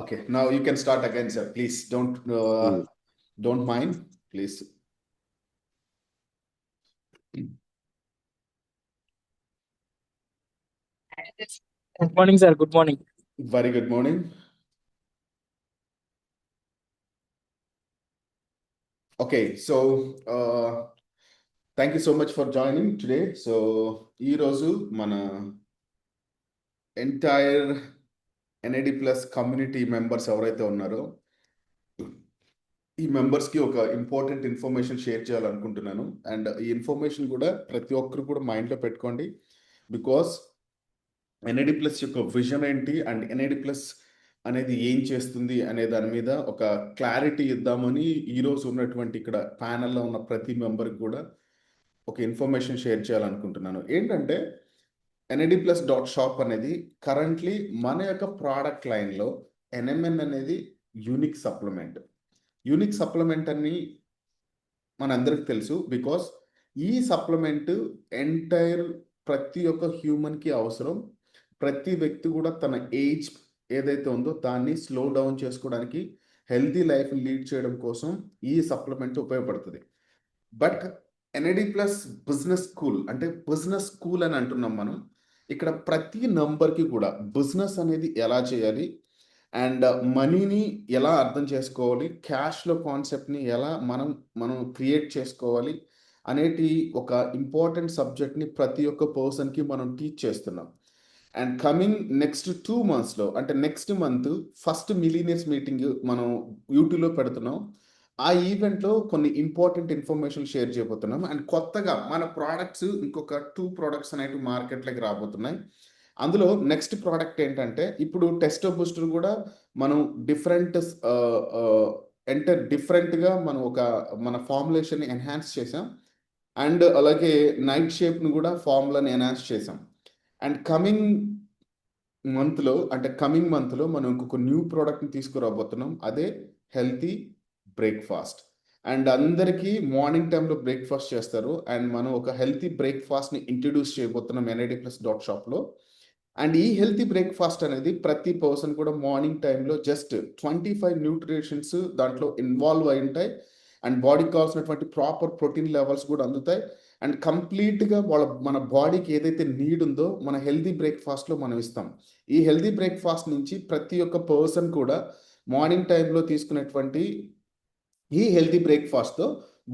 Okay, now you can start again, sir. Please don't mind, please. Good morning, sir. Good morning. Very good morning. Okay, so thank you so much for joining today. So ఈ రోజు మన entire NID plus community members ఎవరైతే ఉన్నారో ఈ మెంబర్స్కి ఒక important information share చేయాలనుకుంటున్నాను. And ఈ ఇన్ఫర్మేషన్ కూడా ప్రతి ఒక్కరు కూడా మైండ్లో పెట్టుకోండి. బికాస్ ఎన్ఐడి ప్లస్ యొక్క విజన్ ఏంటి అండ్ ఎన్ఐడి ప్లస్ అనేది ఏం చేస్తుంది అనే దాని మీద ఒక క్లారిటీ ఇద్దామని ఈరోజు ఉన్నటువంటి ఇక్కడ ప్యానల్లో ఉన్న ప్రతి మెంబర్కి కూడా ఒక ఇన్ఫర్మేషన్ షేర్ చేయాలనుకుంటున్నాను. ఏంటంటే ఎన్ఐడి ప్లస్ .షాప్ అనేది కరెంట్లీ మన యొక్క ప్రోడక్ట్ లైన్లో ఎన్ఎంఎన్ అనేది యూనిక్ సప్లిమెంట్. యూనిక్ సప్లిమెంట్ అని మనందరికి తెలుసు. బికాస్ ఈ సప్లిమెంట్ ఎంటైర్ ప్రతి ఒక్క హ్యూమన్కి అవసరం. ప్రతి వ్యక్తి కూడా తన ఏజ్ ఏదైతే ఉందో దాన్ని స్లో డౌన్ చేసుకోవడానికి, హెల్తీ లైఫ్ లీడ్ చేయడం కోసం ఈ సప్లిమెంట్ ఉపయోగపడుతుంది. But NID plus business school అంటే బిజినెస్ స్కూల్ అని అంటున్నాం మనం. ఇక్కడ ప్రతి నంబర్కి కూడా బిజినెస్ అనేది ఎలా చేయాలి అండ్ మనీని ఎలా అర్థం చేసుకోవాలి, క్యాష్లో కాన్సెప్ట్ని ఎలా మనం క్రియేట్ చేసుకోవాలి అనేటి ఒక ఇంపార్టెంట్ సబ్జెక్ట్ని ప్రతి ఒక్క పర్సన్కి మనం టీచ్ చేస్తున్నాం. అండ్ కమింగ్ నెక్స్ట్ 2 monthsలో అంటే next month first millionaires meeting మనం యూట్యూబ్లో పెడుతున్నాం. ఆ ఈవెంట్లో కొన్ని ఇంపార్టెంట్ ఇన్ఫర్మేషన్ షేర్ చేయబోతున్నాం. అండ్ కొత్తగా మన ప్రోడక్ట్స్ ఇంకొక 2 ప్రోడక్ట్స్ అనేవి మార్కెట్లోకి రాబోతున్నాయి. అందులో నెక్స్ట్ ప్రోడక్ట్ ఏంటంటే ఇప్పుడు టెస్టో బూస్టర్ కూడా మనం డిఫరెంట్గా మనం మన ఫార్ములేషన్ ఎన్హాన్స్ చేసాం. అండ్ అలాగే నైట్ షేప్ను కూడా ఫార్ములాని ఎన్హాన్స్ చేసాం. అండ్ కమింగ్ మంత్లో మనం ఇంకొక న్యూ ప్రోడక్ట్ని తీసుకురాబోతున్నాం. అదే హెల్తీ బ్రేక్ఫాస్ట్. అండ్ అందరికీ మార్నింగ్ టైంలో బ్రేక్ఫాస్ట్ చేస్తారు. అండ్ మనం ఒక హెల్తీ బ్రేక్ఫాస్ట్ని ఇంట్రడ్యూస్ చేయబోతున్నాం ఎన్ఐడి ప్లస్ .షాప్లో. అండ్ ఈ హెల్తీ బ్రేక్ఫాస్ట్ అనేది ప్రతి పర్సన్ కూడా మార్నింగ్ టైంలో జస్ట్ 25 న్యూట్రిషన్స్ దాంట్లో ఇన్వాల్వ్ అయి ఉంటాయి. అండ్ బాడీకి కావాల్సినటువంటి ప్రాపర్ ప్రోటీన్ లెవెల్స్ కూడా అందుతాయి. అండ్ కంప్లీట్గా మన బాడీకి ఏదైతే నీడ్ ఉందో మన హెల్తీ బ్రేక్ఫాస్ట్లో మనం ఇస్తాం. ఈ హెల్తీ బ్రేక్ఫాస్ట్ నుంచి ప్రతి ఒక్క పర్సన్ కూడా మార్నింగ్ టైంలో తీసుకునేటువంటి ఈ హెల్తీ బ్రేక్ఫాస్ట్తో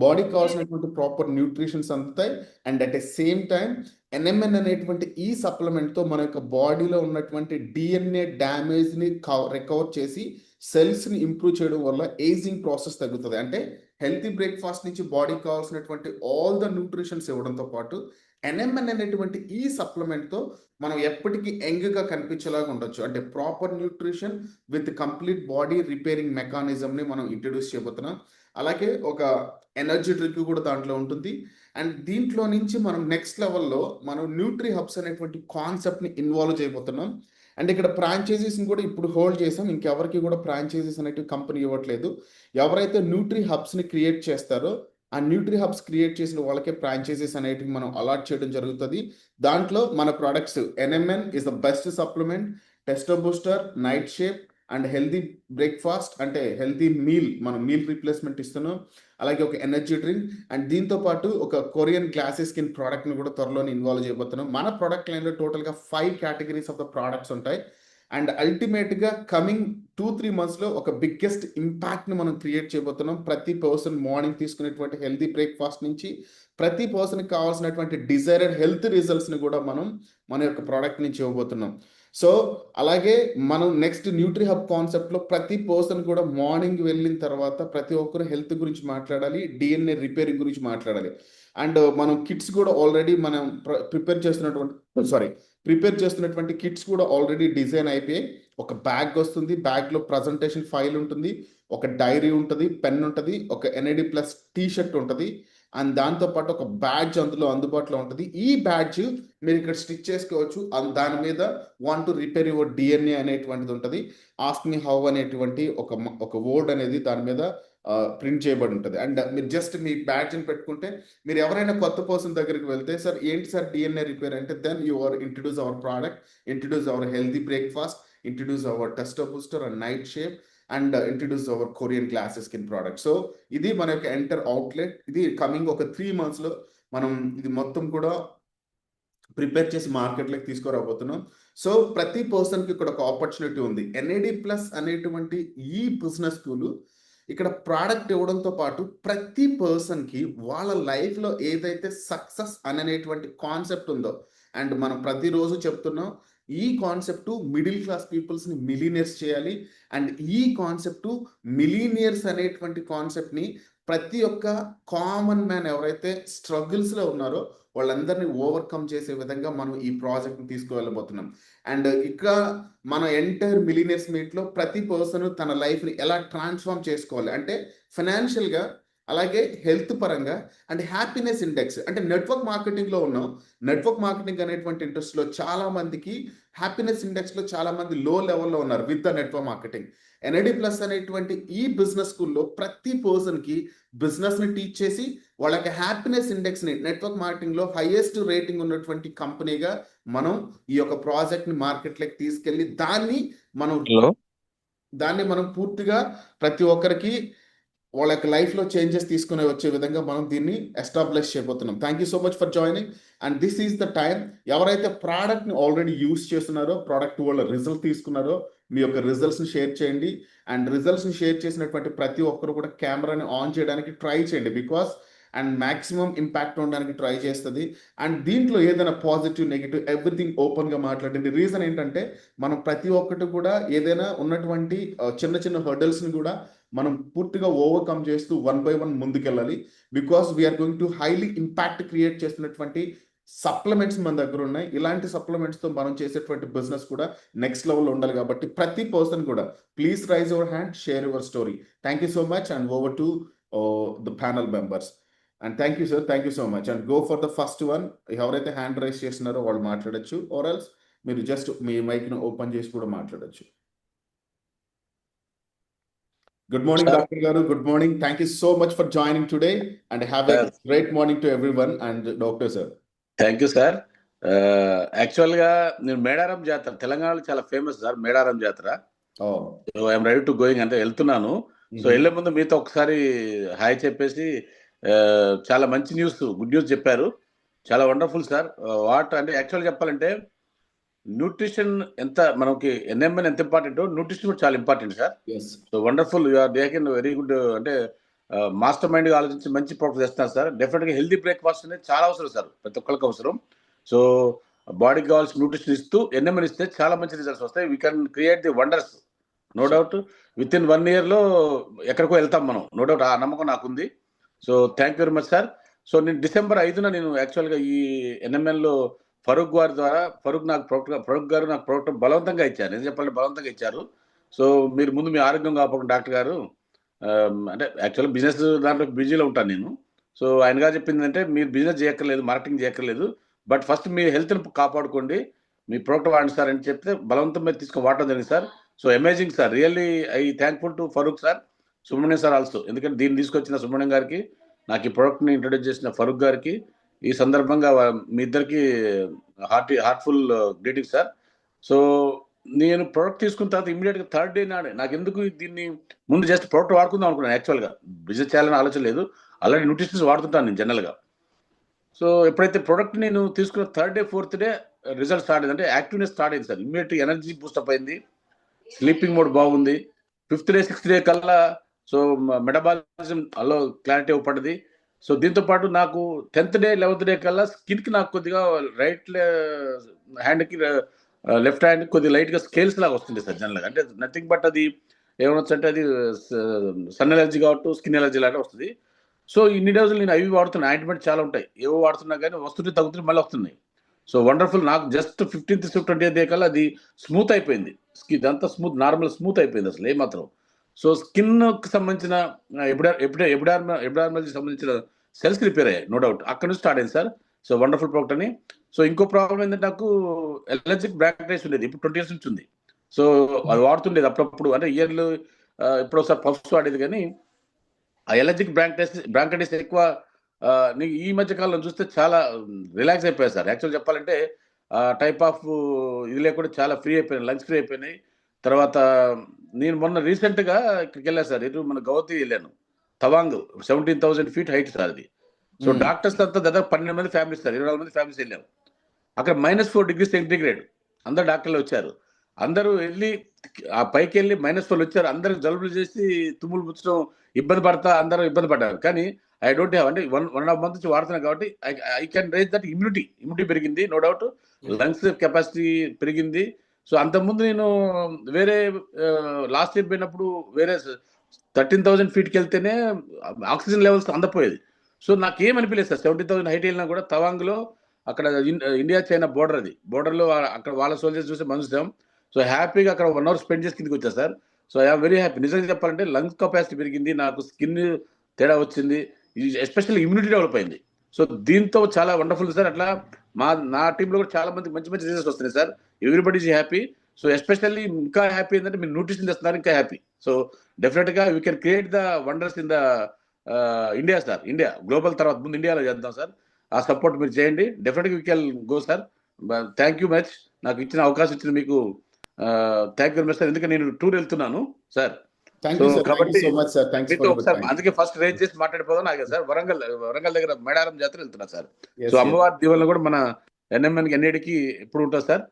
బాడీకి కావాల్సినటువంటి ప్రాపర్ న్యూట్రిషన్స్ అందుతాయి. And at a same time NMN అనేటువంటి ఈ సప్లిమెంట్తో మన యొక్క బాడీలో ఉన్నటువంటి డిఎన్ఏ డ్యామేజ్ని రికవర్ చేసి సెల్స్ని ఇంప్రూవ్ చేయడం వల్ల ఏజింగ్ ప్రాసెస్ తగ్గుతుంది. అంటే హెల్తీ బ్రేక్ఫాస్ట్ నుంచి బాడీకి కావాల్సినటువంటి ఆల్ ద న్యూట్రిషన్స్ ఇవ్వడంతో పాటు ఎన్ఎంఎన్ అనేటువంటి ఈ సప్లిమెంట్తో మనం ఎప్పటికీ యంగ్గా కనిపించేలాగా ఉండొచ్చు. అంటే proper nutrition with complete body repairing మెకానిజంని మనం ఇంట్రడ్యూస్ చేయబోతున్నాం. అలాగే ఒక ఎనర్జీ డ్రింక్ కూడా దాంట్లో ఉంటుంది. అండ్ దీంట్లో నుంచి మనం నెక్స్ట్ లెవెల్లో మనం న్యూట్రీ హబ్స్ అనేటువంటి కాన్సెప్ట్ని ఇన్వాల్వ్ చేయబోతున్నాం. అండ్ ఇక్కడ ఫ్రాంచైజీస్ని కూడా ఇప్పుడు హోల్డ్ చేసాం. ఇంకెవరికి కూడా ఫ్రాంచైజీస్ అనేటివి కంపెనీ ఇవ్వట్లేదు. ఎవరైతే న్యూట్రీ హబ్స్ని క్రియేట్ చేస్తారో ఆ న్యూట్రీ హబ్స్ క్రియేట్ చేసిన వాళ్ళకే ఫ్రాంచైజీస్ అనేటివి మనం అలాట్ చేయడం జరుగుతుంది. దాంట్లో మన products NMN is the best supplement, టెస్టో booster, night shape and healthy breakfast అంటే హెల్తీ మీల్, మనం మీల్ రీప్లేస్మెంట్ ఇస్తున్నాం. అలాగే ఒక ఎనర్జీ డ్రింక్ అండ్ దీంతో పాటు ఒక కొరియన్ గ్లాసెస్ స్కిన్ ప్రోడక్ట్ని కూడా త్వరలోనే ఇన్వాల్వ్ చేయబోతున్నాం. మన ప్రోడక్ట్ లైన్లో టోటల్గా 5 కేటగిరీస్ ఆఫ్ ద ప్రోడక్ట్స్ ఉంటాయి. అండ్ అల్టిమేట్గా కమింగ్ 2-3 monthsలో ఒక బిగ్గెస్ట్ ఇంపాక్ట్ని మనం క్రియేట్ చేయబోతున్నాం. ప్రతి పర్సన్ మార్నింగ్ తీసుకునేటువంటి హెల్తీ బ్రేక్ఫాస్ట్ నుంచి ప్రతి పర్సన్కి కావాల్సినటువంటి డిజైర్డ్ హెల్త్ రిజల్ట్స్ని కూడా మనం మన యొక్క ప్రోడక్ట్ నుంచి ఇవ్వబోతున్నాం. సో అలాగే మనం నెక్స్ట్ న్యూట్రీ హబ్ కాన్సెప్ట్లో ప్రతి పర్సన్ కూడా మార్నింగ్ వెళ్ళిన తర్వాత ప్రతి ఒక్కరు హెల్త్ గురించి మాట్లాడాలి, డిఎన్ఏ రిపేరింగ్ గురించి మాట్లాడాలి. అండ్ మనం కిట్స్ కూడా ఆల్రెడీ మనం ప్రిపేర్ చేస్తున్నటువంటి కిట్స్ కూడా ఆల్రెడీ డిజైన్ అయిపోయి ఒక బ్యాగ్ వస్తుంది. బ్యాగ్లో ప్రజెంటేషన్ ఫైల్ ఉంటుంది, ఒక డైరీ ఉంటుంది, పెన్ ఉంటుంది, ఒక ఎన్ఐడి ప్లస్ టీ-షర్ట్ ఉంటుంది. అండ్ దాంతోపాటు ఒక బ్యాడ్జ్ అందులో అందుబాటులో ఉంటుంది. ఈ బ్యాడ్జ్ మీరు ఇక్కడ స్టిచ్ చేసుకోవచ్చు. దాని మీద want to repair your DNA అనేటువంటిది ఉంటుంది. ఆస్క్ మీ హౌ అనేటువంటి ఒక వర్డ్ అనేది దాని మీద ప్రింట్ చేయబడి ఉంటుంది. అండ్ మీరు జస్ట్ మీ బ్యాడ్జ్ని పెట్టుకుంటే మీరు ఎవరైనా కొత్త పర్సన్ దగ్గరికి వెళ్తే సార్ ఏంటి సార్ డిఎన్ఏ రిపేర్ అంటే then you are introduce our product, introduce our healthy breakfast introduce our testo booster and night shape, and introduce our Korean glasses skin product. So ఇది మన యొక్క ఎంటర్ అవుట్లెట్. ఇది coming ఒక 3 months లో మనం ఇది మొత్తం కూడా ప్రిపేర్ చేసి మార్కెట్లోకి తీసుకురాబోతున్నాం. సో ప్రతి పర్సన్కి ఇక్కడ ఒక ఆపర్చునిటీ ఉంది. ఎన్ఏడి ప్లస్ అనేటువంటి ఈ బిజినెస్ స్కూల్ ఇక్కడ ప్రోడక్ట్ ఇవ్వడంతో పాటు ప్రతి పర్సన్కి వాళ్ళ లైఫ్లో ఏదైతే సక్సెస్ అనేటువంటి కాన్సెప్ట్ ఉందో, అండ్ మనం ప్రతిరోజు చెప్తున్నాం ఈ కాన్సెప్ట్ మిడిల్ క్లాస్ పీపుల్స్ని మిలీనియర్స్ చేయాలి. అండ్ ఈ కాన్సెప్ట్ మిలీనియర్స్ అనేటువంటి కాన్సెప్ట్ని ప్రతి ఒక్క కామన్ మ్యాన్ ఎవరైతే స్ట్రగుల్స్లో ఉన్నారో వాళ్ళందరినీ ఓవర్కమ్ చేసే విధంగా మనం ఈ ప్రాజెక్ట్ని తీసుకువెళ్ళబోతున్నాం. అండ్ ఇక్కడ మన ఎంటైర్ మిలీనియర్స్ మీట్లో ప్రతి పర్సన్ తన లైఫ్ని ఎలా ట్రాన్స్ఫార్మ్ చేసుకోవాలి అంటే ఫైనాన్షియల్గా, అలాగే హెల్త్ పరంగా, అండ్ హ్యాపీనెస్ ఇండెక్స్. అంటే నెట్వర్క్ మార్కెటింగ్లో ఉన్నాం. నెట్వర్క్ మార్కెటింగ్ అనేటువంటి ఇంట్రెస్ట్లో చాలా మందికి హ్యాపీనెస్ ఇండెక్స్లో చాలా మంది లో లెవెల్లో ఉన్నారు with the network marketing. NID plus అనేటువంటి ఈ బిజినెస్ స్కూల్లో ప్రతి పర్సన్కి బిజినెస్ని టీచ్ చేసి వాళ్ళ యొక్క హ్యాపీనెస్ ఇండెక్స్ని నెట్వర్క్ మార్కెటింగ్లో హైయెస్ట్ రేటింగ్ ఉన్నటువంటి కంపెనీగా మనం ఈ యొక్క ప్రాజెక్ట్ని మార్కెట్లోకి తీసుకెళ్ళి దాన్ని మనం పూర్తిగా ప్రతి ఒక్కరికి వాళ్ళ యొక్క లైఫ్లో చేంజెస్ తీసుకునే వచ్చే విధంగా మనం దీన్ని ఎస్టాబ్లిష్ చేయబోతున్నాం. Thank you so much for joining. And this is the time. ఎవరైతే ప్రోడక్ట్ని ఆల్రెడీ యూస్ చేస్తున్నారో, ప్రోడక్ట్ వాళ్ళ రిజల్ట్ తీసుకున్నారో, మీ యొక్క రిజల్ట్స్ని షేర్ చేయండి. అండ్ రిజల్ట్స్ని షేర్ చేసినటువంటి ప్రతి ఒక్కరు కూడా కెమెరాని ఆన్ చేయడానికి ట్రై చేయండి, బికాస్ అండ్ మ్యాక్సిమం ఇంపాక్ట్ ఉండడానికి ట్రై చేస్తుంది. అండ్ దీంట్లో ఏదైనా పాజిటివ్, నెగిటివ్ ఎవ్రీథింగ్ ఓపెన్గా మాట్లాడండి. రీజన్ ఏంటంటే మనం ప్రతి ఒక్కటి కూడా ఏదైనా ఉన్నటువంటి చిన్న చిన్న హర్డల్స్ని కూడా మనం పూర్తిగా ఓవర్కమ్ చేస్తూ 1 by 1 ముందుకెళ్ళాలి. Because we're going to highly impact create చేస్తున్నటువంటి సప్లిమెంట్స్ మన దగ్గర ఉన్నాయి. ఇలాంటి సప్లిమెంట్స్తో మనం చేసేటువంటి బిజినెస్ కూడా నెక్స్ట్ లెవెల్లో ఉండాలి. కాబట్టి ప్రతి పర్సన్ కూడా please rise your hand, share your story. Thank you so much. And over to the panel members. And thank you sir, thank you so much. And go for the first one. ఎవరైతే hand raise చేస్తున్నారో వాళ్ళు మాట్లాడచ్చు, or else మీరు just మీ మైక్ను open చేసి కూడా మాట్లాడచ్చు. Good morning, Dr. Garu. Good morning. Thank you so much for joining today, and have a great morning to everyone. And Doctor sir. Thank you sir. యాక్చువల్గా నేను మేడారం జాతర తెలంగాణలో చాలా ఫేమస్ సార్, మేడారం జాతర. ఐఎమ్ రెడీ టు గోయింగ్ అంటే వెళ్తున్నాను. So వెళ్ళే ముందు మీతో ఒకసారి హాయ్ చెప్పేసి చాలా మంచి న్యూస్, గుడ్ న్యూస్ చెప్పారు. చాలా వండర్ఫుల్ సార్. వాట్ అంటే యాక్చువల్గా చెప్పాలంటే న్యూట్రిషన్ ఎంత మనకి ఎన్ఎంఎన్ ఎంత ఇంపార్టెంట్, న్యూట్రిషన్ కూడా చాలా important sir. So wonderful, you are taking very good. అంటే మాస్టర్ మైండ్గా ఆలోచించి మంచి ప్రోడక్ట్ చేస్తున్నారు సార్. డెఫినెట్గా హెల్తీ బ్రేక్ఫాస్ట్ అనేది చాలా అవసరం సార్, ప్రతి ఒక్కరికి అవసరం. సో బాడీకి కావాల్సిన న్యూట్రిషన్ ఇస్తూ ఎన్ఎంఎన్ ఇస్తే చాలా మంచి రిజల్ట్స్ వస్తాయి. We can create the wonders, no doubt. Within 1 yearలో ఎక్కడికో వెళ్తాం మనం, నో డౌట్. ఆ నమ్మకం నాకుంది. So thank you very much sir. So నేను December 5న నేను యాక్చువల్గా ఈ ఎన్ఎంఎన్లో ఫరూక్ గారి ద్వారా, ఫరూక్ గారు నాకు ప్రోడక్ట్ బలవంతంగా ఇచ్చారు. నేను చెప్పాలంటే బలవంతంగా ఇచ్చారు. సో మీరు ముందు మీ ఆరోగ్యం కాపాడు డాక్టర్ గారు, అంటే యాక్చువల్గా బిజినెస్ దాంట్లో బిజీలో ఉంటాను నేను. సో ఆయన గారు చెప్పింది అంటే మీరు బిజినెస్ చేయక్కర్లేదు, మార్కెటింగ్ చేయక్కర్లేదు, బట్ ఫస్ట్ మీ హెల్త్ని కాపాడుకోండి, మీ ప్రోడక్ట్ వాడండి సార్ అని చెప్తే బలవంతం మీద తీసుకొని వాడటం జరిగింది sir. So amazing sir, really I thankful to Farooq sir, Subrahmanyam sir also. ఎందుకంటే దీన్ని తీసుకొచ్చిన సుబ్రహ్మణ్యం గారికి, నాకు ఈ ప్రోడక్ట్ని ఇంట్రొడ్యూస్ చేసిన ఫరూక్ గారికి ఈ సందర్భంగా మీ ఇద్దరికి హార్ట్ఫుల్ గ్రీటింగ్ సార్. సో నేను ప్రోడక్ట్ తీసుకున్న తర్వాత ఇమీడియట్గా 3rd day నాడే నాకు ఎందుకు దీన్ని ముందు జస్ట్ ప్రోడక్ట్ వాడుకుందాం అనుకున్నాను. యాక్చువల్గా బిజినెస్ చేయాలని ఆలోచన లేదు, ఆల్రెడీ న్యూట్రిషన్స్ వాడుతుంటాను నేను జనరల్గా. సో ఎప్పుడైతే ప్రోడక్ట్ నేను తీసుకున్న 3rd day 4th day result start అయింది, అంటే యాక్టివ్నెస్ స్టార్ట్ అయింది సార్. ఇమీడియట్ ఎనర్జీ బూస్టప్ అయింది, స్లీపింగ్ మోడ్ బాగుంది. 5th day 6th day కల్లా సో మెటబాలిజం అలో క్లారిటీ ఇవ్వబడ్డది. సో దీంతో పాటు నాకు 10th day 11th day కల్లా స్కిన్కి నాకు కొద్దిగా రైట్ హ్యాండ్కి లెఫ్ట్ హ్యాండ్ కొద్దిగా లైట్గా స్కేల్స్ లాగా వస్తుంది సార్ జనరల్గా. అంటే నథింగ్ బట్ అది ఏమనొచ్చు అంటే అది సన్ ఎలర్జీ కావచ్చు, స్కిన్ ఎలర్జీ లాగా వస్తుంది. సో ఇన్ని రోజులు నేను అవి వాడుతున్నాను, ఆయింట్మెంట్ చాలా ఉంటాయి, ఏవో వాడుతున్నా కానీ వస్తుంటే తగ్గుతుంటే మళ్ళీ వస్తున్నాయి. So wonderful. నాకు just 15th to 20th day కల్లా అది స్మూత్ అయిపోయింది, స్కిన్ అంతా నార్మల్ స్మూత్ అయిపోయింది అసలు ఏమాత్రం. సో స్కిన్కి సంబంధించిన ఎపిడర్మల్కి సంబంధించిన సెల్స్ రిపేర్ అయ్యాయి, నో డౌట్. అక్కడ నుంచి స్టార్ట్ అయింది సార్. సో వండర్ఫుల్ ప్రోడక్ట్ అని. సో ఇంకో ప్రాబ్లం ఏంటంటే నాకు ఎలర్జిక్ బ్రాంకైటిస్ ఉండేది, ఇప్పుడు 20 years నుంచి ఉంది. సో అది వాడుతుండేది అప్పుడప్పుడు, అంటే ఇయర్లు ఇప్పుడు ఒకసారి పఫ్స్ వాడేది, కానీ ఆ ఎలర్జిక్ బ్రాంకైటిస్ ఎక్కువ ఈ మధ్య కాలంలో చూస్తే చాలా రిలాక్స్ అయిపోయాయి సార్. యాక్చువల్ చెప్పాలంటే టైప్ ఆఫ్ ఇది లేకుండా చాలా ఫ్రీ అయిపోయినాయి, లంగ్స్ ఫ్రీ అయిపోయినాయి. తర్వాత నేను మొన్న రీసెంట్గా ఇక్కడికి వెళ్ళాను సార్, ఇటు మన గౌహతి వెళ్ళాను. తవాంగ్ 17,000 feet హైట్ సార్ అది. సో డాక్టర్స్ అంతా దాదాపు 12 మంది ఫ్యామిలీస్ సార్, 24 మంది ఫ్యామిలీస్ వెళ్ళాం. అక్కడ -4 degrees సెంటిగ్రేడ్ అందరు డాక్టర్లు వచ్చారు. అందరూ వెళ్ళి ఆ పైకి వెళ్ళి -4 వచ్చారు. అందరికి జలుబులు చేసి తుమ్ములు పుచ్చడం, ఇబ్బంది పడతా అందరూ ఇబ్బంది పడ్డారు. కానీ ఐ డోంట్ హ్యావ్, అంటే 1.5 month నుంచి వాడుతున్నాను కాబట్టి I can raise that immunity పెరిగింది, నో డౌట్. లంగ్స్ కెపాసిటీ పెరిగింది. సో అంతకుముందు నేను వేరే లాస్ట్ ఇయర్ పోయినప్పుడు వేరే 13,000 feetకి వెళ్తేనే ఆక్సిజన్ లెవెల్స్ అందపోయేది. సో నాకేమనిపించలేదు సార్, 70,000 హైట్ వెళ్ళినా కూడా తవాంగ్లో అక్కడ ఇండియా చైనా బోర్డర్, అది బోర్డర్లో అక్కడ వాళ్ళ సోల్జర్స్ చూసి మనసుతాం. సో హ్యాపీగా అక్కడ 1 hour స్పెండ్ చేసి కిందకి వచ్చా sir. So I'm very happy. నిజంగా చెప్పాలంటే లంగ్స్ కెపాసిటీ పెరిగింది, నాకు స్కిన్ తేడా వచ్చింది, ఎస్పెషల్లీ ఇమ్యూనిటీ డెవలప్ అయింది. సో దీంతో చాలా వండర్ఫుల్ సార్. అట్లా నా టీంలో కూడా చాలా మంది మంచి రిజల్ట్స్ వస్తున్నాయి sir. Everybody is happy. So especially ఇంకా హ్యాపీ ఏంటంటే మీరు న్యూట్రిషన్ తెస్తున్నారు, ఇంకా హ్యాపీ. సో డెఫినెట్గా we can create the wonders in the India sir. India global తర్వాత ముందు ఇండియాలో చేద్దాం సార్. ఆ సపోర్ట్ మీరు చేయండి, డెఫినెట్గా we can go sir. Thank you much, నాకు ఇచ్చిన అవకాశం ఇచ్చిన మీకు thank you very much sir. ఎందుకంటే నేను టూర్ వెళ్తున్నాను sir. Thank you sir, thank you so much sir. Thanks మీతో ఫర్ యువర్ ఒకసారి టైం. అందుకే ఫస్ట్ రేజ్ చేసి మాట్లాడిపోదాం నాకు సార్. వరంగల్ దగ్గర మేడారం జాతర వెళ్తున్నా సార్. Yes, so yes. అమ్మవారి దీవెనలు కూడా మన ఎన్ఎంఎన్కి ఎన్ఏడికి ఎప్పుడు ఉంటుంది సార్.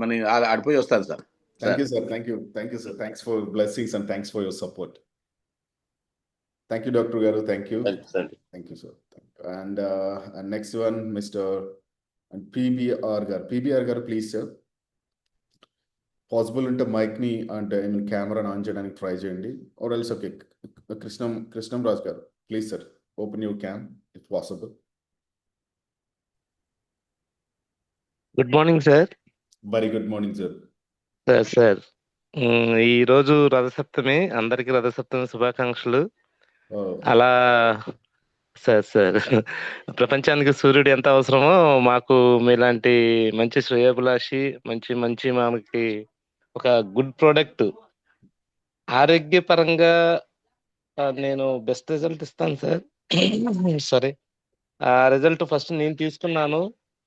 మన ఆడిపోయి వస్తాను sir. Thank you, sir. Thank you. Thank you, sir. Thanks for blessings and thanks for your support. Thank you, Dr. Garu. Thank you. Thank you, sir. And next one, Mr. and PBR Garu. PBR Garu, please, sir. Possible unte mic ni ante camera on cheyadaniki try cheyandi, or else okay. Krishnam Raj Garu, please, sir. Open your cam if possible. Good morning sir. Very good morning, sir. Sir ఈ రోజు రథసప్తమి, అందరికి రథసప్తమి శుభాకాంక్షలు. Oh, అలా sir ప్రపంచానికి సూర్యుడు ఎంత అవసరమో మాకు మీలాంటి మంచి శ్రేయోభిలాషి, మంచి మనకి ఒక గుడ్ ప్రోడక్ట్ ఆరోగ్యపరంగా నేను బెస్ట్ రిజల్ట్ ఇస్తాను సార్. సారీ, ఆ రిజల్ట్ ఫస్ట్ నేను తీసుకున్నాను.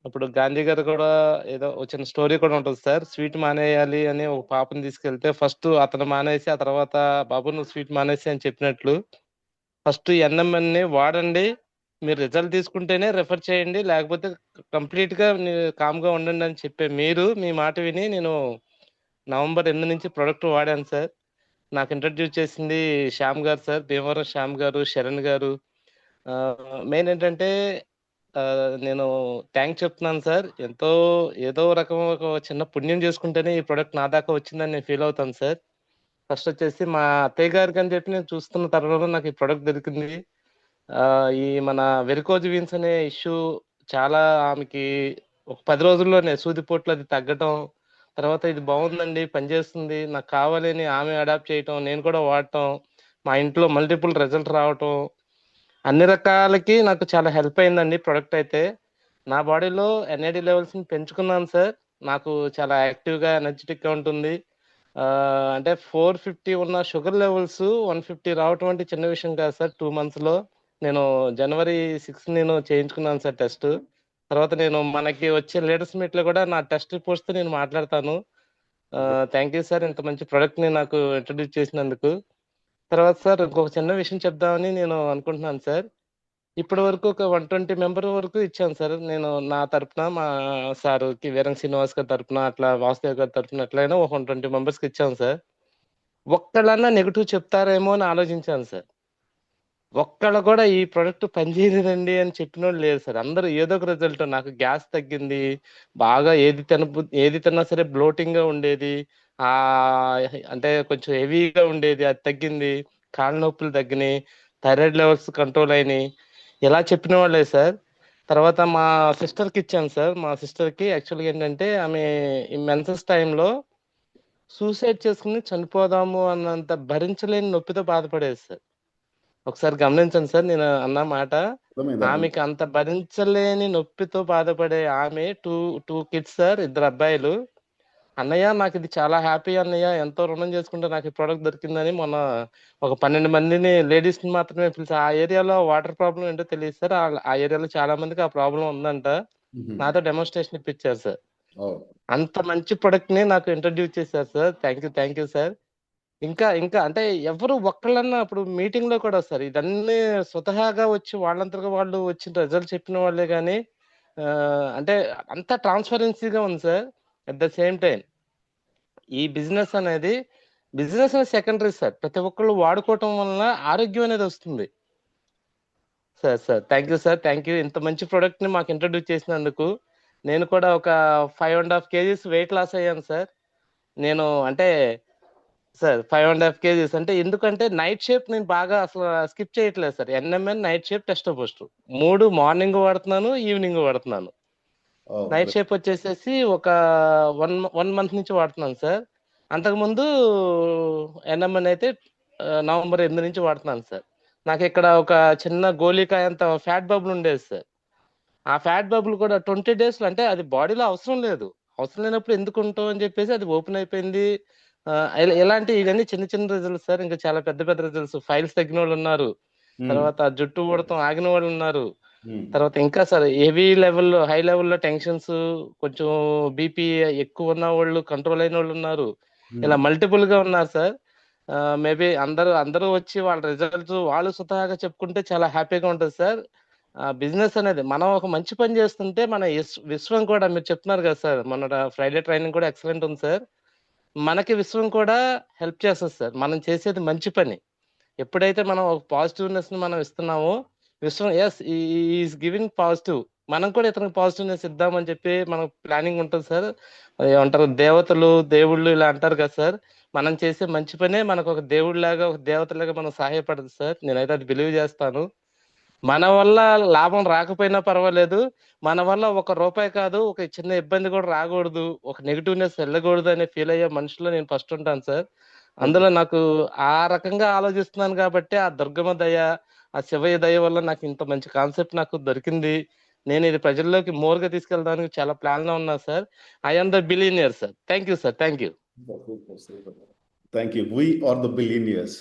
అప్పుడు గాంధీ గారు కూడా ఏదో వచ్చిన స్టోరీ కూడా ఉంటుంది సార్. స్వీట్ మానేయాలి అని ఒక పాపని తీసుకెళ్తే ఫస్ట్ అతను మానేసి, ఆ తర్వాత బాబు నువ్వు స్వీట్ మానేసి అని చెప్పినట్లు ఫస్ట్ ఎన్ఎంఎన్ని వాడండి, మీరు రిజల్ట్ తీసుకుంటేనే రెఫర్ చేయండి, లేకపోతే కంప్లీట్గా కామ్గా ఉండండి అని చెప్పే మీరు మీ మాట విని నేను November 8 నుంచి ప్రోడక్ట్ వాడాను సార్. నాకు ఇంట్రడ్యూస్ చేసింది శ్యామ్ గారు సార్, భీమవరం శ్యామ్ గారు, శరణ్ గారు. మెయిన్ ఏంటంటే నేను థ్యాంక్స్ చెప్తున్నాను సార్. ఏదో రకం ఒక చిన్న పుణ్యం చేసుకుంటేనే ఈ ప్రోడక్ట్ నా దాకా వచ్చిందని నేను ఫీల్ అవుతాను సార్. ఫస్ట్ వచ్చేసి మా అత్తయ్య గారికి అని చెప్పి నేను చూస్తున్న తరుణంలో నాకు ఈ ప్రోడక్ట్ దొరికింది. ఈ మన వెరికోజ్ వీన్స్ అనే ఇష్యూ చాలా ఆమెకి ఒక 10 రోజుల్లోనే సూదిపోట్లు అది తగ్గటం, తర్వాత ఇది బాగుందండి పనిచేస్తుంది నాకు కావాలని ఆమె అడాప్ట్ చేయటం, నేను కూడా వాడటం, మా ఇంట్లో మల్టిపుల్ రిజల్ట్ రావటం, అన్ని రకాలకి నాకు చాలా హెల్ప్ అయిందండి ప్రోడక్ట్ అయితే. నా బాడీలో ఎన్ఏడి లెవెల్స్ని పెంచుకున్నాను సార్. నాకు చాలా యాక్టివ్గా ఎనర్జెటిక్గా ఉంటుంది. అంటే 450 ఉన్న షుగర్ లెవెల్స్ 150 రావటం అంటే చిన్న విషయం కాదు సార్. 2 monthsలో నేను January 6 నేను చేయించుకున్నాను సార్ టెస్ట్. తర్వాత నేను మనకి వచ్చే లేటెస్ట్ మీట్లో కూడా నా టెస్ట్ రిపోర్ట్స్తో నేను మాట్లాడతాను. థ్యాంక్ యూ సార్, ఇంత మంచి ప్రోడక్ట్ని నాకు ఇంట్రడ్యూస్ చేసినందుకు. తర్వాత సార్ ఇంకొక చిన్న విషయం చెప్దామని నేను అనుకుంటున్నాను సార్. ఇప్పటి వరకు ఒక 120 మెంబర్ వరకు ఇచ్చాను సార్ నేను నా తరపున, మా సార్కి వీరంగ్ శ్రీనివాస్ గారి తరపున, అట్లా వాసుదేవ్ గారి తరపున ఎట్లయినా ఒక 120 మెంబర్స్కి ఇచ్చాను సార్. ఒక్కళ్ళన్నా నెగిటివ్ చెప్తారేమో అని ఆలోచించాను సార్. ఒక్కళ్ళు కూడా ఈ ప్రోడక్ట్ పనిచేయలేదండి అని చెప్పినోళ్ళు లేరు సార్. అందరూ ఏదో ఒక రిజల్ట్, నాకు గ్యాస్ తగ్గింది, బాగా ఏది తిన్నా సరే బ్లోటింగ్గా ఉండేది, అంటే కొంచెం హెవీగా ఉండేది, అది తగ్గింది, కాళ్ళ నొప్పులు తగ్గినాయి, థైరాయిడ్ లెవెల్స్ కంట్రోల్ అయినాయి, ఇలా చెప్పిన వాళ్ళే సార్. తర్వాత మా సిస్టర్కి ఇచ్చాను సార్. మా సిస్టర్కి యాక్చువల్గా ఏంటంటే ఆమె ఈ మెన్సెస్ టైంలో సూసైడ్ చేసుకుని చనిపోదాము అన్నంత భరించలేని నొప్పితో బాధపడేది సార్. ఒకసారి గమనించండి సార్ నేను అన్న మాట. ఆమెకి అంత భరించలేని నొప్పితో బాధపడే ఆమె టూ కిడ్స్ సార్, 2 అబ్బాయిలు. అన్నయ్య నాకు ఇది చాలా హ్యాపీ అన్నయ్య, ఎంతో రుణం చేసుకుంటే నాకు ఈ ప్రోడక్ట్ దొరికిందని మొన్న ఒక 12 మందిని లేడీస్ని మాత్రమే పిలిచి, ఆ ఏరియాలో వాటర్ ప్రాబ్లం ఏంటో తెలియదు సార్, ఆ ఏరియాలో చాలా మందికి ఆ ప్రాబ్లం ఉందంట, నాతో డెమోన్స్ట్రేషన్ ఇప్పించారు సార్. ఓ అంత మంచి ప్రొడక్ట్ ని నాకు ఇంట్రడ్యూస్ చేశారు సార్. Thank you sir. ఇంకా అంటే ఎవరు ఒక్కళ్ళన్నా ఇప్పుడు మీటింగ్ లో కూడా సార్ ఇదన్నీ స్వతహాగా వచ్చి వాళ్ళంతగా వాళ్ళు వచ్చిన రిజల్ట్ చెప్పిన వాళ్ళే కానీ అంటే అంత ట్రాన్స్పరెన్సీగా ఉంది sir. At the same time ఈ బిజినెస్ అనేది సెకండరీ సార్. ప్రతి ఒక్కళ్ళు వాడుకోవటం వలన ఆరోగ్యం అనేది వస్తుంది. Sir thank you. ఇంత మంచి ప్రోడక్ట్ ని మాకు ఇంట్రడ్యూస్ చేసినందుకు. నేను కూడా ఒక 5.5 kgs వెయిట్ లాస్ అయ్యాను సార్. నేను అంటే సార్ 5.5 kgs అంటే ఎందుకంటే నైట్ షిఫ్ట్ నేను బాగా అసలు స్కిప్ చేయట్లేదు sir. NMN, night shift, test post 3 morning వాడుతున్నాను, ఈవినింగ్ వాడుతున్నాను. ఓ నైట్ షిఫ్ట్ వచ్చేసేసి ఒక 1 మంత్ నుంచి వాడుతున్నాను సార్. అంతకుముందు NMN అయితే నవంబర్ 8 నుంచి వాడుతున్నాను సార్. నాకు ఇక్కడ ఒక చిన్న గోళీకాయ అంత ఫ్యాట్ బబుల్ ఉండేది సార్. ఆ ఫ్యాట్ బబుల్ కూడా 20 days లో అంటే అది బాడీలో అవసరం లేదు. అవసరం లేనప్పుడు ఎందుకు ఉంటాం అని చెప్పేసి అది ఓపెన్ అయిపోయింది. ఇలాంటి ఇవన్నీ చిన్న చిన్న రిజల్ట్స్ సార్. ఇంకా చాలా పెద్ద పెద్ద రిజల్ట్స్. ఫైల్స్ తగ్గిన వాళ్ళు ఉన్నారు, తర్వాత జుట్టు ఊడటం ఆగిన వాళ్ళు ఉన్నారు, తర్వాత ఇంకా సార్ హెవీ లెవెల్లో హై లెవెల్లో టెన్షన్స్, కొంచెం బీపీ ఎక్కువ ఉన్న వాళ్ళు, కంట్రోల్ అయిన వాళ్ళు ఉన్నారు. ఇలా మల్టిపుల్ గా ఉన్నారు సార్. మేబీ అందరూ వచ్చి వాళ్ళ రిజల్ట్స్ వాళ్ళు స్వతహాగా చెప్పుకుంటే చాలా హ్యాపీగా ఉంటుంది సార్. బిజినెస్ అనేది మనం ఒక మంచి పని చేస్తుంటే మన విశ్వం కూడా, మీరు చెప్తున్నారు కదా సార్, మన ఫ్రైడే ట్రైనింగ్ కూడా ఎక్సలెంట్ ఉంది సార్. మనకి విశ్వం కూడా హెల్ప్ చేస్తుంది సార్. మనం చేసేది మంచి పని. ఎప్పుడైతే మనం ఒక పాజిటివ్నెస్ ని మనం ఇస్తున్నామో విశ్వం ఈస్ గివింగ్ పాజిటివ్. మనం కూడా ఇతనికి పాజిటివ్నెస్ ఇద్దామని చెప్పి మనకు ప్లానింగ్ ఉంటుంది సార్. ఏమంటారు, దేవతలు దేవుళ్ళు ఇలా అంటారు కదా సార్. మనం చేసే మంచి పనే మనకు ఒక దేవుడిలాగా, ఒక దేవతలాగా మనం సహాయపడదు సార్. నేనైతే అది బిలీవ్ చేస్తాను. మన వల్ల లాభం రాకపోయినా పర్వాలేదు, మన వల్ల ఒక రూపాయి కాదు, ఒక చిన్న ఇబ్బంది కూడా రాకూడదు, ఒక నెగిటివ్నెస్ వెళ్ళకూడదు అనే ఫీల్ అయ్యే మనుషులో నేను ఫస్ట్ ఉంటాను సార్. అందులో నాకు ఆ రకంగా ఆలోచిస్తున్నాను కాబట్టి ఆ దుర్గమ్మ దయ, ఆ శివయ్య దయ వల్ల నాకు ఇంత మంచి కాన్సెప్ట్ నాకు దొరికింది. నేను ఇది ప్రజల్లోకి మోర్గా తీసుకెళ్ళడానికి చాలా ప్లాన్ లో ఉన్నా sir. I am the billionaire sir. Thank you sir. Thank you. Thank you. We are the billionaires.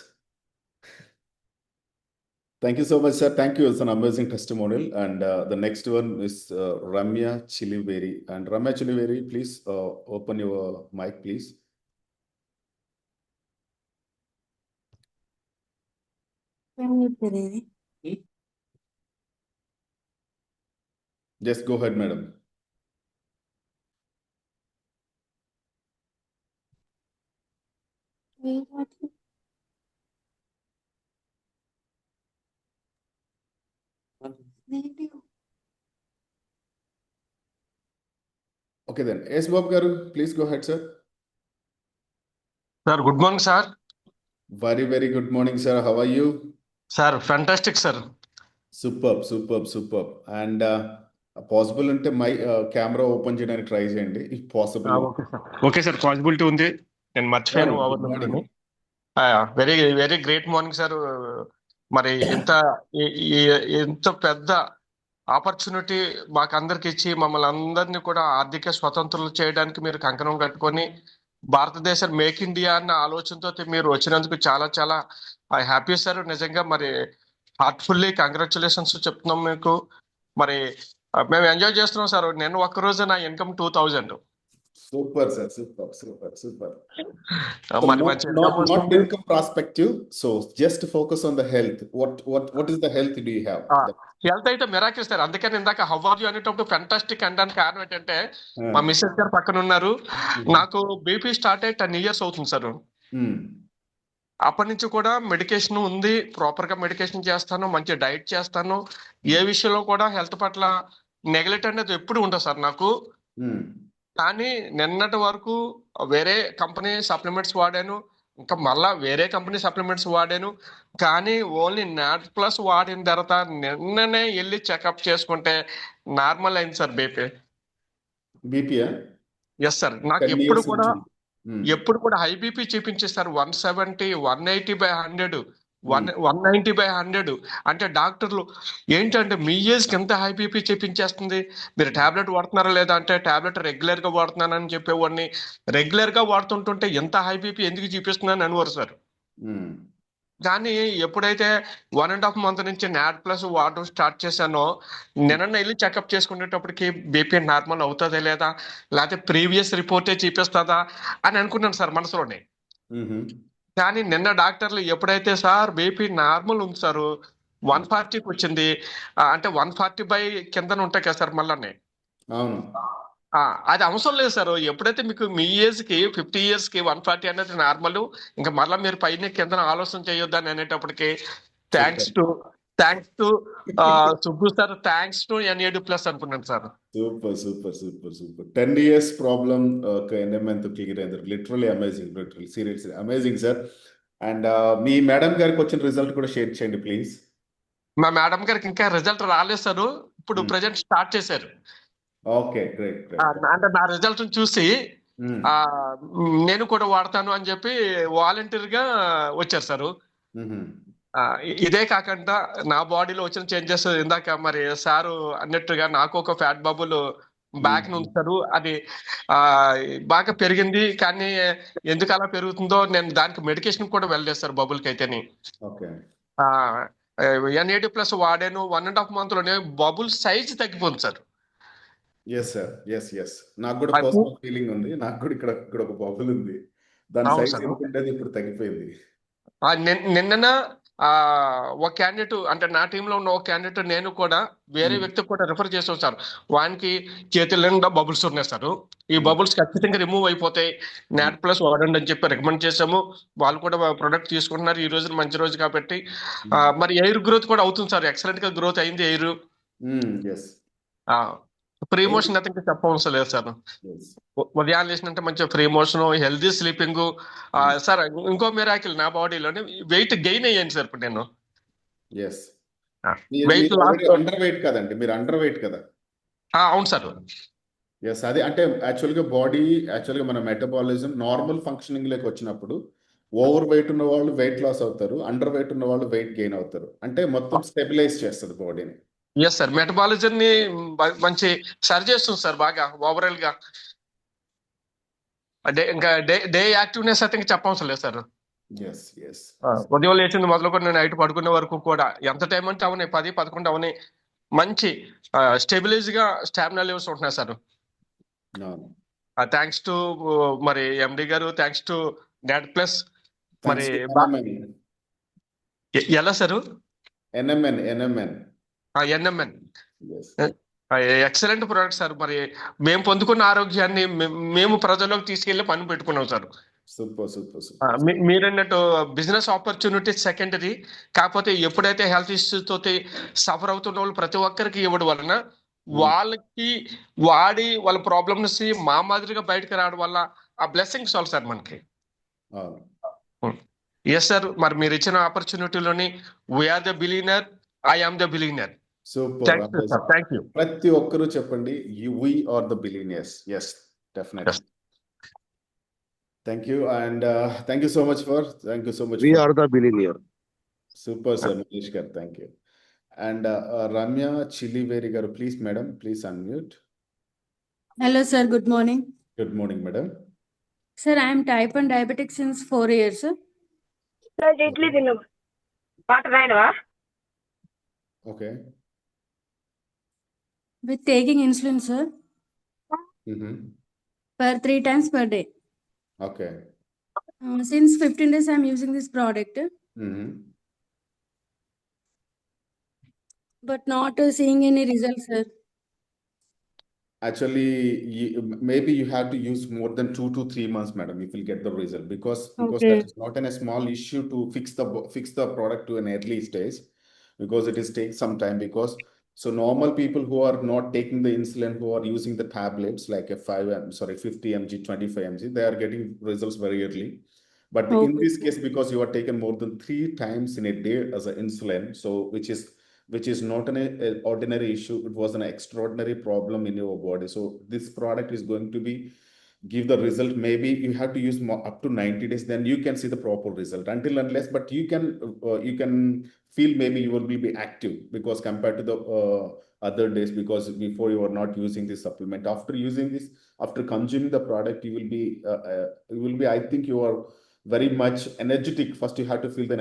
Thank you so much, sir. Thank you. It's an amazing testimonial. And the next one is Ramya Chiliveri. And Ramya Chiliveri, please open your mic, please. Just go ahead, madam. Okay then. Yes, Bob Garu, please go ahead, sir. Sir, good morning, sir. Very, very good morning, sir. How are you? Sir, fantastic, sir. Superb. And possible unte my camera open cheyadaniki try cheyandi if possible. Okay, sir. Okay, sir. Possibility undi. నేను మర్చిపోయాను. Very very great morning sir. మరి ఎంత పెద్ద opportunity మాకందరికి ఇచ్చి మమ్మల్ని అందరినీ కూడా ఆర్థిక స్వతంత్రులు చేయడానికి మీరు కంకణం కట్టుకొని భారతదేశం మేక్ ఇండియా అన్న ఆలోచనతో మీరు వచ్చినందుకు చాలా చాలా హ్యాపీ సార్. నిజంగా మరి హార్ట్ఫుల్లీ కంగ్రాచులేషన్స్ చెప్తున్నాం మీకు. మరి మేము ఎంజాయ్ చేస్తున్నాం సార్. నేను ఒక్కరోజు నా ఇన్కమ్ 2000. Super, sir. Super. మరి Not income perspective. So just focus on the health. What is the health do you have? Health అయితే మిరాకిల్ సార్. అందుకని ఇందాక హౌ ఆర్ యు అనేటప్పుడు ఫెంటాస్టిక్ అనడానికి కారణం ఏంటంటే మా మిస్సెస్ గారు పక్కన ఉన్నారు. నాకు బీపీ స్టార్ట్ అయ్యి 10 years అవుతుంది సార్. అప్పటి నుంచి కూడా మెడికేషన్ ఉంది, ప్రాపర్ గా మెడికేషన్ చేస్తాను, మంచి డైట్ చేస్తాను. ఏ విషయంలో కూడా హెల్త్ పట్ల నెగ్లెక్ట్ అనేది ఎప్పుడు ఉండదు సార్ నాకు. కానీ నిన్నటి వరకు వేరే కంపెనీ సప్లిమెంట్స్ వాడాను, ఇంకా మళ్ళా వేరే కంపెనీ సప్లిమెంట్స్ వాడాను. కానీ ఓన్లీ నాట్ ప్లస్ వాడిన తర్వాత నిన్ననే వెళ్ళి చెకప్ చేసుకుంటే నార్మల్ అయింది సార్ బీపీ. Yes sir. నాకు ఎప్పుడు కూడా హై బీపీ చూపించేస్తారు 170, 180/100, 190/100. అంటే డాక్టర్లు ఏంటంటే మీ ఏజ్కి ఎంత హై బీపీ చూపించేస్తుంది, మీరు టాబ్లెట్ వాడుతున్నారా లేదా అంటే టాబ్లెట్ రెగ్యులర్ గా వాడుతున్నానని చెప్పేవాడిని. రెగ్యులర్ గా వాడుతుంటుంటే ఎంత హై బీపీ ఎందుకు చూపిస్తున్నాను అనేవారు సార్. కానీ ఎప్పుడైతే 1.5 month నుంచి నాడ్ ప్లస్ వాడడం స్టార్ట్ చేశానో, నిన్న వెళ్ళి చెకప్ చేసుకునేటప్పటికి బీపీ నార్మల్ అవుతుందా లేదా, లేకపోతే ప్రీవియస్ రిపోర్టే చూపిస్తుందా అని అనుకున్నాను సార్ మనసులోనే. కానీ నిన్న డాక్టర్లు ఎప్పుడైతే సార్ బీపీ నార్మల్ ఉంది సార్ 140కి వచ్చింది, అంటే 140 కిందన ఉంటాయి కదా సార్ మళ్ళీ. అవును. అది అవసరం లేదు సార్. ఎప్పుడైతే మీకు మీ ఏజ్ కి 50 years కి 140 అనేది నార్మల్, ఇంకా మళ్ళీ మీరు పైన కింద ఆలోచన చేయొద్దని అనేటప్పటికి thanks to Subbu sir, thanks to NAD+ అనుకున్నాను సార్. సూపర్ 10 years ప్రాబ్లం ఒక NMN తో క్లియర్ అయింది. Literally amazing, literally seriously amazing sir. And me madam గారికి వచ్చిన రిజల్ట్ కూడా షేర్ చేయండి ప్లీజ్. మా మేడం గారికి ఇంకా రిజల్ట్ రాలేదు సార్, ఇప్పుడు ప్రెజెంట్ స్టార్ట్ చేశారు. Okay, great. అంటే నా రిజల్ట్ చూసి నేను కూడా వాడతాను అని చెప్పి వాలంటీర్ గా వచ్చారు సార్. ఇదే కాకుండా నా బాడీలో వచ్చిన చేంజెస్ ఇందాక మరి సారు అన్నట్టుగా నాకు ఒక ఫ్యాట్ బబుల్ బ్యాక్ నుంచి సార్, అది బాగా పెరిగింది. కానీ ఎందుకు అలా పెరుగుతుందో నేను దానికి మెడికేషన్ కూడా వెళ్ళలేదు సార్ బబుల్ కి అయితేని. NAD+ వాడాను, 1.5 month లోనే బబుల్ సైజ్ తగ్గిపోతుంది సార్. ఎస్ సార్, ఎస్ నాకు కూడా పర్సనల్ ఫీలింగ్ ఉంది. నాకు కూడా ఇక్కడ ఒక బబుల్ ఉంది, దాని సైజ్ ఎందుకుంటేది ఇప్పుడు తగ్గిపోయింది. నిన్న ఒక క్యాండిడేట్, అంటే నా టీంలో ఉన్న ఒక క్యాండిడేట్ నేను కూడా వేరే వ్యక్తికి కూడా రిఫర్ చేసాం సార్. వానికి చేతుల నిండా బబుల్స్ ఉన్నాయి సార్. ఈ బబుల్స్ ఖచ్చితంగా రిమూవ్ అయిపోతాయి, NAD+ వాడండి అని చెప్పి రికమెండ్ చేసాము. వాళ్ళు కూడా ప్రొడక్ట్ తీసుకుంటున్నారు. ఈ రోజు మంచి రోజు కాబట్టి మరి ఎయిర్ గ్రోత్ కూడా అవుతుంది సార్. ఎక్సలెంట్ గా గ్రోత్ అయింది ఎయిర్. ఫ్రీ మోషన్ అయితే ఇంకా చెప్పవలసిన లేదు సార్. ఉదయాన్నే లేచినంటే మంచి free motion, healthy sleeping. Sir ఇంకో మిరాకిల్, నా బాడీలోనే వెయిట్ గెయిన్ అయ్యాను సార్ ఇప్పుడు నేను. వెయిట్ అండర్ వెయిట్ కదండి, మీరు అండర్ వెయిట్ కదా? అవును సార్. ఎస్, అది అంటే యాక్చువల్గా బాడీ, యాక్చువల్గా మన మెటబాలిజం నార్మల్ ఫంక్షనింగ్ లోకి వచ్చినప్పుడు ఓవర్ వెయిట్ ఉన్న వాళ్ళు వెయిట్ లాస్ అవుతారు, అండర్ వెయిట్ ఉన్న వాళ్ళు వెయిట్ గెయిన్ అవుతారు. అంటే మొత్తం స్టెబిలైజ్ చేస్తుంది బాడీని. ఎస్ సార్, మెటబాలిజం ని మంచి సరి చేస్తుంది సార్ బాగా ఓవరాల్ గా. ఇంకా డే యాక్టివ్నెస్ అయితే ఇంకా చెప్పవసరం లేదు సార్. ఉదయం లేచింది మొదలుకొని నేను నైట్ పడుకునే వరకు కూడా ఎంత టైం అంటే అవని 10-11 అవని మంచి స్టెబిలైజ్ గా స్టామినా లెవెల్స్ ఉంటున్నాయి సార్. థ్యాంక్స్ టు మరి MD గారు, థ్యాంక్స్ టు NAD+. మరి ఎలా sir? NMN excellent product sir. మరి మేము పొందుకున్న ఆరోగ్యాన్ని మేము ప్రజల్లోకి తీసుకెళ్లి పని పెట్టుకున్నాం సార్. సూపర్. మీరన్నట్టు బిజినెస్ ఆపర్చునిటీ సెకండరీ, కాకపోతే ఎప్పుడైతే హెల్త్ ఇష్యూస్ తోటి సఫర్ అవుతున్న వాళ్ళు ప్రతి ఒక్కరికి ఇవ్వడం వలన వాళ్ళకి వాడి వాళ్ళ ప్రాబ్లమ్స్ మా మాదిరిగా బయటకు రావడం వల్ల ఆ బ్లెస్సింగ్స్ చాలు సార్ మనకి. ఎస్ సార్, మరి మీరు ఇచ్చిన ఆపర్చునిటీలోని we are the billionaire, I am the billionaire. Super, thank you. ప్రతి ఒక్కరూ చెప్పండి, we are the billionaires. Yes, definitely. Thank you, and thank you so much. We are the billionaire. Super sir, Manish garu, thank you. And Ramya Chiliveri garu, please madam, please unmute. Hello sir, good morning. Good morning madam. Sir, I am type 1 diabetic since 4 years. Sir, idli tinu water rainava. Okay. With taking insulin, sir, per 3 times per day. Okay. Since 15 days, I am using this product, but not seeing any results, sir. Actually, maybe you have to use more than 2 to 3 months, madam, if you'll get the result, because Okay. that is not a small issue to fix the product to an early stage, because it is takes some time. Because so normal people who are not taking the insulin, who are using the tablets like a 50 mg, 25 mg, they are getting results very early. But in Okay. this case, because you are taken more than 3 times in a day as an insulin, so which is not an ordinary issue, it was an extraordinary problem in your body. So this product is going to be give the result. Maybe you have to use more, up to 90 days, then you can see the proper result. Unless, but you can feel maybe you will be active, because compared to the other days, because before you were not using this supplement. After using this, after consuming the product, you will be I think very much energetic. First, you have to feel the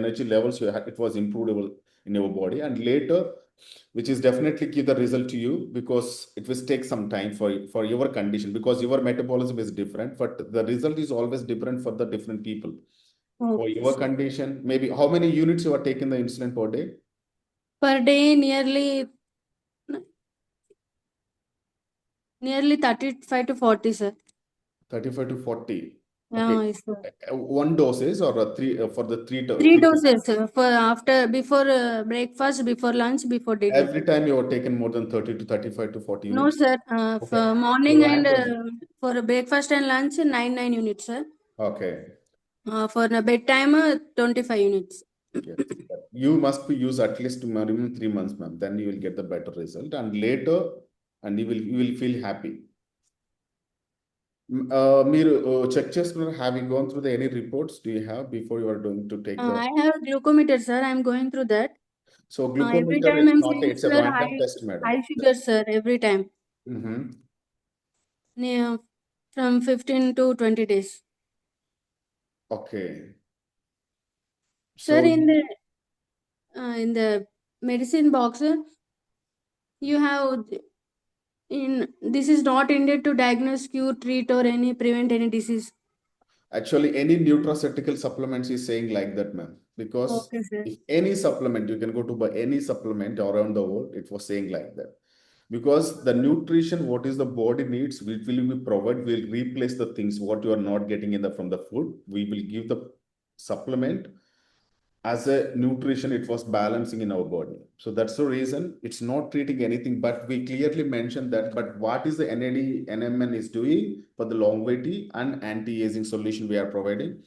energy levels. It was improvable in your body, and later, which is definitely give the result to you, because it will take some time for your condition, because your metabolism is different, but the result is always different for the different people. For Okay, your sir. condition, maybe how many units you are taking the insulin per day? Per day, nearly 35 to 40, sir. 35 to 40. Yeah, Okay. yes, sir. One doses or three for the three Three doses, sir. Before breakfast, before lunch, before dinner. Every time you are taken more than 30 to 35 to 40 No, units? sir. Okay. For morning So and random. for breakfast and lunch, 9 units, sir. Okay. For the bedtime, 25 units. Yes. You must be use at least minimum 3 months, ma'am. Then you will get the better result, and later, and you will feel happy. మీరు check చేసుకున్నారు? Have you gone through any reports? Do you have before you are going to take the? I have glucometer, sir. I'm going through that. So Every glucometer time is I'm not seeing, it's a sir, random test, madam. high sugar, sir. Every time. From 15 to 20 days. Okay. Sir, So in the medicine box, you have this is not intended to diagnose, cure, treat, or prevent any disease. actually, any nutraceutical supplements is saying like that, ma'am. Because Okay, sir. if any supplement, you can go to buy any supplement around the world, it was saying like that. Because the nutrition, what is the body needs, will be provided, will replace the things what you are not getting from the food. We will give the supplement as a nutrition, it was balancing in our body. So that's the reason it's not treating anything, but we clearly mentioned that. But what is the NAD, NMN is doing for the longevity and anti-aging solution we are providing?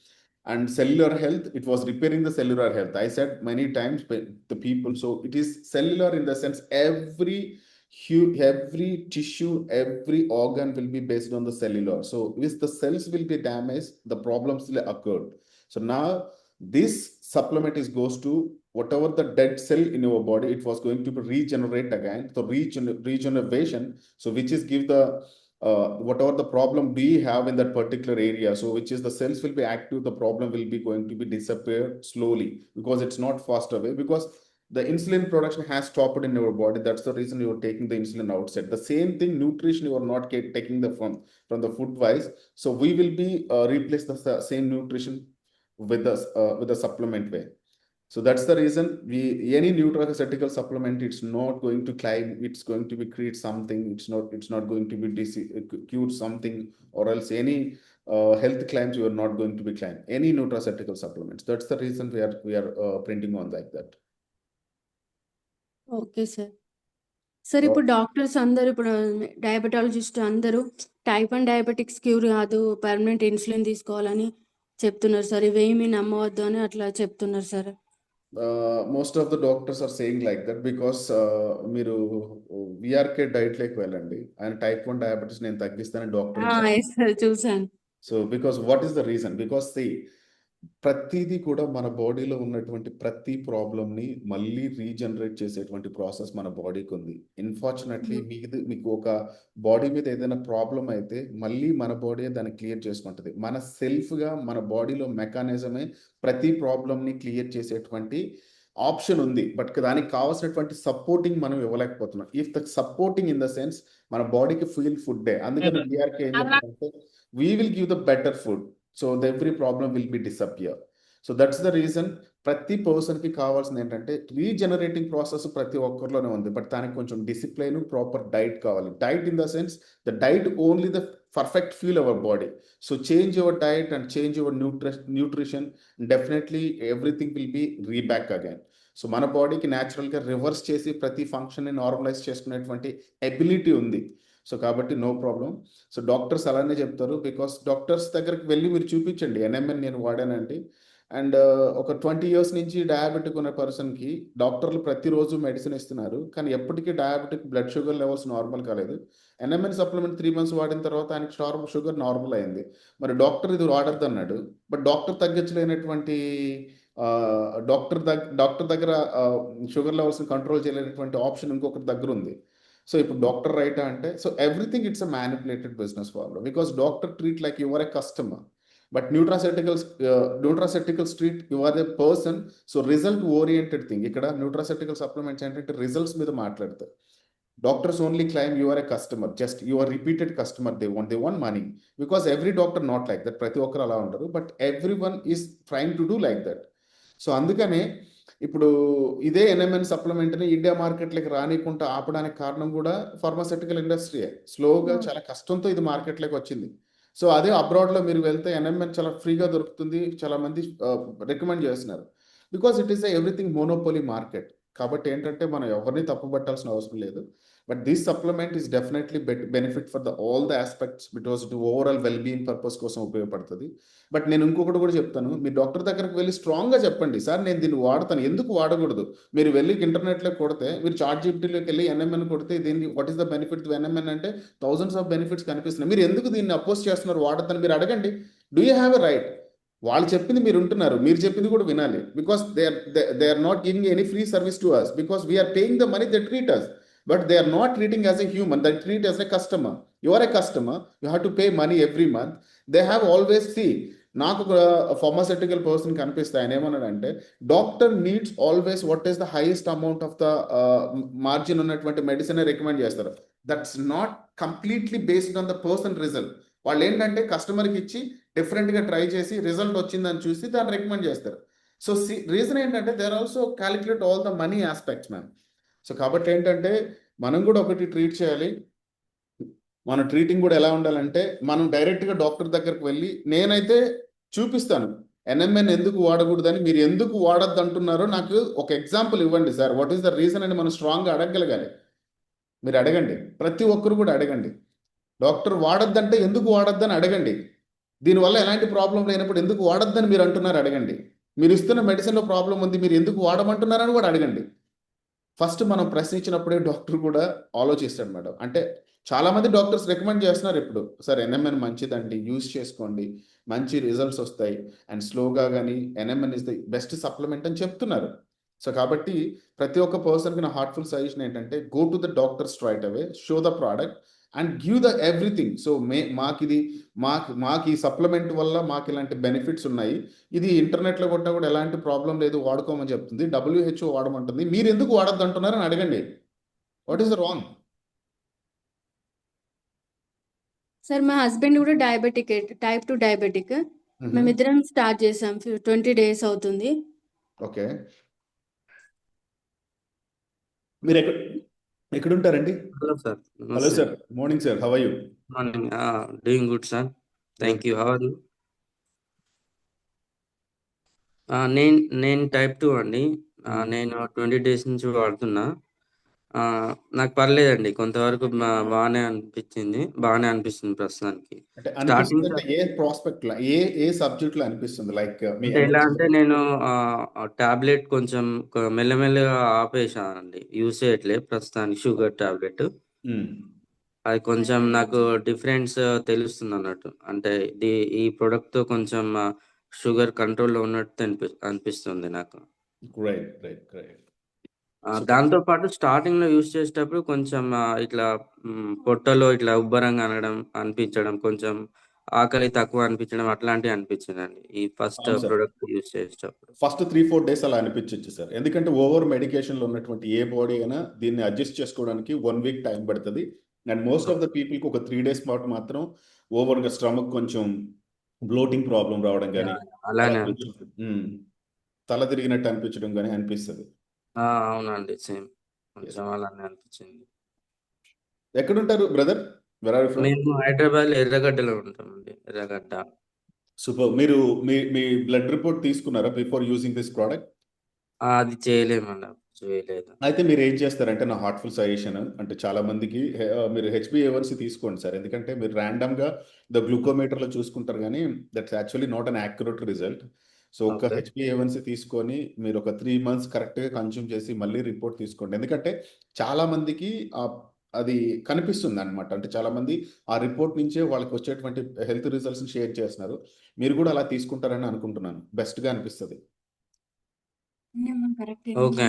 And cellular health, it was repairing the cellular health. I said many times, the people, so it is cellular in the sense every tissue, every organ will be based on the cellular. So if the cells will be damaged, the problems will occur. So now this supplement goes to whatever the dead cell in your body, it was going to be regenerate again. So regeneration, so which is give the whatever the problem we have in that particular area, so which is the cells will be active, the problem will be going to be disappear slowly, because it's not fast away, because the insulin production has stopped in your body. That's the reason you are taking the insulin outside. The same thing, nutrition, you are not taking from the food wise. So we will be replace the same nutrition with the supplement way. So that's the reason any nutraceutical supplement, it's not going to climb, it's going to be create something, it's not going to be cure something, or else any health claims you are not going to be claim any nutraceutical supplements. That's the reason we are printing on like that. Okay sir. Sir ఇప్పుడు doctors అందరూ, ఇప్పుడు diabetologist అందరూ type 1 diabetics cure కాదు, permanent insulin తీసుకోవాలని చెప్తున్నారు sir. ఇవేమీ నమ్మవద్దు అని అట్లా చెప్తున్నారు sir. Most of the doctors are saying like that, because మీరు VRK డైట్ లేకి వెళ్ళండి, ఆయన టైప్ 1 డయాబెటీస్ నేను తగ్గిస్తానని డాక్టర్ చూసాను. So because what is the reason? Because ప్రతిదీ కూడా మన బాడీలో ఉన్నటువంటి ప్రతి ప్రాబ్లమ్ని మళ్ళీ రీజనరేట్ చేసేటువంటి ప్రాసెస్ మన బాడీకి ఉంది. అన్ఫార్చునేట్లీ మీకు ఒక బాడీ మీద ఏదైనా ప్రాబ్లం అయితే మళ్ళీ మన బాడీ దాన్ని క్లియర్ చేసుకుంటుంది. మన సెల్ఫ్గా మన బాడీలో మెకానిజమే ప్రతి ప్రాబ్లమ్ని క్లియర్ చేసేటువంటి ఆప్షన్ ఉంది. బట్ దానికి కావాల్సినటువంటి సపోర్టింగ్ మనం ఇవ్వలేకపోతున్నాం. If the supporting in the sense మన బాడీకి ఫుల్ ఫుడ్ డే, అందుకని వీఆర్కే ఏం చెప్తారంటే we will give the better food, so every problem will be disappear. So that's the reason ప్రతి పర్సన్కి కావాల్సింది ఏంటంటే రీజనరేటింగ్ ప్రాసెస్ ప్రతి ఒక్కరిలోనే ఉంది, బట్ దానికి కొంచెం డిసిప్లైన్, ప్రాపర్ డైట్ కావాలి. Diet in the sense the diet only the perfect fuel our body. So change your diet and change your nutrition, definitely everything will be reback again. So మన బాడీకి న్యాచురల్గా reverse చేసి ప్రతి ఫంక్షన్ని normalise చేసుకునేటువంటి ability ఉంది. So కాబట్టి no problem. So doctors అలానే చెప్తారు, బికాస్ డాక్టర్స్ దగ్గరికి వెళ్ళి మీరు చూపించండి NMN నేను వాడానండి. అండ్ ఒక 20 years నుంచి డయాబెటిక్ ఉన్న పర్సన్కి డాక్టర్లు ప్రతిరోజు మెడిసిన్ ఇస్తున్నారు, కానీ ఎప్పటికీ diabetic blood sugar levels normal కాలేదు. NMN సప్లిమెంట్ 3 months వాడిన తర్వాత ఆయనకి షుగర్ నార్మల్ అయింది. మరి డాక్టర్ ఇది వాడద్దు అన్నాడు, బట్ డాక్టర్ తగ్గించలేనటువంటి డాక్టర్ దగ్గర షుగర్ లెవెల్స్ని కంట్రోల్ చేయలేనటువంటి ఆప్షన్ ఇంకొకటి దగ్గర ఉంది. సో ఇప్పుడు డాక్టర్ రైటా అంటే, so everything it's a manipulated business formula, because doctor treat like your a customer. But nutraceuticals treat you are a person, so result oriented thing. ఇక్కడ nutraceutical supplements ఏంటంటే results మీద మాట్లాడతారు. Doctors only claim you are a customer, just you are repeated customer. They want money, because every doctor not like that. ప్రతి ఒక్కరు అలా ఉండరు, but everyone is trying to do like that. So అందుకనే ఇప్పుడు ఇదే NMN సప్లిమెంట్ని India మార్కెట్లోకి రానికుంటా ఆపడానికి కారణం కూడా ఫార్మాస్యూటికల్ ఇండస్ట్రీయే. స్లోగా చాలా కష్టంతో ఇది మార్కెట్లోకి వచ్చింది. సో అదే అబ్రాడ్లో మీరు వెళ్తే ఎన్ఎంఎన్ చాలా ఫ్రీగా దొరుకుతుంది, చాలా మంది రికమెండ్ చేస్తున్నారు, because it is everything monopoly market. కాబట్టి ఏంటంటే మనం ఎవరిని తప్పుపట్టాల్సిన అవసరం లేదు. But this supplement is definitely benefit for all the aspects, because it overall wellbeing purpose కోసం ఉపయోగపడుతుంది. బట్ నేను ఇంకొకటి కూడా చెప్తాను, మీ డాక్టర్ దగ్గరకు వెళ్ళి స్ట్రాంగ్గా చెప్పండి, సార్ నేను దీన్ని వాడతాను, ఎందుకు వాడకూడదు. మీరు వెళ్ళి ఇంటర్నెట్లో కొడితే, మీరు చాట్ జీపీటీలోకి వెళ్ళి ఎన్ఎంఎన్ కొడితే దీన్ని what is the benefit NMN అంటే థౌసండ్స్ ఆఫ్ బెనిఫిట్స్ కనిపిస్తున్నాయి. మీరు ఎందుకు దీన్ని అపోజ్ చేస్తున్నారు, వాడతాను మీరు అడగండి. Do you have a right? వాళ్ళు చెప్పింది మీరు ఉంటున్నారు, మీరు చెప్పింది కూడా వినాలి, because they are not giving any free service to us, because we're paying the money they treat us. But they are not treating as a human, they treat as a customer. You are a customer, you have to pay money every month. They have always నాకు pharmaceutical person కనిపిస్తే ఆయన ఏమన్నాడంటే, doctor needs always what is the highest amount of the margin ఉన్నటువంటి medicine recommend చేస్తారు. That's not completely based on the person result. వాళ్ళు ఏంటంటే కస్టమర్కి ఇచ్చి డిఫరెంట్గా ట్రై చేసి రిజల్ట్ వచ్చిందని చూసి దాన్ని రికమెండ్ చేస్తారు. సో రీజన్ ఏంటంటే they are also calculate all the money aspects ma'am. So కాబట్టి ఏంటంటే మనం కూడా ఒకటి ట్రీట్ చేయాలి. మన ట్రీటింగ్ కూడా ఎలా ఉండాలంటే, మనం డైరెక్ట్గా డాక్టర్ దగ్గరకు వెళ్ళి నేనైతే చూపిస్తాను ఎన్ఎంఎన్ ఎందుకు వాడకూడదని. మీరు ఎందుకు వాడద్దు అంటున్నారో నాకు ఒక ఎగ్జాంపుల్ ఇవ్వండి sir, what is the reason అని మనం స్ట్రాంగ్గా అడగగలగాలి. మీరు అడగండి, ప్రతి ఒక్కరు కూడా అడగండి. డాక్టర్ వాడద్దంటే ఎందుకు వాడద్దని అడగండి. దీనివల్ల ఎలాంటి ప్రాబ్లం లేనప్పుడు ఎందుకు వాడద్దని మీరు అంటున్నారు అడగండి. మీరు ఇస్తున్న మెడిసిన్లో ప్రాబ్లం ఉంది, మీరు ఎందుకు వాడమంటున్నారని కూడా అడగండి. ఫస్ట్ మనం ప్రశ్నించినప్పుడే డాక్టర్ కూడా ఆలోచిస్తాడు మేడం. అంటే చాలామంది డాక్టర్స్ రికమెండ్ చేస్తున్నారు ఇప్పుడు, సార్ ఎన్ఎంఎన్ మంచిదండి, యూజ్ చేసుకోండి, మంచి రిజల్ట్స్ వస్తాయి, అండ్ స్లోగా కానీ NMN is the best supplement అని చెప్తున్నారు. సో కాబట్టి ప్రతి ఒక్క పర్సన్కి నా హార్ట్ఫుల్ సజెషన్ ఏంటంటే, go to the doctor straight away, show the product and give the everything. So మాకు ఈ సప్లిమెంట్ వల్ల మాకు ఇలాంటి బెనిఫిట్స్ ఉన్నాయి, ఇది ఇంటర్నెట్లో కొట్టా కూడా ఎలాంటి ప్రాబ్లం లేదు, వాడుకోమని చెప్తుంది, WHO వాడమంటుంది, మీరు ఎందుకు వాడద్దు అంటున్నారని అడగండి. What is the wrong? Sir మా హస్బెండ్ కూడా డయాబెటిక్, టైప్ 2 డయాబెటిక్. మేమిద్దరం స్టార్ట్ చేసాం, 20 days అవుతుంది. ఓకే, మీరు ఎక్కడ ఉంటారండి? Hello sir. Hello sir, morning sir, how are you? Morning. Doing good sir, thank you. How are you? నేను టైప్ 2 అండి. నేను 20 days నుంచి వాడుతున్నా. నాకు పర్లేదండి, కొంతవరకు బాగానే అనిపిస్తుంది ప్రస్తుతానికి. స్టార్టింగ్ ఏ ప్రాస్పెక్ట్ లో, ఏ సబ్జెక్ట్ లో అనిపిస్తుంది? లైక్ ఎలా అంటే, నేను టాబ్లెట్ కొంచెం మెల్లమెల్లగా ఆపేసానండి, యూస్ చేయట్లేదు ప్రస్తుతానికి, షుగర్ టాబ్లెట్. అది కొంచెం నాకు డిఫరెన్స్ తెలుస్తుంది అన్నట్టు, అంటే ఈ ప్రొడక్ట్ తో కొంచెం షుగర్ కంట్రోల్లో ఉన్నట్టు అనిపిస్తుంది నాకు. దాంతో పాటు స్టార్టింగ్ లో యూస్ చేసేటప్పుడు కొంచెం ఇట్లా పొట్టలో ఇట్లా ఉబ్బరంగా అనిపించడం, కొంచెం ఆకలి తక్కువ అనిపించడం, అట్లాంటివి అనిపించిందండి ఈ ఫస్ట్ ప్రొడక్ట్ యూస్ చేసేటప్పుడు. ఫస్ట్ 3-4 days అలా అనిపించచ్చు సార్, ఎందుకంటే ఓవర్ మెడికేషన్ లో ఉన్నటువంటి ఏ బాడీ అయినా దీన్ని అడ్జస్ట్ చేసుకోవడానికి 1 week టైం పడుతుంది. And most of the people కి ఒక 3 days పాటు మాత్రం ఓవర్ గా స్టమక్ కొంచెం బ్లోటింగ్ ప్రాబ్లం రావడం కానీ, అలానే తల తిరిగినట్టు అనిపించడం కానీ అనిపిస్తుంది. అవునండి, సేమ్ కొంచెం అలానే అనిపించింది. ఎక్కడుంటారు బ్రదర్? మేము హైదరాబాద్ లో ఎర్రగడ్డలో ఉంటామండి, ఎర్రగడ్డ. సూపర్. మీరు మీ బ్లడ్ రిపోర్ట్ తీసుకున్నారా బిఫోర్ యూజింగ్ దిస్ ప్రోడక్ట్? అది చేయలేదు. అయితే మీరు ఏం చేస్తారంటే, నా హార్ట్ఫుల్ సజెషన్ అంటే, చాలా మందికి మీరు HbA1c తీసుకోండి సార్, ఎందుకంటే మీరు ర్యాండమ్ గా ద గ్లూకోమీటర్ లో చూసుకుంటారు కానీ that's actually not an accurate result. So ఒక HbA1c తీసుకొని మీరు ఒక 3 months కరెక్ట్గా కన్జ్యూమ్ చేసి మళ్ళీ రిపోర్ట్ తీసుకోండి. ఎందుకంటే చాలా మందికి అది కనిపిస్తుంది అనమాట, అంటే చాలా మంది ఆ రిపోర్ట్ నుంచే వాళ్ళకి వచ్చేటువంటి హెల్త్ రిజల్ట్స్ షేర్ చేస్తున్నారు. మీరు కూడా అలా తీసుకుంటారని అనుకుంటున్నాను, బెస్ట్ గా అనిపిస్తుంది. Okay,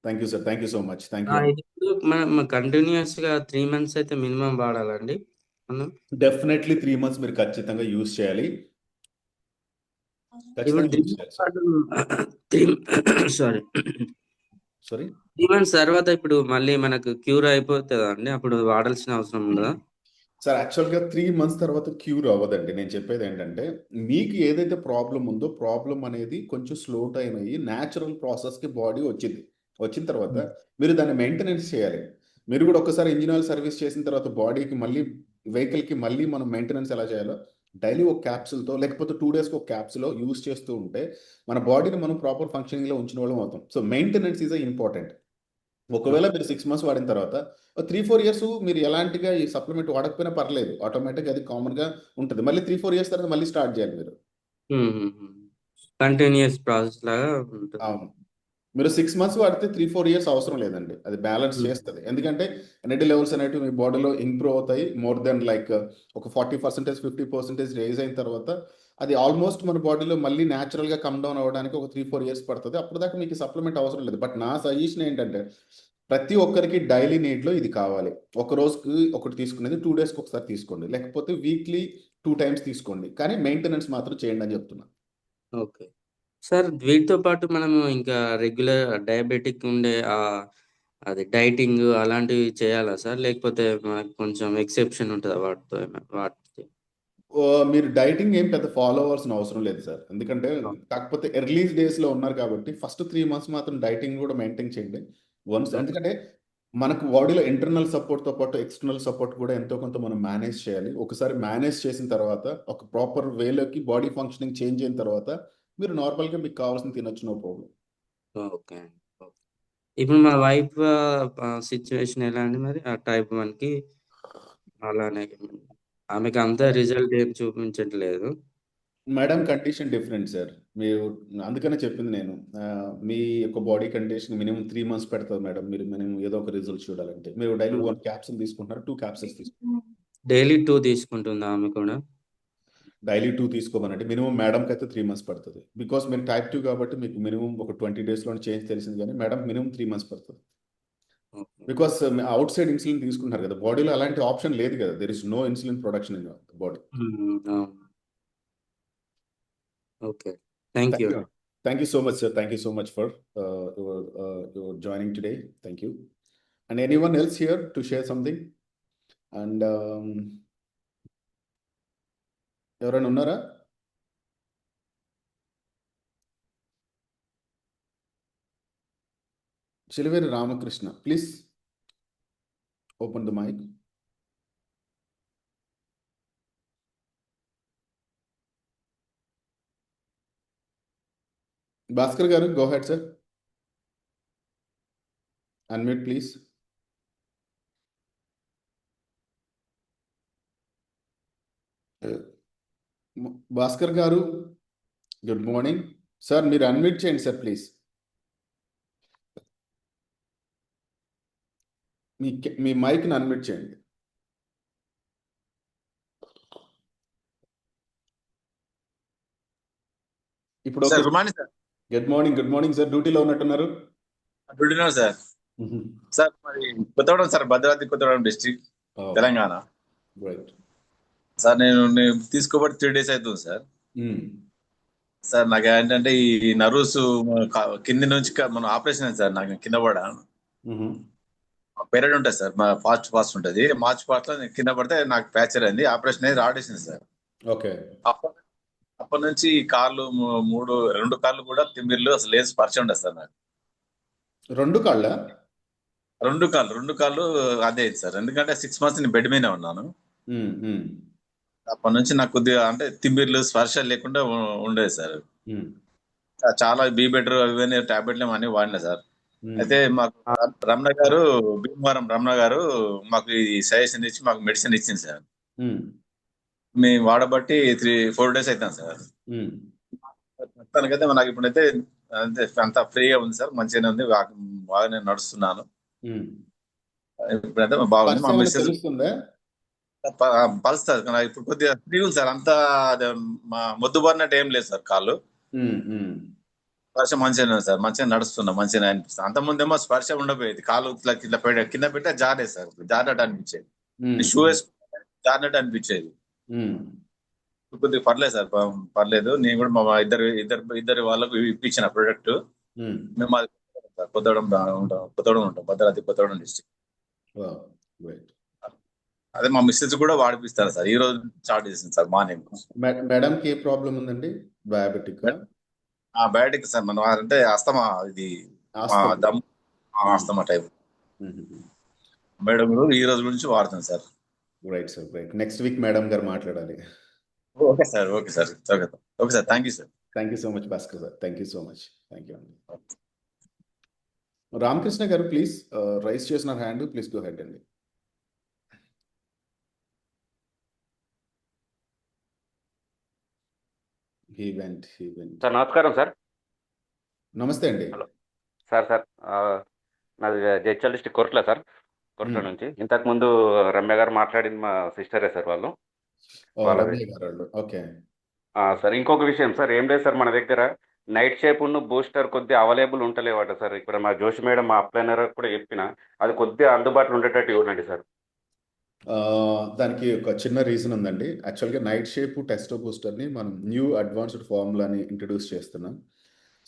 thank you sir, thank you so much. Thank you. ఇప్పుడు మనం కంటిన్యూస్ గా 3 months అయితే మినిమం వాడాలండి అన్న డెఫినెట్లీ 3 మంత్స్ మీరు ఖచ్చితంగా యూజ్ చేయాలి. ఇప్పుడు ఖచ్చితంగా యూజ్ చేయాలి సార్. సారీ సారీ 3 మంత్స్ తర్వాత ఇప్పుడు మళ్ళీ మనకు క్యూర్ అయిపోతుందా అండి? అప్పుడు వాడాల్సిన అవసరం ఉండదా? సార్ యాక్చువల్గా 3 మంత్స్ తర్వాత క్యూర్ అవ్వదండి. నేను చెప్పేది ఏంటంటే మీకు ఏదైతే ప్రాబ్లం ఉందో ప్రాబ్లం అనేది కొంచెం స్లో టైం అయ్యి న్యాచురల్ ప్రాసెస్కి బాడీ వచ్చిన తర్వాత మీరు దాన్ని మెయింటెనెన్స్ చేయాలి. మీరు కూడా ఒకసారి ఇంజిన్ ఆయిల్ సర్వీస్ చేసిన తర్వాత బాడీకి మళ్ళీ వెహికల్కి మళ్ళీ మనం మెయింటెనెన్స్ ఎలా చేయాలో డైలీ ఒక క్యాప్సుల్తో లేకపోతే 2 డేస్కి ఒక క్యాప్సులో యూజ్ చేస్తూ ఉంటే మన బాడీని మనం ప్రాపర్ ఫంక్షనింగ్లో ఉంచిన వాళ్ళం అవుతాం. So maintenance is important. ఒకవేళ మీరు 6 మంత్స్ వాడిన తర్వాత 3-4 ఇయర్స్ మీరు ఎలాంటిగా ఈ సప్లిమెంట్ వాడకపోయినా పర్లేదు, ఆటోమేటిక్ అది కామన్గా ఉంటుంది. మళ్ళీ 3-4 ఇయర్స్ తర్వాత మళ్ళీ స్టార్ట్ చేయాలి మీరు. కంటిన్యూస్ ప్రాసెస్ లాగా ఉంటుంది. అవును, మీరు 6 మంత్స్ వాడితే 3-4 ఇయర్స్ అవసరం లేదండి, అది బ్యాలెన్స్ చేస్తుంది. ఎందుకంటే ఎనర్జీ లెవెల్స్ అనేవి మీ బాడీలో ఇంప్రూవ్ అవుతాయి. మోర్ దెన్ లైక్ ఒక 40%, 50% రేజ్ అయిన తర్వాత అది ఆల్మోస్ట్ మన బాడీలో మళ్ళీ న్యాచురల్గా కమ్ డౌన్ అవ్వడానికి ఒక 3-4 ఇయర్స్ పడుతుంది. అప్పుడు దాకా మీకు సప్లిమెంట్ అవసరం లేదు. బట్ నా సజెషన్ ఏంటంటే ప్రతి ఒక్కరికి డైలీ నీడ్లో ఇది కావాలి. ఒక రోజుకి ఒకటి తీసుకునేది 2 డేస్కి ఒకసారి తీసుకోండి, లేకపోతే వీక్లీ 2 టైమ్స్ తీసుకోండి, కానీ మెయింటెనెన్స్ మాత్రం చేయండి అని చెప్తున్నా. ఓకే సార్, వీటితో పాటు మనము ఇంకా రెగ్యులర్ డయాబెటిక్ ఉండే అది డైటింగ్ అలాంటివి చేయాలా సార్? లేకపోతే మనకు కొంచెం ఎక్సెప్షన్ ఉంటుందా వాటికి? మీరు డైటింగ్ ఏం పెద్ద ఫాలో అవ్వాల్సిన అవసరం లేదు సార్. ఎందుకంటే కాకపోతే ఎర్లీ డేస్లో ఉన్నారు కాబట్టి ఫస్ట్ 3 మంత్స్ మాత్రం డైటింగ్ కూడా మెయింటైన్ చేయండి వన్స్. ఎందుకంటే మనకు బాడీలో ఇంటర్నల్ సపోర్ట్తో పాటు ఎక్స్టర్నల్ సపోర్ట్ కూడా ఎంతో కొంత మనం మేనేజ్ చేయాలి. ఒకసారి మేనేజ్ చేసిన తర్వాత ఒక ప్రాపర్ వేలోకి బాడీ ఫంక్షనింగ్ చేంజ్ అయిన తర్వాత మీరు నార్మల్గా మీకు కావాల్సిన తినొచ్చు, నో ప్రాబ్లం. ఓకే అండి. ఇప్పుడు మా వైఫ్ సిచ్యువేషన్ ఎలా అండి మరి? ఆ టైప్ 1కి అలానే ఆమెకి అంత రిజల్ట్ ఏం చూపించట్లేదు. Madam condition different sir. మీరు అందుకనే చెప్పింది నేను, మీ యొక్క బాడీ కండిషన్ మినిమం 3 మంత్స్ పెడుతుంది మేడం. మీరు మినిమం ఏదో ఒక రిజల్ట్ చూడాలంటే మీరు డైలీ 1 క్యాప్సూల్ తీసుకుంటున్నారు, 2 క్యాప్సూల్స్ తీసుకుంటున్నారు. డైలీ 2 తీసుకుంటుందా ఆమె కూడా? డైలీ 2 తీసుకోమనంటే మినిమం మేడంకి అయితే 3 మంత్స్ పడుతుంది. బికాస్ మీరు టైప్ 2 కాబట్టి మీకు మినిమం ఒక 20 డేస్లో చేంజ్ తెలిసింది, కానీ మేడం మినిమం 3 మంత్స్ పడుతుంది. బికాస్ అవుట్ సైడ్ ఇన్సులిన్ తీసుకుంటున్నారు కదా, బాడీలో అలాంటి ఆప్షన్ లేదు కదా, there is no insulin production in body. Okay, thank you. Thank you so much, sir. Thank you so much for your joining today. Thank you. And anyone else here to share something? And ఎవరైనా ఉన్నారా? Chiliveri Ramakrishna, please open the mic. Bhaskar garu, go ahead, sir. Unmute, please. Bhaskar garu, good morning. Sir, మీరు unmute చేయండి sir please. Me మైక్ని unmute చేయండి. ఇప్పుడు good morning sir. డ్యూటీలో ఉన్నట్టున్నారు. డ్యూటీలో sir. Sir మరి Kothagudem sir, Bhadradri Kothagudem district, Telangana. Sir నేను తీసుకోబట్టి 3 days అవుతుంది సార్. సార్ నాకు ఏంటంటే ఈ నర్వ్స్ కింది నుంచి మనం ఆపరేషన్ అయింది సార్. నాకు కింద పడా పీరియడ్ ఉంటుంది సార్, ఫాస్ట్ ఉంటుంది. మార్చ్ పాస్ట్ లో కింద పడితే నాకు ఫ్రాక్చర్ అయింది, ఆపరేషన్ అయ్యి రాడేసింది సార్. ఓకే. అప్పటి నుంచి ఈ కాళ్ళు 2 కాళ్ళు కూడా తిమ్మిర్లు అసలు ఏం స్పర్శ ఉండదు సార్ నాకు. 2 కాళ్ళ? 2 కాళ్ళు అదే సార్. ఎందుకంటే 6 months నేను బెడ్ మీద ఉన్నాను. అప్పటి నుంచి నాకు కొద్దిగా అంటే తిమ్మిర్లు స్పర్శ లేకుండా ఉండేది సార్. చాలా బెటర్ ఇవన్నీ టాబ్లెట్లు అన్ని వాడినా సార్. అయితే మాకు భీమవరం రమణ గారు మాకు ఈ సజెషన్ ఇచ్చి మాకు మెడిసిన్ ఇచ్చింది సార్. మేము వాడబట్టి 3-4 days అవుతాం సార్. మొత్తానికైతే నాకు ఇప్పుడైతే అంత ఫ్రీగా ఉంది సార్, మంచిగానే ఉంది, బాగానే నడుస్తున్నాను. ఇప్పుడైతే బాగుంది. మా మెసేజ్ పలుస్తుంది నాకు ఇప్పుడు కొద్దిగా ఫ్రీ ఉంది సార్. అంతా మా మొద్దుబారినట్టు ఏం లేదు సార్. కాళ్ళు స్పర్శ మంచిగానే ఉంది సార్, మంచిగా నడుస్తున్నా, మంచిగా అనిపిస్తుంది. అంత ముందేమో స్పర్శ ఉండబోయేది, కాళ్ళు ఇట్లా కింద పెట్టే జారేది సార్, జారట అనిపించేది. షూ వేసుకుంటే జారినట్టు అనిపించేది. కొద్దిగా పర్లేదు సార్, పర్లేదు. నేను కూడా మా ఇద్దరు వాళ్ళకు ఇప్పించిన ప్రొడక్ట్. మేము అది కొత్తగూడెం ఉంటాం, భద్రాద్రి కొత్తగూడెం డిస్ట్రిక్ట్. అదే మా మిస్సెస్ కూడా వాడిపిస్తారు సార్. ఈ రోజు స్టార్ట్ చేసింది సార్ మార్నింగ్. మేడం కి ఏ ప్రాబ్లం ఉందండి? డయాబెటిక్ బయాటిక్ సార్, మనం అంటే అస్తమా, ఇది దమ్ అస్తమా టైప్. మేడం ఈ రోజు నుంచి వాడుతుంది sir. Right sir, right. Next week madam గారు మాట్లాడాలి. Okay sir, okay sir, okay sir. Thank you sir. Thank you so much Bhaskar sir, thank you so much. Thank you అండి. రామకృష్ణ గారు please rice చేసిన hand, please go ahead అండి. He went. Sir నమస్కారం sir. నమస్తే అండి. Hello sir. నాది జడ్చల్ district కొర్ట్ల sir, కొర్ట్ల నుంచి. ఇంతకు ముందు రమ్య గారు మాట్లాడింది మా సిస్టరే సార్ వాళ్ళు. ఓకే సార్ ఇంకొక విషయం సార్, ఏం లేదు సార్, మన దగ్గర నైట్ షేప్ ఉన్న బూస్టర్ కొద్దిగా అవైలబుల్ ఉంటలేవట సార్. ఇక్కడ మా జోషి మేడం మా అప్లైనర్ కూడా చెప్పిన, అది కొద్దిగా అందుబాటులో ఉండేటట్టు ఇవ్వండి సార్. దానికి ఒక చిన్న రీజన్ ఉందండి. యాక్చువల్గా నైట్ షేప్ టెస్టో బూస్టర్ని మనం న్యూ అడ్వాన్స్డ్ ఫార్ములాని ఇంట్రడ్యూస్ చేస్తున్నాం.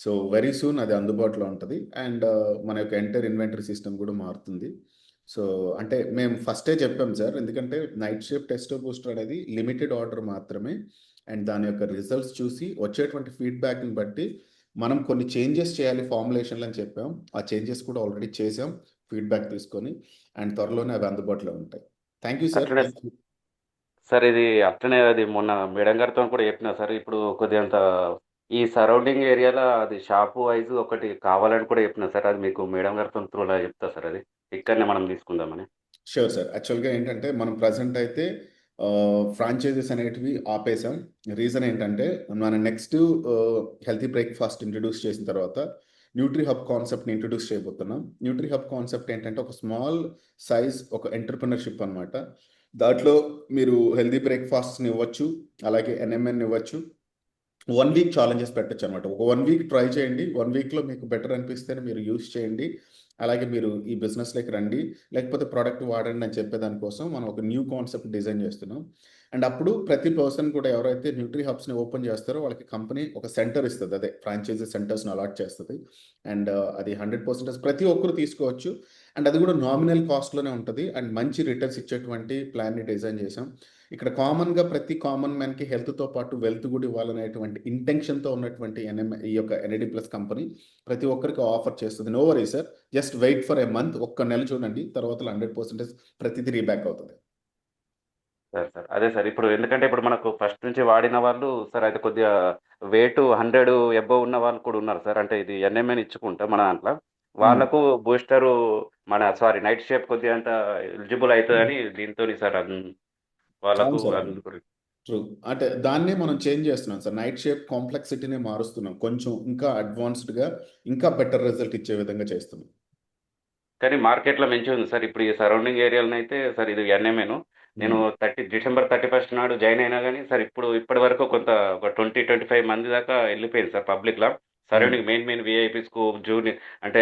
సో వెరీ సూన్ అది అందుబాటులో ఉంటుంది. అండ్ మన యొక్క ఎంటర్ ఇన్వెంటరీ సిస్టమ్ కూడా మారుతుంది. సో అంటే మేము ఫస్టే చెప్పాం సార్, ఎందుకంటే నైట్ షేప్ టెస్టో బూస్టర్ అనేది లిమిటెడ్ ఆర్డర్ మాత్రమే. అండ్ దాని యొక్క రిజల్ట్స్ చూసి వచ్చేటువంటి ఫీడ్బ్యాక్ని బట్టి మనం కొన్ని చేంజెస్ చేయాలి ఫార్ములేషన్లు అని చెప్పాం. ఆ చేంజెస్ కూడా ఆల్రెడీ చేసాం ఫీడ్బ్యాక్ తీసుకొని. అండ్ త్వరలోనే అవి అందుబాటులో ఉంటాయి. Thank you sir. సార్ ఇది అట్లనే అది మొన్న మేడం గారితో కూడా చెప్పిన సార్, ఇప్పుడు కొద్దిగా ఈ సరౌండింగ్ ఏరియాలో అది షాపు వైజ్ ఒకటి కావాలని కూడా చెప్పిన సార్. అది మీకు మేడం గారితో త్రూలా చెప్తా సార్, అది ఇక్కడనే మనం తీసుకుందామని. Sure sir. యాక్చువల్గా ఏంటంటే మనం ప్రజెంట్ అయితే ఫ్రాంచైజెస్ అనేటివి ఆపేసాం. రీజన్ ఏంటంటే మన నెక్స్ట్ హెల్తీ బ్రేక్ఫాస్ట్ ఇంట్రడ్యూస్ చేసిన తర్వాత న్యూట్రీ హబ్ కాన్సెప్ట్ని ఇంట్రడ్యూస్ చేయబోతున్నాం. న్యూట్రీ హబ్ కాన్సెప్ట్ ఏంటంటే ఒక స్మాల్ సైజ్, ఒక ఎంటర్ప్రినర్షిప్ అనమాట. దాంట్లో మీరు హెల్తీ బ్రేక్ఫాస్ట్ని ఇవ్వచ్చు, అలాగే ఎన్ఎంఎన్ ఇవ్వచ్చు. 1 వీక్ ఛాలెంజెస్ పెట్టచ్చు అనమాట. ఒక 1 వీక్ ట్రై చేయండి. 1 వీక్లో మీకు బెటర్ అనిపిస్తేనే మీరు యూస్ చేయండి. అలాగే మీరు ఈ బిజినెస్లోకి రండి, లేకపోతే ప్రోడక్ట్ వాడండి అని చెప్పే దానికోసం మనం ఒక న్యూ కాన్సెప్ట్ డిజైన్ చేస్తున్నాం. అండ్ అప్పుడు ప్రతి పర్సన్ కూడా ఎవరైతే న్యూట్రీ హబ్స్ని ఓపెన్ చేస్తారో వాళ్ళకి కంపెనీ ఒక సెంటర్ ఇస్తుంది, అదే ఫ్రాంచైజీ సెంటర్స్ని అలాట్ చేస్తుంది. అండ్ అది 100% ప్రతి ఒక్కరు తీసుకోవచ్చు. అండ్ అది కూడా నామినల్ కాస్ట్లోనే ఉంటుంది. అండ్ మంచి రిటర్న్స్ ఇచ్చేటువంటి ప్లాన్ని డిజైన్ చేసాం. ఇక్కడ కామన్గా ప్రతి కామన్ మ్యాన్కి హెల్త్తో పాటు వెల్త్ కూడా ఇవ్వాలనేటువంటి ఇంటెన్షన్తో ఉన్నటువంటి ఈ యొక్క ఎన్ఐడి ప్లస్ కంపెనీ ప్రతి ఒక్కరికి ఆఫర్ చేస్తుంది. No worry sir, just wait for a month. ఒక్క నెల చూడండి, తర్వాత 100% ప్రతిదీ రీబ్యాక్ అవుతుంది. సార్ అదే సార్, ఇప్పుడు ఎందుకంటే ఇప్పుడు మనకు ఫస్ట్ నుంచి వాడిన వాళ్ళు సార్ అయితే కొద్దిగా వెయిట్ 100 ఎబోవ్ ఉన్న వాళ్ళు కూడా ఉన్నారు సార్. అంటే ఇది ఎన్ఎంఎన్ ఇచ్చుకుంటా మన దాంట్లో వాళ్ళకు బూస్టరు నైట్ షేప్ కొద్దిగా అంత ఎలిజిబుల్ అవుతుందని దీంతో సార్ వాళ్ళకు ట్రూ. అంటే దాన్నే మనం చేంజ్ చేస్తున్నాం సార్. నైట్ షేప్ కాంప్లెక్సిటీని మారుస్తున్నాం, కొంచెం ఇంకా అడ్వాన్స్డ్గా ఇంకా బెటర్ రిజల్ట్ ఇచ్చే విధంగా చేస్తున్నాం. కానీ మార్కెట్లో మంచిగా ఉంది సార్. ఇప్పుడు ఈ సరౌండింగ్ ఏరియాలో అయితే సార్ ఇది ఎన్ఎంఎన్ నేను డిసెంబర్ 31 నాడు జాయిన్ అయినా కానీ సార్ ఇప్పటి వరకు ఒక 20-25 మంది దాకా వెళ్ళిపోయింది సార్ పబ్లిక్లో. సరౌండింగ్ మెయిన్ విఐపీస్కు జూనియర్ అంటే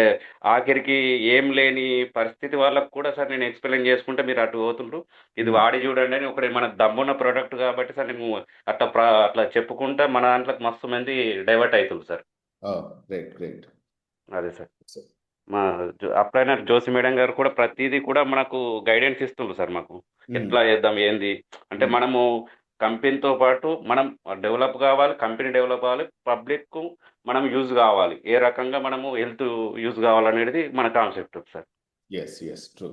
ఆఖరికి ఏం లేని పరిస్థితి వాళ్ళకు కూడా సార్ నేను ఎక్స్ప్లెయిన్ చేసుకుంటే మీరు అటు పోతుండ్రు, ఇది వాడి చూడండి అని ఒకటి మన దమ్మున్న ప్రోడక్ట్ కాబట్టి సార్ నేను అట్లా చెప్పుకుంటా మన దాంట్లోకి మస్తు మంది డైవర్ట్ అవుతుంది సార్. అదే సార్, మా అప్లైనర్ జోసి మేడం గారు కూడా ప్రతిదీ కూడా మనకు గైడెన్స్ ఇస్తుండ్రు సార్. మాకు ఎట్లా చేద్దాం ఏంది అంటే మనము కంపెనీతో పాటు మనం డెవలప్ కావాలి, కంపెనీ డెవలప్ కావాలి, పబ్లిక్ మనం యూజ్ కావాలి, ఏ రకంగా మనము హెల్త్ యూజ్ కావాలనేది మన కాన్సెప్ట్ సార్. ట్రూ.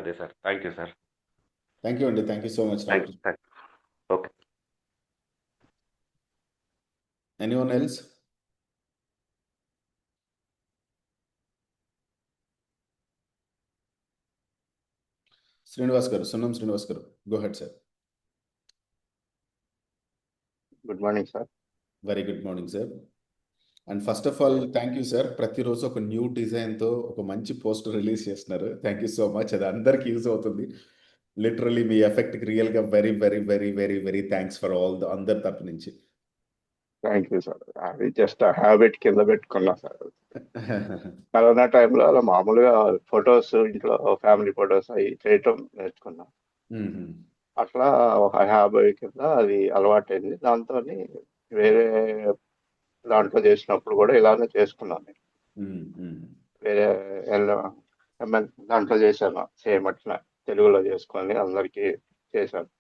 అదే sir. Thank you sir. Thank you అండి. Thank you so much. Okay. Anyone else? Srinivas garu, Sunnam Srinivas garu, go ahead sir. Good morning sir. Very good morning sir. And first of all thank you sir. ప్రతిరోజు ఒక new డిజైన్తో ఒక మంచి poster release చేస్తున్నారు. Thank you so much. అది అందరికి use అవుతుంది. Literally మీ ఎఫెక్ట్కి రియల్గా very very very very very thanks for అందరి తరపు నుంచి. Thank you sir. అది జస్ట్ హ్యాబిట్ కింద పెట్టుకున్నా సార్. కరోనా టైంలో అలా మామూలుగా ఫొటోస్, ఇంట్లో ఫ్యామిలీ ఫొటోస్ అవి చేయటం నేర్చుకున్నా. అట్లా ఒక 50 కింద అది అలవాటైంది. దాంతో వేరే దాంట్లో చేసినప్పుడు కూడా ఇలానే చేసుకున్నాను నేను. వేరే దాంట్లో చేశాను సేమ్ అట్లా తెలుగులో చేసుకొని అందరికి చేశాను.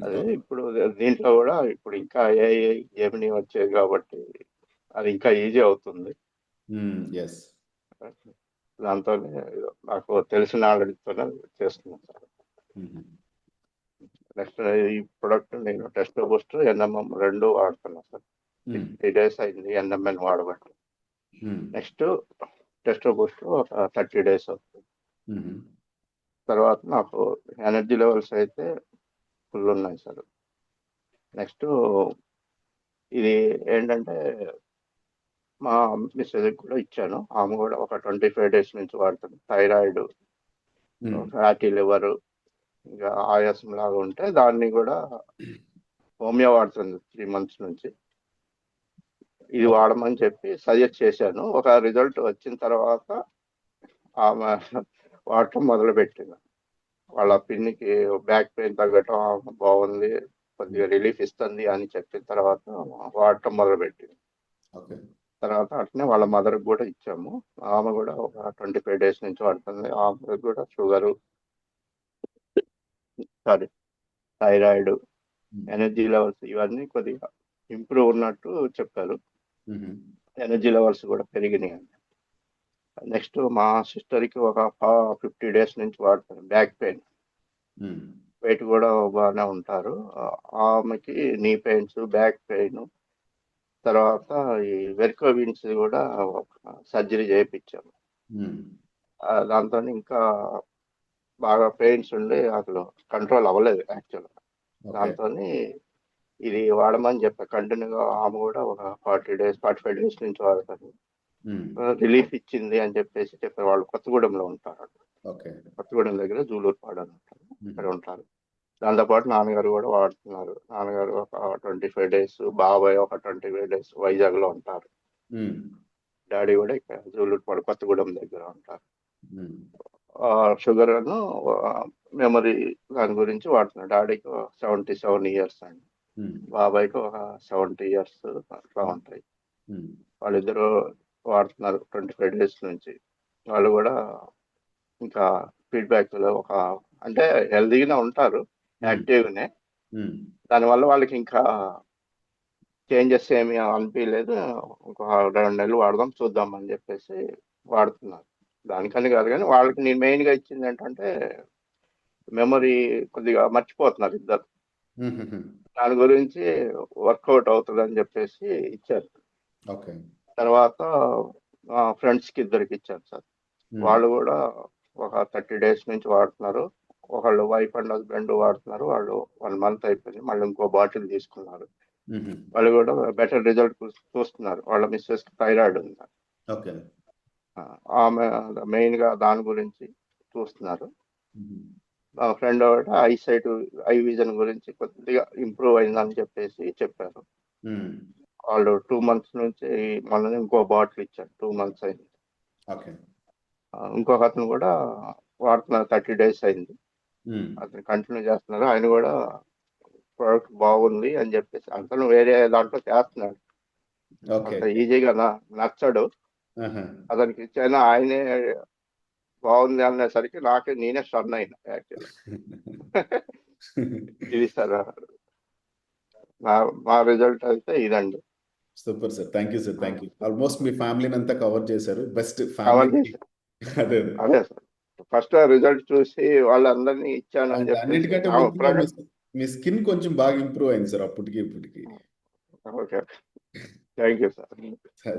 అదే ఇప్పుడు దీంట్లో కూడా ఇప్పుడు ఇంకా ఏమి వచ్చేది కాబట్టి అది ఇంకా ఈజీ అవుతుంది. దాంతోనే నాకు తెలిసిన నాలెడ్జ్తోనే చేస్తున్నాను సార్. నెక్స్ట్ ఈ ప్రొడక్ట్ నేను టెస్ట్ బూస్ట్ ఎన్ఎంఎం 2 వాడుతున్నా సార్. 60 days అయింది ఎన్ఎంఎన్ వాడబట్టి. నెక్స్ట్ టెస్ట్ బూస్ట్ ఒక 30 days అవుతుంది. తర్వాత నాకు ఎనర్జీ లెవెల్స్ అయితే ఫుల్ ఉన్నాయి సార్. నెక్స్ట్ ఇది ఏంటంటే మా మిస్సెస్ కూడా ఇచ్చాను. ఆమె కూడా ఒక 25 days నుంచి వాడుతుంది. థైరాయిడ్, ఫ్యాటీ లివర్, ఇంకా ఆయాసం లాగా ఉంటే దాన్ని కూడా హోమియో వాడుతుంది 3 months నుంచి. ఇది వాడమని చెప్పి సజెస్ట్ చేశాను. ఒక రిజల్ట్ వచ్చిన తర్వాత ఆమె వాడటం మొదలుపెట్టింది. వాళ్ళ పిన్నికి బ్యాక్ పెయిన్ తగ్గటం బాగుంది, కొద్దిగా రిలీఫ్ ఇస్తుంది అని చెప్పిన తర్వాత వాడటం మొదలుపెట్టింది. తర్వాత అట్నే వాళ్ళ మదర్కి కూడా ఇచ్చాము. ఆమె కూడా ఒక 25 days నుంచి వాడుతుంది. ఆమె కూడా షుగరు, థైరాయిడ్, ఎనర్జీ లెవెల్స్ ఇవన్నీ కొద్దిగా ఇంప్రూవ్ ఉన్నట్టు చెప్పారు. ఎనర్జీ లెవెల్స్ కూడా పెరిగినాయి. నెక్స్ట్ మా సిస్టర్కి ఒక 50 days నుంచి వాడుతారు. బ్యాక్ పెయిన్, వెయిట్ కూడా బాగానే ఉంటారు. ఆమెకి నీ పెయిన్స్, బ్యాక్ పెయిన్, తర్వాత ఈ వెరికోవిన్స్ కూడా సర్జరీ చేయించాము. దాంతో ఇంకా బాగా పెయిన్స్ ఉండి అసలు కంట్రోల్ అవ్వలేదు యాక్చువల్గా. దాంతో ఇది వాడమని చెప్పా కంటిన్యూగా. ఆమె కూడా ఒక 45 days నుంచి వాడతారు. రిలీఫ్ ఇచ్చింది అని చెప్పేసి చెప్పారు. వాళ్ళు కొత్తగూడెంలో ఉంటారు. కొత్తగూడెం దగ్గర జూలూరుపాడు అని ఉంటారు, అక్కడ ఉంటారు. దాంతోపాటు నాన్నగారు కూడా వాడుతున్నారు. నాన్నగారు ఒక 25 days, బాబాయ్ ఒక 25 days వైజాగ్ లో ఉంటారు. డాడీ కూడా ఇక్కడ జూలూరుపాడు కొత్తగూడెం దగ్గర ఉంటారు. షుగర్ అను మెమరీ దాని గురించి వాడుతున్నారు. డాడీకి 77 years అండి, బాబాయ్కి ఒక 70 years అట్లా ఉంటాయి. వాళ్ళిద్దరూ వాడుతున్నారు 25 days నుంచి. వాళ్ళు కూడా ఇంకా ఫీడ్బ్యాక్ ఒక అంటే హెల్దీగానే ఉంటారు, యాక్టివ్గానే. దానివల్ల వాళ్ళకి ఇంకా చేంజెస్ ఏమి అనిపించలేదు. ఒక 2 నెలలు వాడదాం చూద్దాం అని చెప్పేసి వాడుతున్నారు. దానికని కాదు కానీ వాళ్ళకి నేను మెయిన్గా ఇచ్చింది ఏంటంటే మెమరీ కొద్దిగా మర్చిపోతున్నారు ఇద్దరు. దాని గురించి వర్కౌట్ అవుతుంది అని చెప్పేసి ఇచ్చారు. తర్వాత ఫ్రెండ్స్కి ఇద్దరికి ఇచ్చారు సార్. వాళ్ళు కూడా ఒక 30 days నుంచి వాడుతున్నారు. ఒకళ్ళు వైఫ్ అండ్ హస్బెండ్ వాడుతున్నారు. వాళ్ళు 1 month అయిపోయింది, మళ్ళీ ఇంకో బాటిల్ తీసుకున్నారు. వాళ్ళు కూడా బెటర్ రిజల్ట్ చూస్తున్నారు. వాళ్ళ మిస్సెస్ థైరాయిడ్ ఉంది, ఆమె మెయిన్గా దాని గురించి చూస్తున్నారు. మా ఫ్రెండ్ ఒకటి ఐసైట్, ఐ విజన్ గురించి కొద్దిగా ఇంప్రూవ్ అయిందని చెప్పేసి చెప్పారు. వాళ్ళు 2 months నుంచి మొన్న ఇంకో బాటిల్ ఇచ్చారు. 2 months అయింది. ఇంకొక అతను కూడా వాడుతున్నారు, 30 days అయింది. అతను కంటిన్యూ చేస్తున్నారు. ఆయన కూడా ప్రోడక్ట్ బాగుంది అని చెప్పేసి, అతను వేరే దాంట్లో చేస్తున్నాడు. అంత ఈజీగా నచ్చడు. అతనికి ఇచ్చాను, ఆయనే బాగుంది అనేసరికి నేనే స్టన్ అయినా యాక్చువల్లీ. ఇది సార్ మా రిజల్ట్ అయితే ఇదండి. Super sir, thank you sir, thank you. Almost మీ ఫ్యామిలీని అంతా కవర్ చేశారు. బెస్ట్ కవర్ ఫ్యామిలీ. చేశారు. అదే సార్, ఫస్ట్ రిజల్ట్ చూసి వాళ్ళందరినీ ఇచ్చాను అని చెప్పేసి. అన్నిటికంటే ముఖ్యంగా మీ స్కిన్ కొంచెం బాగా ఇంప్రూవ్ అయింది సార్ అప్పటికి ఇప్పటికి. Okay, thank you sir.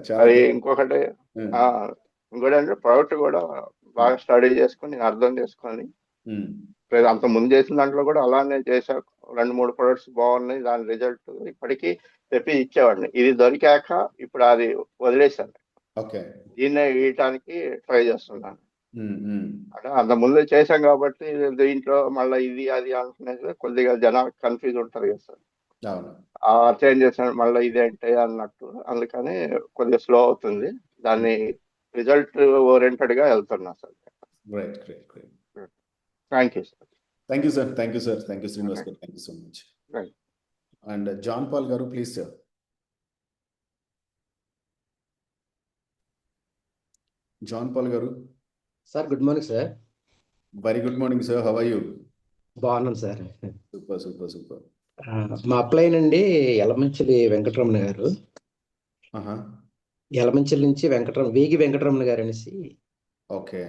చాలా అది ఇంకొకటి అంటే ప్రోడక్ట్ కూడా బాగా స్టడీ చేసుకొని అర్థం చేసుకొని, అంత ముందు చేసిన దాంట్లో కూడా అలానే చేశా. 2-3 ప్రొడక్ట్స్ బాగున్నాయి. దాని రిజల్ట్ ఇప్పటికీ తెప్పి ఇచ్చేవాడిని. ఇది దొరికాక ఇప్పుడు అది వదిలేశాను. దీన్నే ఇయటానికి ట్రై చేస్తున్నాను. అంటే అంత ముందు చేశాం కాబట్టి దీంట్లో మళ్ళీ ఇది అది అనుకునేది కొద్దిగా జనానికి కన్ఫ్యూజ్ ఉంటుంది కదా సార్. చేంజ్ చేసాను మళ్ళీ ఇదేంటి అన్నట్టు. అందుకని కొద్దిగా స్లో అవుతుంది. దాన్ని రిజల్ట్ ఓరియంటెడ్ గా వెళ్తున్నా sir. Thank you sir. Thank you sir, thank you sir, thank you Srinivas garu, thank you so much. Right. And John Paul garu please sir. John Paul garu. Sir good morning sir. Very good morning sir, how are you? బాగున్నాను sir. Super super super. మా upline అండి యలమంచిలి వెంకటరమణ గారు. యలమంచిలి నుంచి వేగి వెంకటరమణ గారు అనేసి okay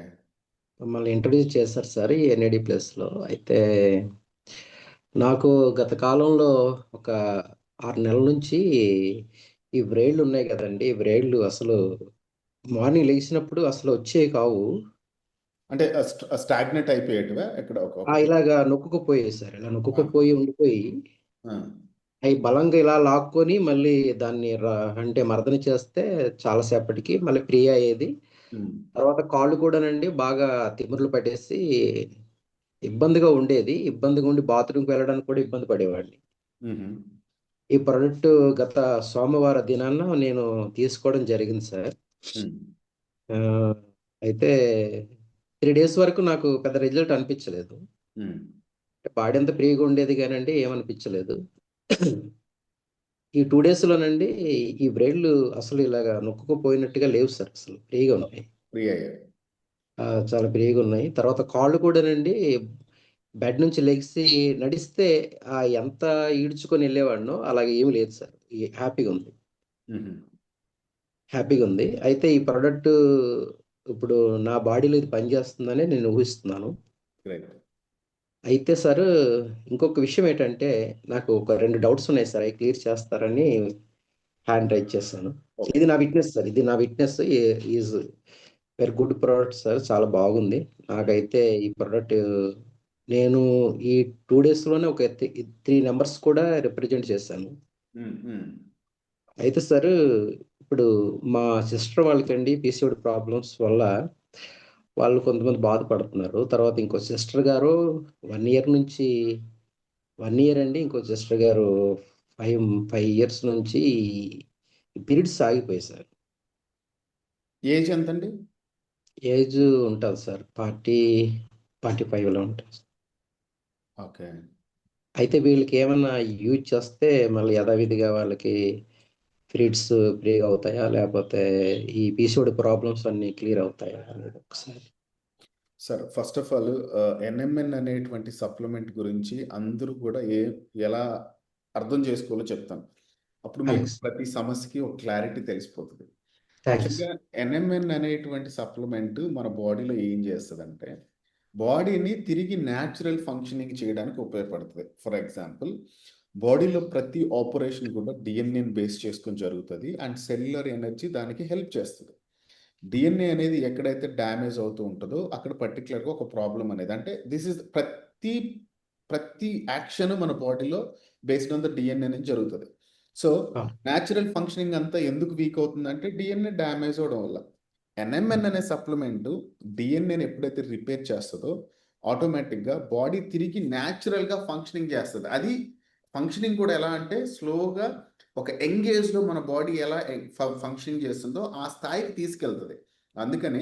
మమ్మల్ని introduce చేశారు sir ఈ ఎన్ఏడి ప్లేస్లో. అయితే నాకు గత కాలంలో ఒక 6 నెలల నుంచి ఈ వ్రేళ్ళు ఉన్నాయి కదండి, ఈ వ్రేళ్ళు అసలు మార్నింగ్ లేచినప్పుడు అసలు వచ్చేవి కావు. అంటే స్టాగ్నెట్ అయిపోయేటివా ఎక్కడ? ఇలాగా నొక్కుకుపోయాయి సార్, ఇలా నొక్కుకుపోయి ఉండిపోయి అవి బలంగా ఇలా లాక్కొని మళ్ళీ దాన్ని అంటే మర్దన చేస్తే చాలాసేపటికి మళ్ళీ ఫ్రీ అయ్యేది. తర్వాత కాళ్ళు కూడానండి బాగా తిమ్ముర్లు పట్టేసి ఇబ్బందిగా ఉండేది. ఇబ్బందిగా ఉండి బాత్రూమ్కి వెళ్ళడానికి కూడా ఇబ్బంది పడేవాడిని. ఈ ప్రోడక్ట్ గత సోమవార దినాన నేను తీసుకోవడం జరిగింది సార్. అయితే 3 days వరకు నాకు పెద్ద రిజల్ట్ అనిపించలేదు. బాడీ అంతా ఫ్రీగా ఉండేది కానండి ఏమనిపించలేదు. ఈ 2 daysలోనండి ఈ బ్రెయిన్లు అసలు ఇలాగా నొక్కుకుపోయినట్టుగా లేవు సార్, అసలు ఫ్రీగా ఉన్నాయి. చాలా ఫ్రీగా ఉన్నాయి. తర్వాత కాళ్ళు కూడానండి బెడ్ నుంచి లెగిసి నడిస్తే ఎంత ఈడ్చుకొని వెళ్ళేవాడినో అలాగే ఏమి లేదు సార్, హ్యాపీగా ఉంది, హ్యాపీగా ఉంది. అయితే ఈ ప్రోడక్ట్ ఇప్పుడు నా బాడీలో ఇది పనిచేస్తుందని నేను ఊహిస్తున్నాను. అయితే సార్ ఇంకొక విషయం ఏంటంటే నాకు ఒక 2 డౌట్స్ ఉన్నాయి సార్, అవి క్లియర్ చేస్తారని హ్యాండ్ రైజ్ చేశాను. ఇది నా విట్నెస్ సార్, ఇది నా witness. Is very good product sir, చాలా బాగుంది. నాకైతే ఈ ప్రోడక్ట్ నేను ఈ 2 daysలోనే ఒక 3 numbers కూడా రిప్రజెంట్ చేశాను. అయితే సార్ ఇప్పుడు మా సిస్టర్ వాళ్ళకండి పీసీఓడి ప్రాబ్లమ్స్ వల్ల వాళ్ళు కొంతమంది బాధపడుతున్నారు. తర్వాత ఇంకో సిస్టర్ గారు 1 year నుంచి 1 year అండి, ఇంకో సిస్టర్ గారు 5 years నుంచి పీరియడ్స్ ఆగిపోయాయి సార్. ఏజ్ ఎంతండి? ఏజ్ ఉంటుంది సార్ 40-45లో ఉంటుంది. ఓకే. అయితే వీళ్ళకి ఏమన్నా యూజ్ చేస్తే మళ్ళీ యథావిధిగా వాళ్ళకి పీరియడ్స్ ఫ్రీగా అవుతాయా, లేకపోతే ఈ పీసీఓడి ప్రాబ్లమ్స్ అన్ని క్లియర్ అవుతాయా అనేది ఒకసారి. Sir first of all NMN అనేటువంటి సప్లిమెంట్ గురించి అందరూ కూడా ఎలా అర్థం చేసుకోవాలో చెప్తాను. అప్పుడు మీకు ప్రతి సమస్యకి ఒక క్లారిటీ తెలిసిపోతుంది. యాక్చువల్గా ఎన్ఎంఎన్ అనేటువంటి సప్లిమెంట్ మన బాడీలో ఏం చేస్తుందంటే బాడీని తిరిగి న్యాచురల్ ఫంక్షనింగ్ చేయడానికి ఉపయోగపడుతుంది. ఫర్ ఎగ్జాంపుల్ బాడీలో ప్రతి ఆపరేషన్ కూడా డిఎన్ఏని బేస్ చేసుకొని జరుగుతుంది అండ్ సెల్యులర్ ఎనర్జీ దానికి హెల్ప్ చేస్తుంది. డిఎన్ఏ అనేది ఎక్కడైతే డ్యామేజ్ అవుతూ ఉంటుందో అక్కడ పర్టికులర్గా ఒక ప్రాబ్లం అనేది, అంటే దిస్ ఇస్ ప్రతి యాక్షన్ మన బాడీలో బేస్డ్ ఆన్ ద డిఎన్ఏ నుంచి జరుగుతుంది. సో న్యాచురల్ ఫంక్షనింగ్ అంతా ఎందుకు వీక్ అవుతుందంటే డిఎన్ఏ డ్యామేజ్ అవడం వల్ల. ఎన్ఎంఎన్ అనే సప్లిమెంట్ డిఎన్ఏని ఎప్పుడైతే రిపేర్ చేస్తుందో ఆటోమేటిక్గా బాడీ తిరిగి న్యాచురల్గా ఫంక్షనింగ్ చేస్తుంది. అది ఫంక్షనింగ్ కూడా ఎలా అంటే స్లోగా ఒక ఎంగేజ్లో మన బాడీ ఎలా ఫంక్షనింగ్ చేస్తుందో ఆ స్థాయికి తీసుకెళ్తుంది. అందుకని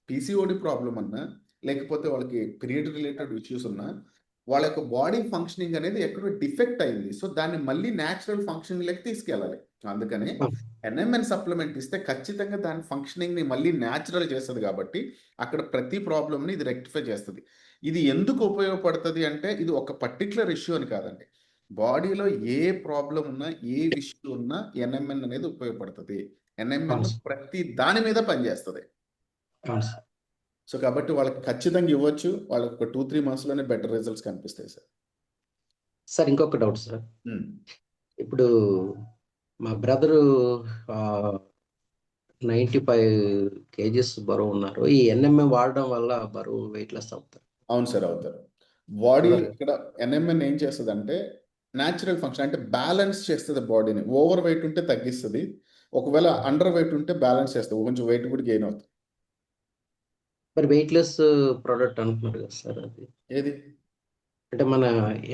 పీసీఓడి ప్రాబ్లం అన్నా లేకపోతే వాళ్ళకి పీరియడ్ రిలేటెడ్ ఇష్యూస్ ఉన్నా వాళ్ళ యొక్క బాడీ ఫంక్షనింగ్ అనేది ఎక్కడో డిఫెక్ట్ అయింది. సో దాన్ని మళ్ళీ న్యాచురల్ ఫంక్షనింగ్లోకి తీసుకెళ్ళాలి. అందుకని ఎన్ఎంఎన్ సప్లిమెంట్ ఇస్తే ఖచ్చితంగా దాని ఫంక్షనింగ్ని మళ్ళీ న్యాచురల్ చేస్తుంది. కాబట్టి అక్కడ ప్రతి ప్రాబ్లమ్ని ఇది రెక్టిఫై చేస్తుంది. ఇది ఎందుకు ఉపయోగపడుతుంది అంటే ఇది ఒక పర్టికులర్ ఇష్యూ అని కాదండి, బాడీలో ఏ ప్రాబ్లం ఉన్నా ఏ ఇష్యూ ఉన్నా ఎన్ఎంఎన్ అనేది ఉపయోగపడుతుంది. ఎన్ఎంఎన్ ప్రతి దాని మీద పనిచేస్తుంది. సో కాబట్టి వాళ్ళకి ఖచ్చితంగా ఇవ్వచ్చు. వాళ్ళకి ఒక 2-3 monthsలోనే బెటర్ రిజల్ట్స్ కనిపిస్తాయి సార్. సార్ ఇంకొక డౌట్ సార్, ఇప్పుడు మా బ్రదరు 95 kgs బరువు ఉన్నారు. ఈ ఎన్ఎంఎం వాడడం వల్ల బరువు వెయిట్ లెస్ అవుతారు? అవును సార్, అవుతారు. బాడీ ఇక్కడ ఎన్ఎంఎన్ ఏం చేస్తుంది అంటే న్యాచురల్ ఫంక్షన్ అంటే బ్యాలెన్స్ చేస్తుంది బాడీని. ఓవర్ వెయిట్ ఉంటే తగ్గిస్తుంది, ఒకవేళ అండర్ వెయిట్ ఉంటే బ్యాలెన్స్ చేస్తుంది, కొంచెం వెయిట్ కూడా గెయిన్ అవుతుంది. మరి వెయిట్ లెస్ ప్రోడక్ట్ అంటున్నారు కదా సార్, అది ఏది అంటే మన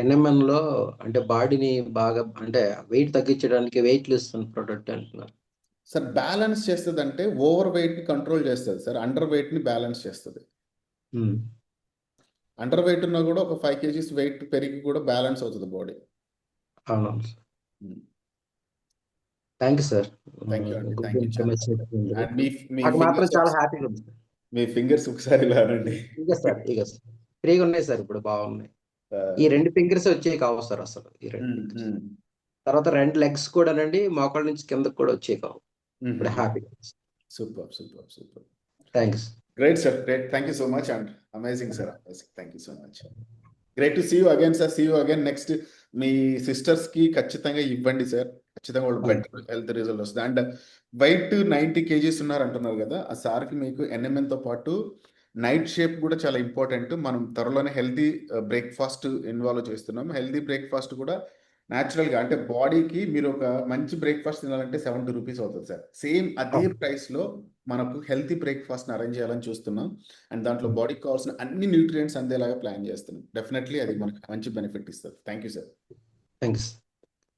ఎన్ఎంఎన్ లో అంటే బాడీని బాగా అంటే వెయిట్ తగ్గించడానికి వెయిట్ లెస్ ప్రోడక్ట్ అంటున్నారు సార్. బ్యాలెన్స్ చేస్తుంది అంటే ఓవర్ వెయిట్ ని కంట్రోల్ చేస్తుంది సార్, అండర్ వెయిట్ ని బ్యాలెన్స్ చేస్తుంది. అండర్ వెయిట్ ఉన్నా కూడా ఒక 5 kgs వెయిట్ పెరిగి కూడా బ్యాలెన్స్ అవుతుంది బాడీ. అవునవును sir. Thank you sir. Thank you అండి, గుడ్ థ్యాంక్ యూ చాలా. ఇన్ఫర్మేషన్ ఇచ్చినందుకు. అండ్ మీ మీ నాకు మాత్రం ఫింగర్స్ చాలా హ్యాపీగా ఉంది సార్. మీ ఫింగర్స్ ఒకసారి ఇలా అనండి. ఇక సార్ ఫ్రీగా ఉన్నాయి సార్, ఇప్పుడు బాగున్నాయి. ఈ 2 ఫింగర్స్ వచ్చేవి కావు సార్ అసలు, ఈ 2 ఫింగర్స్. తర్వాత 2 లెగ్స్ కూడానండి మోకాళ్ళ నుంచి కిందకు కూడా వచ్చేవి కావు. ఇప్పుడు హ్యాపీగా. Super super super. Thanks. Great sir, great. Thank you so much and amazing sir, amazing. Thank you so much. Great to see you again sir, see you again. Next మీ సిస్టర్స్ కి ఖచ్చితంగా ఇవ్వండి సార్, ఖచ్చితంగా వాళ్ళు better health result వస్తుంది. And weight 90 kgs ఉన్నారు అంటున్నారు కదా, ఆ సార్కి మీకు NMN తో పాటు నైట్ షేప్ కూడా చాలా ఇంపార్టెంట్. మనం త్వరలోనే హెల్తీ బ్రేక్ఫాస్ట్ ఇన్వాల్వ్ చేస్తున్నాం. హెల్తీ బ్రేక్ఫాస్ట్ కూడా న్యాచురల్గా, అంటే బాడీకి మీరు ఒక మంచి బ్రేక్ఫాస్ట్ తినాలంటే 70 రూపీస్ అవుతుంది సార్. సేమ్ అదే ప్రైస్లో మనకు హెల్తీ బ్రేక్ఫాస్ట్ అరేంజ్ చేయాలని చూస్తున్నాం. అండ్ దాంట్లో బాడీకి కావాల్సిన అన్ని న్యూట్రియంట్స్ అందేలాగా ప్లాన్ చేస్తున్నాం. డెఫినెట్లీ అది మనకు మంచి బెనిఫిట్ ఇస్తుంది. Thank you sir. Thanks.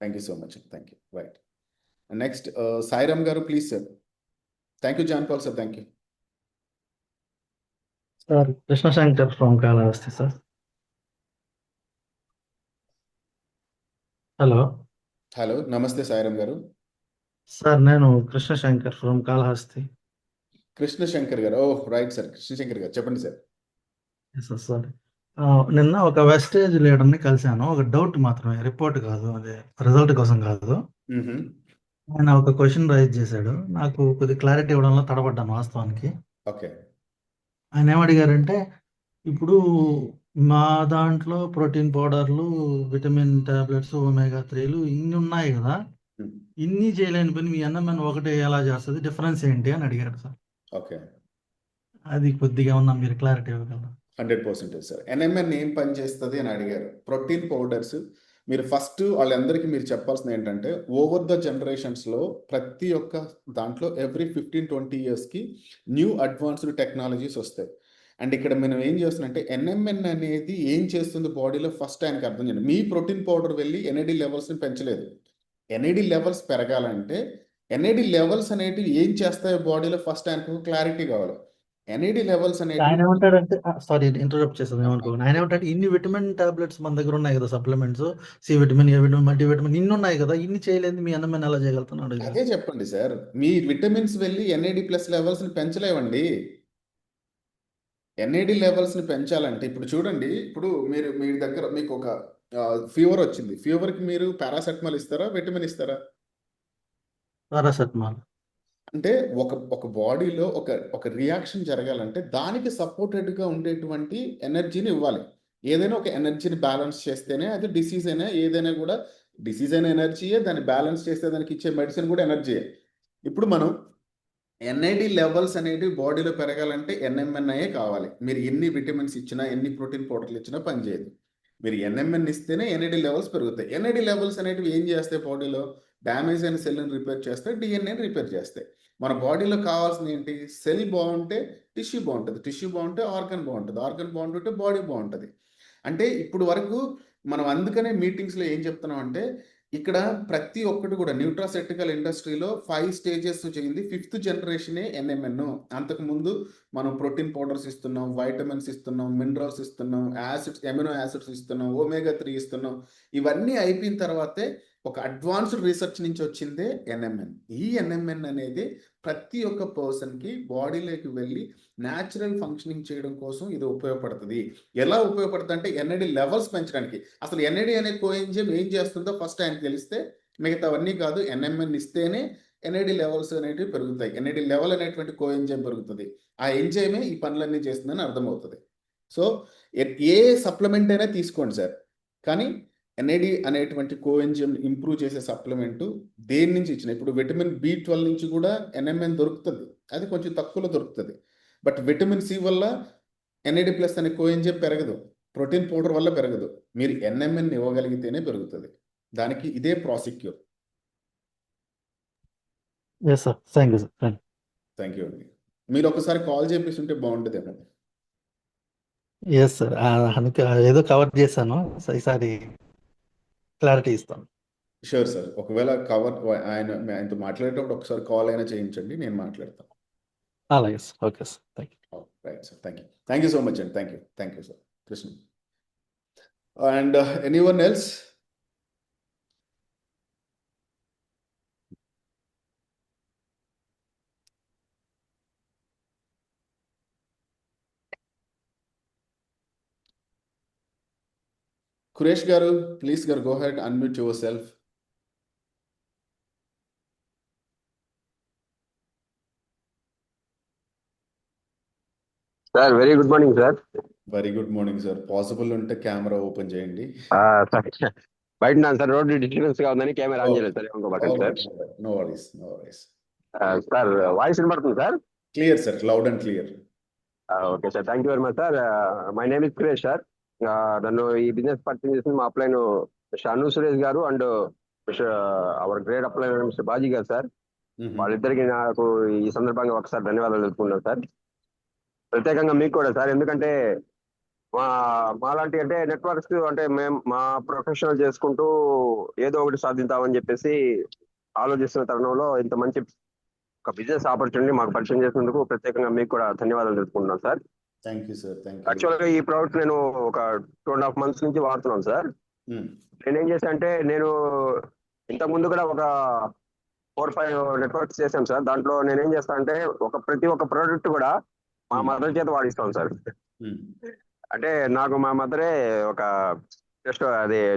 Thank you so much. Thank you. Right. Next Sairam garu please sir. Thank you John Paul sir, thank you. Sir Krishnashankar from Kalahasti sir. Hello hello, నమస్తే సాయిరామ్ గారు. సార్, నేను కృష్ణశంకర్ from Kalahasti. కృష్ణశంకర్ గారు, ఓ right sir, కృష్ణశంకర్ గారు చెప్పండి sir. Sir నిన్న ఒక wastage లీడర్ని కలిశాను. ఒక డౌట్ మాత్రమే, రిపోర్ట్ కాదు, అదే రిజల్ట్ కోసం కాదు. ఆయన ఒక క్వశ్చన్ రైజ్ చేశాడు, నాకు కొద్ది క్లారిటీ ఇవ్వడంలో తడబడ్డాను వాస్తవానికి. ఓకే. ఆయన ఏమడిగారంటే, ఇప్పుడు మా దాంట్లో ప్రోటీన్ పౌడర్లు, విటమిన్ టాబ్లెట్స్, ఒమేగా-3లు ఇన్ని ఉన్నాయి కదా, ఇన్ని చేయలేని పని మీ NMN ఒకటే ఎలా చేస్తుంది, డిఫరెన్స్ ఏంటి అని అడిగాడు సార్. ఓకే, అది కొద్దిగా ఉన్నా మీరు క్లారిటీ ఇవ్వగలరా? 100% సార్. NMN ఏం పని చేస్తుంది అని అడిగారు. ప్రోటీన్ పౌడర్స్ మీరు ఫస్ట్ వాళ్ళందరికీ మీరు చెప్పాల్సింది ఏంటంటే, ఓవర్ ద జనరేషన్స్లో ప్రతి ఒక్క దాంట్లో ఎవ్రీ 15-20 ఇయర్స్కి న్యూ అడ్వాన్స్డ్ టెక్నాలజీస్ వస్తాయి. అండ్ ఇక్కడ మనం ఏం చేస్తున్నామంటే, NMN అనేది ఏం చేస్తుంది బాడీలో ఫస్ట్ ఆయనకి అర్థం చేయండి. మీ ప్రోటీన్ పౌడర్ వెళ్ళి NAD లెవెల్స్ని పెంచలేదు. NAD లెవెల్స్ పెరగాలంటే NAD లెవెల్స్ అనేటివి ఏం చేస్తాయో బాడీలో ఫస్ట్ ఆయనకు క్లారిటీ కావాలి. NAD లెవెల్స్ ఆయన అనేటివి ఏమంటాడంటే, సారీ ఇంటరప్ట్ చేస్తాను, ఏమనుకోండి. ఆయన ఏమంటాడు, ఇన్ని విటమిన్ టాబ్లెట్స్ మన దగ్గర ఉన్నాయి కదా, supplements, C vitamin, A vitamin, multi vitamin ఇన్ని ఉన్నాయి కదా, ఇన్ని చేయలేదు మీ NMN ఎలా చేయగలుగుతున్నాడు? అదే చెప్పండి సార్. మీ విటమిన్స్ వెళ్ళి NAD+ లెవెల్స్ని పెంచలేవండి. NAD లెవెల్స్ని పెంచాలంటే ఇప్పుడు చూడండి, ఇప్పుడు మీ దగ్గర మీకు ఒక ఫీవర్ వచ్చింది. ఫీవర్కి మీరు పారాసెటమాల్ ఇస్తారా, విటమిన్ ఇస్తారా? పారాసెటమాల్. అంటే ఒక బాడీలో ఒక రియాక్షన్ జరగాలంటే దానికి సపోర్టెడ్గా ఉండేటువంటి ఎనర్జీని ఇవ్వాలి. ఏదైనా ఒక ఎనర్జీని బ్యాలెన్స్ చేస్తేనే అది డిసీజ్ అయినా ఏదైనా కూడా, డిసీజ్ అయిన ఎనర్జీయే, దాన్ని బ్యాలెన్స్ చేస్తే దానికి ఇచ్చే మెడిసిన్ కూడా ఎనర్జీయే. ఇప్పుడు మనం NAD లెవెల్స్ అనేవి బాడీలో పెరగాలంటే NMNఏ కావాలి. మీరు ఎన్ని విటమిన్స్ ఇచ్చినా, ఎన్ని ప్రోటీన్ పౌడర్లు ఇచ్చినా పనిచేయదు. మీరు NMN ఇస్తేనే NAD లెవెల్స్ పెరుగుతాయి. NAD లెవెల్స్ అనేటివి ఏం చేస్తాయి, బాడీలో డ్యామేజ్ అయిన సెల్ని రిపేర్ చేస్తాయి, DNAని రిపేర్ చేస్తాయి. మన బాడీలో కావాల్సింది ఏంటి, సెల్ బాగుంటే టిష్యూ బాగుంటుంది, టిష్యూ బాగుంటే ఆర్గన్ బాగుంటుంది, ఆర్గన్ బాగుంటుంటే బాడీ బాగుంటుంది. అంటే ఇప్పుడు వరకు మనం అందుకనే మీటింగ్స్లో ఏం చెప్తున్నాం అంటే, ఇక్కడ ప్రతి ఒక్కటి కూడా న్యూట్రాసెటికల్ ఇండస్ట్రీలో 5 స్టేజెస్ చేయింది. 5th జనరేషనే NMN. అంతకుముందు మనం ప్రోటీన్ పౌడర్స్ ఇస్తున్నాం, వైటమిన్స్ ఇస్తున్నాం, మినరల్స్ ఇస్తున్నాం, యాసిడ్స్, ఎమినో యాసిడ్స్ ఇస్తున్నాం, ఒమేగా-3 ఇస్తున్నాం. ఇవన్నీ అయిపోయిన తర్వాతే ఒక అడ్వాన్స్డ్ రీసెర్చ్ నుంచి వచ్చిందే NMN. ఈ NMN అనేది ప్రతి ఒక్క పర్సన్కి బాడీలోకి వెళ్ళి న్యాచురల్ ఫంక్షనింగ్ చేయడం కోసం ఇది ఉపయోగపడుతుంది. ఎలా ఉపయోగపడుతుంది అంటే, NAD లెవెల్స్ పెంచడానికి. అసలు NAD అనే కోఎంజైమ్ ఏం చేస్తుందో ఫస్ట్ ఆయనకు తెలిస్తే మిగతావన్నీ కాదు. NMN ఇస్తేనే NAD లెవెల్స్ అనేటివి పెరుగుతాయి. NAD లెవెల్ అనేటువంటి కోఎంజైమ్ పెరుగుతుంది. ఆ ఎంజైమే ఈ పనులన్నీ చేస్తుందని అర్థమవుతుంది. సో ఏ సప్లిమెంట్ అయినా తీసుకోండి సార్, కానీ NAD అనేటువంటి కోఎంజైమ్ ఇంప్రూవ్ చేసే సప్లిమెంటు దేని నుంచి ఇచ్చిన, ఇప్పుడు విటమిన్ B12 నుంచి కూడా NMN దొరుకుతుంది. అది కొంచెం తక్కువలో దొరుకుతుంది. బట్ విటమిన్ C వల్ల NAD+ అనే కోఎంజైమ్ పెరగదు, ప్రోటీన్ పౌడర్ వల్ల పెరగదు. మీరు NMN ఇవ్వగలిగితేనే పెరుగుతుంది. దానికి ఇదే ప్రాసిక్యూర్. Yes sir, thank you sir. Thank you అండి. మీరు ఒకసారి కాల్ చేపిస్తుంటే బాగుంటుందేమో. ఎస్ సార్, ఏదో కవర్ చేశాను, ఈసారి క్లారిటీ ఇస్తాను. Sure sir. ఒకవేళ ఆయనతో మాట్లాడేటప్పుడు ఒకసారి కాల్ అయినా చేయించండి, నేను మాట్లాడతాను. అలాగే sir, okay sir, thank you. Right sir, thank you so much అండి. Thank you sir. Krishna. And anyone else? Kuresh garu, please go ahead, unmute yourself. Sir very good morning sir. Very good morning sir. Possible ఉంటే camera open చేయండి. బయట నా sir road disturbance గా ఉందని camera on చేయలేదు sir. Sir no worries, no worries. Sir voice వినపడుతుంది sir? Clear sir, loud and clear. Okay sir, thank you very much sir. My name is Suresh sir. నన్ను ఈ business పరిచయం చేసింది మా upline mister Anu Suresh garu and mister our great upline mister Baji garu sir. వాళ్ళిద్దరికి నాకు ఈ సందర్భంగా ఒకసారి ధన్యవాదాలు తెలుపుకున్నాను సార్. ప్రత్యేకంగా మీకు కూడా సార్, ఎందుకంటే మాలాంటి అంటే నెట్వర్క్స్ అంటే మేము మా ప్రొఫెషనల్ చేసుకుంటూ ఏదో ఒకటి సాధిద్దామని చెప్పేసి ఆలోచిస్తున్న తరుణంలో ఇంత మంచి ఒక బిజినెస్ ఆపర్చునిటీ మాకు పరిచయం చేసినందుకు ప్రత్యేకంగా మీకు కూడా ధన్యవాదాలు తెలుపుకుంటున్నాను సార్. Thank you sir. యాక్చువల్గా ఈ ప్రోడక్ట్ నేను ఒక 2.5 months నుంచి వాడుతున్నాను సార్. నేనేం చేశాను అంటే, నేను ఇంతకుముందు కూడా ఒక 4-5 నెట్వర్క్స్ చేశాను సార్. దాంట్లో నేనేం చేస్తాను అంటే ప్రతి ఒక్క ప్రోడక్ట్ కూడా మా మదర్ చేత వాడిస్తాను సార్. అంటే నాకు మా మదరే ఒక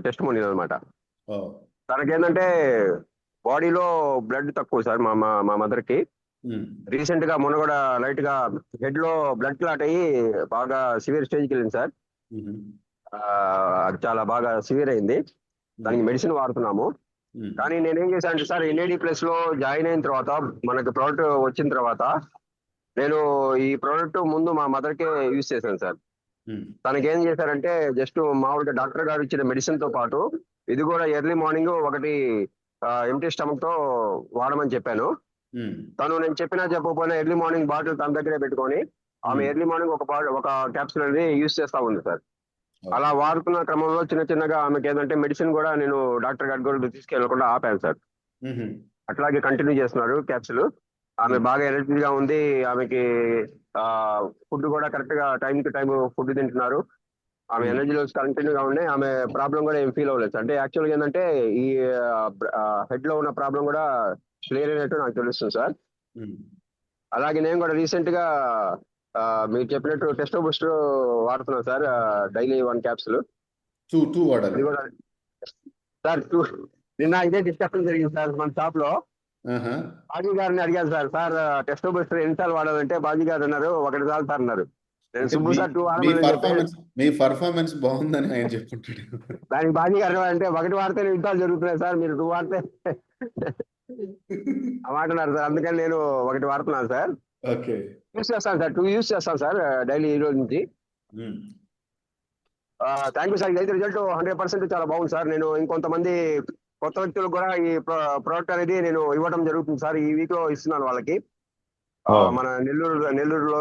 టెస్ట్ మోనియల్ అనమాట. తనకేంటంటే బాడీలో బ్లడ్ తక్కువ సార్ మా మదర్ కి. రీసెంట్ గా మొన్న కూడా లైట్ గా హెడ్ లో బ్లడ్ క్లాట్ అయ్యి బాగా సివియర్ స్టేజ్కి వెళ్ళింది సార్. అది చాలా బాగా సివియర్ అయింది. దానికి మెడిసిన్ వాడుతున్నాము. కానీ నేనేం చేశాను అంటే సార్, ఎన్ఏడి ప్లస్ లో జాయిన్ అయిన తర్వాత మనకి ప్రోడక్ట్ వచ్చిన తర్వాత నేను ఈ ప్రోడక్ట్ ముందు మా మదర్ కే యూజ్ చేశాను సార్. తనకేం చేశారంటే జస్ట్ మామూలుగా డాక్టర్ గారు ఇచ్చిన మెడిసిన్ తో పాటు ఇది కూడా ఎర్లీ మార్నింగ్ ఒకటి ఎంటీ స్టమక్ తో వాడమని చెప్పాను. తను నేను చెప్పకపోయినా ఎర్లీ మార్నింగ్ బాటిల్ తన దగ్గరే పెట్టుకొని ఆమె ఎర్లీ మార్నింగ్ ఒక క్యాప్సూల్ అనేది యూజ్ చేస్తా ఉంది సార్. అలా వాడుతున్న క్రమంలో చిన్నగా ఆమెకి ఏంటంటే మెడిసిన్ కూడా నేను డాక్టర్ గారి కూడా తీసుకెళ్లకుండా ఆపాను సార్. అట్లాగే కంటిన్యూ చేస్తున్నారు క్యాప్సూల్. ఆమె బాగా ఎనర్జీగా ఉంది. ఆమెకి ఫుడ్ కూడా కరెక్ట్ గా టైం టు టైం ఫుడ్ తింటున్నారు. ఆమె ఎనర్జీ లెవెల్స్ కంటిన్యూగా ఉన్నాయి. ఆమె ప్రాబ్లం కూడా ఏం ఫీల్ అవ్వలేదు. అంటే యాక్చువల్గా ఏంటంటే ఈ హెడ్ లో ఉన్న ప్రాబ్లం కూడా క్లియర్ అయినట్టు నాకు తెలుస్తుంది సార్. అలాగే నేను కూడా రీసెంట్ గా మీరు చెప్పినట్టు టెస్టో బూస్టర్ వాడుతున్నాను సార్. Daily 1 capsule. సార్ నిన్న ఇదే డిస్కషన్ జరిగింది సార్ మన షాప్ లో. బాజీ గారిని అడిగాను సార్ టెస్టో బూస్టర్ ఎన్నిసార్లు వాడాలంటే బాజీ గారు అన్నారు 1 సార్లు సార్ అన్నారు. నేను సుబ్బు సార్ 2 వాడమని మీ పర్ఫార్మెన్స్ బాగుందని ఆయన చెప్పుకుంటాడు. దానికి బాజీ గారు అంటే 1 వాడితే యుద్ధాలు జరుగుతున్నాయి సార్, మీరు 2 వాడితే ఆ మాట అన్నారు సార్. అందుకని నేను 1 వాడుతున్నాను సార్. యూజ్ చేస్తాను సార్, 2 యూజ్ చేస్తాను సార్ డైలీ ఈ రోజు నుంచి. Thank you sir. ఇదైతే రిజల్ట్ 100% చాలా బాగుంది సార్. నేను ఇంకొంతమంది కొత్త వ్యక్తులకు కూడా ఈ ప్రోడక్ట్ అనేది నేను ఇవ్వడం జరుగుతుంది సార్. ఈ వీక్ లో ఇస్తున్నాను వాళ్ళకి. మన నెల్లూరులో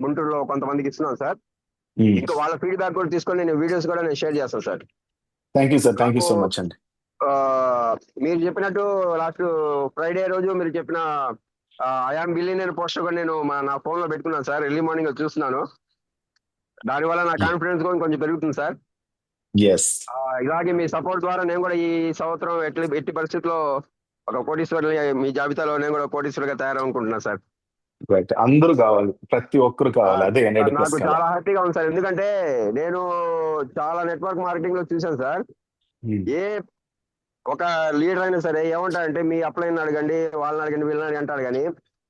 గుంటూరులో కొంతమందికి ఇస్తున్నాను సార్. ఇంకా వాళ్ళ ఫీడ్బ్యాక్ కూడా తీసుకొని నేను వీడియోస్ కూడా నేను షేర్ చేస్తాను sir. Thank you sir. Thank you so much అండి. మీరు చెప్పినట్టు లాస్ట్ ఫ్రైడే రోజు మీరు చెప్పిన ఐఆమ్ బిలియనర్ పోస్టర్ కూడా నేను నా ఫోన్ లో పెట్టుకున్నాను సార్. ఎర్లీ మార్నింగ్ చూస్తున్నాను. దానివల్ల నా కాన్ఫిడెన్స్ కూడా కొంచెం పెరుగుతుంది సార్. ఇలాగే మీ సపోర్ట్ ద్వారా నేను కూడా ఈ సంవత్సరం ఎట్టి పరిస్థితుల్లో ఒక కోటీశ్వరుని మీ జాబితాలో నేను కూడా కోటీశ్వరుగా తయారనుకుంటున్నాను సార్. అందరూ కావాలి, ప్రతి ఒక్కరు కావాలి. అదే నాకు చాలా హ్యాపీగా ఉంది సార్. ఎందుకంటే నేను చాలా నెట్వర్క్ మార్కెటింగ్ లో చూసాను సార్. ఏ ఒక లీడర్ అయినా సరే ఏమంటారంటే మీ అప్లైన్ అడగండి, వాళ్ళని అడగండి, వీళ్ళని అంటారు. కానీ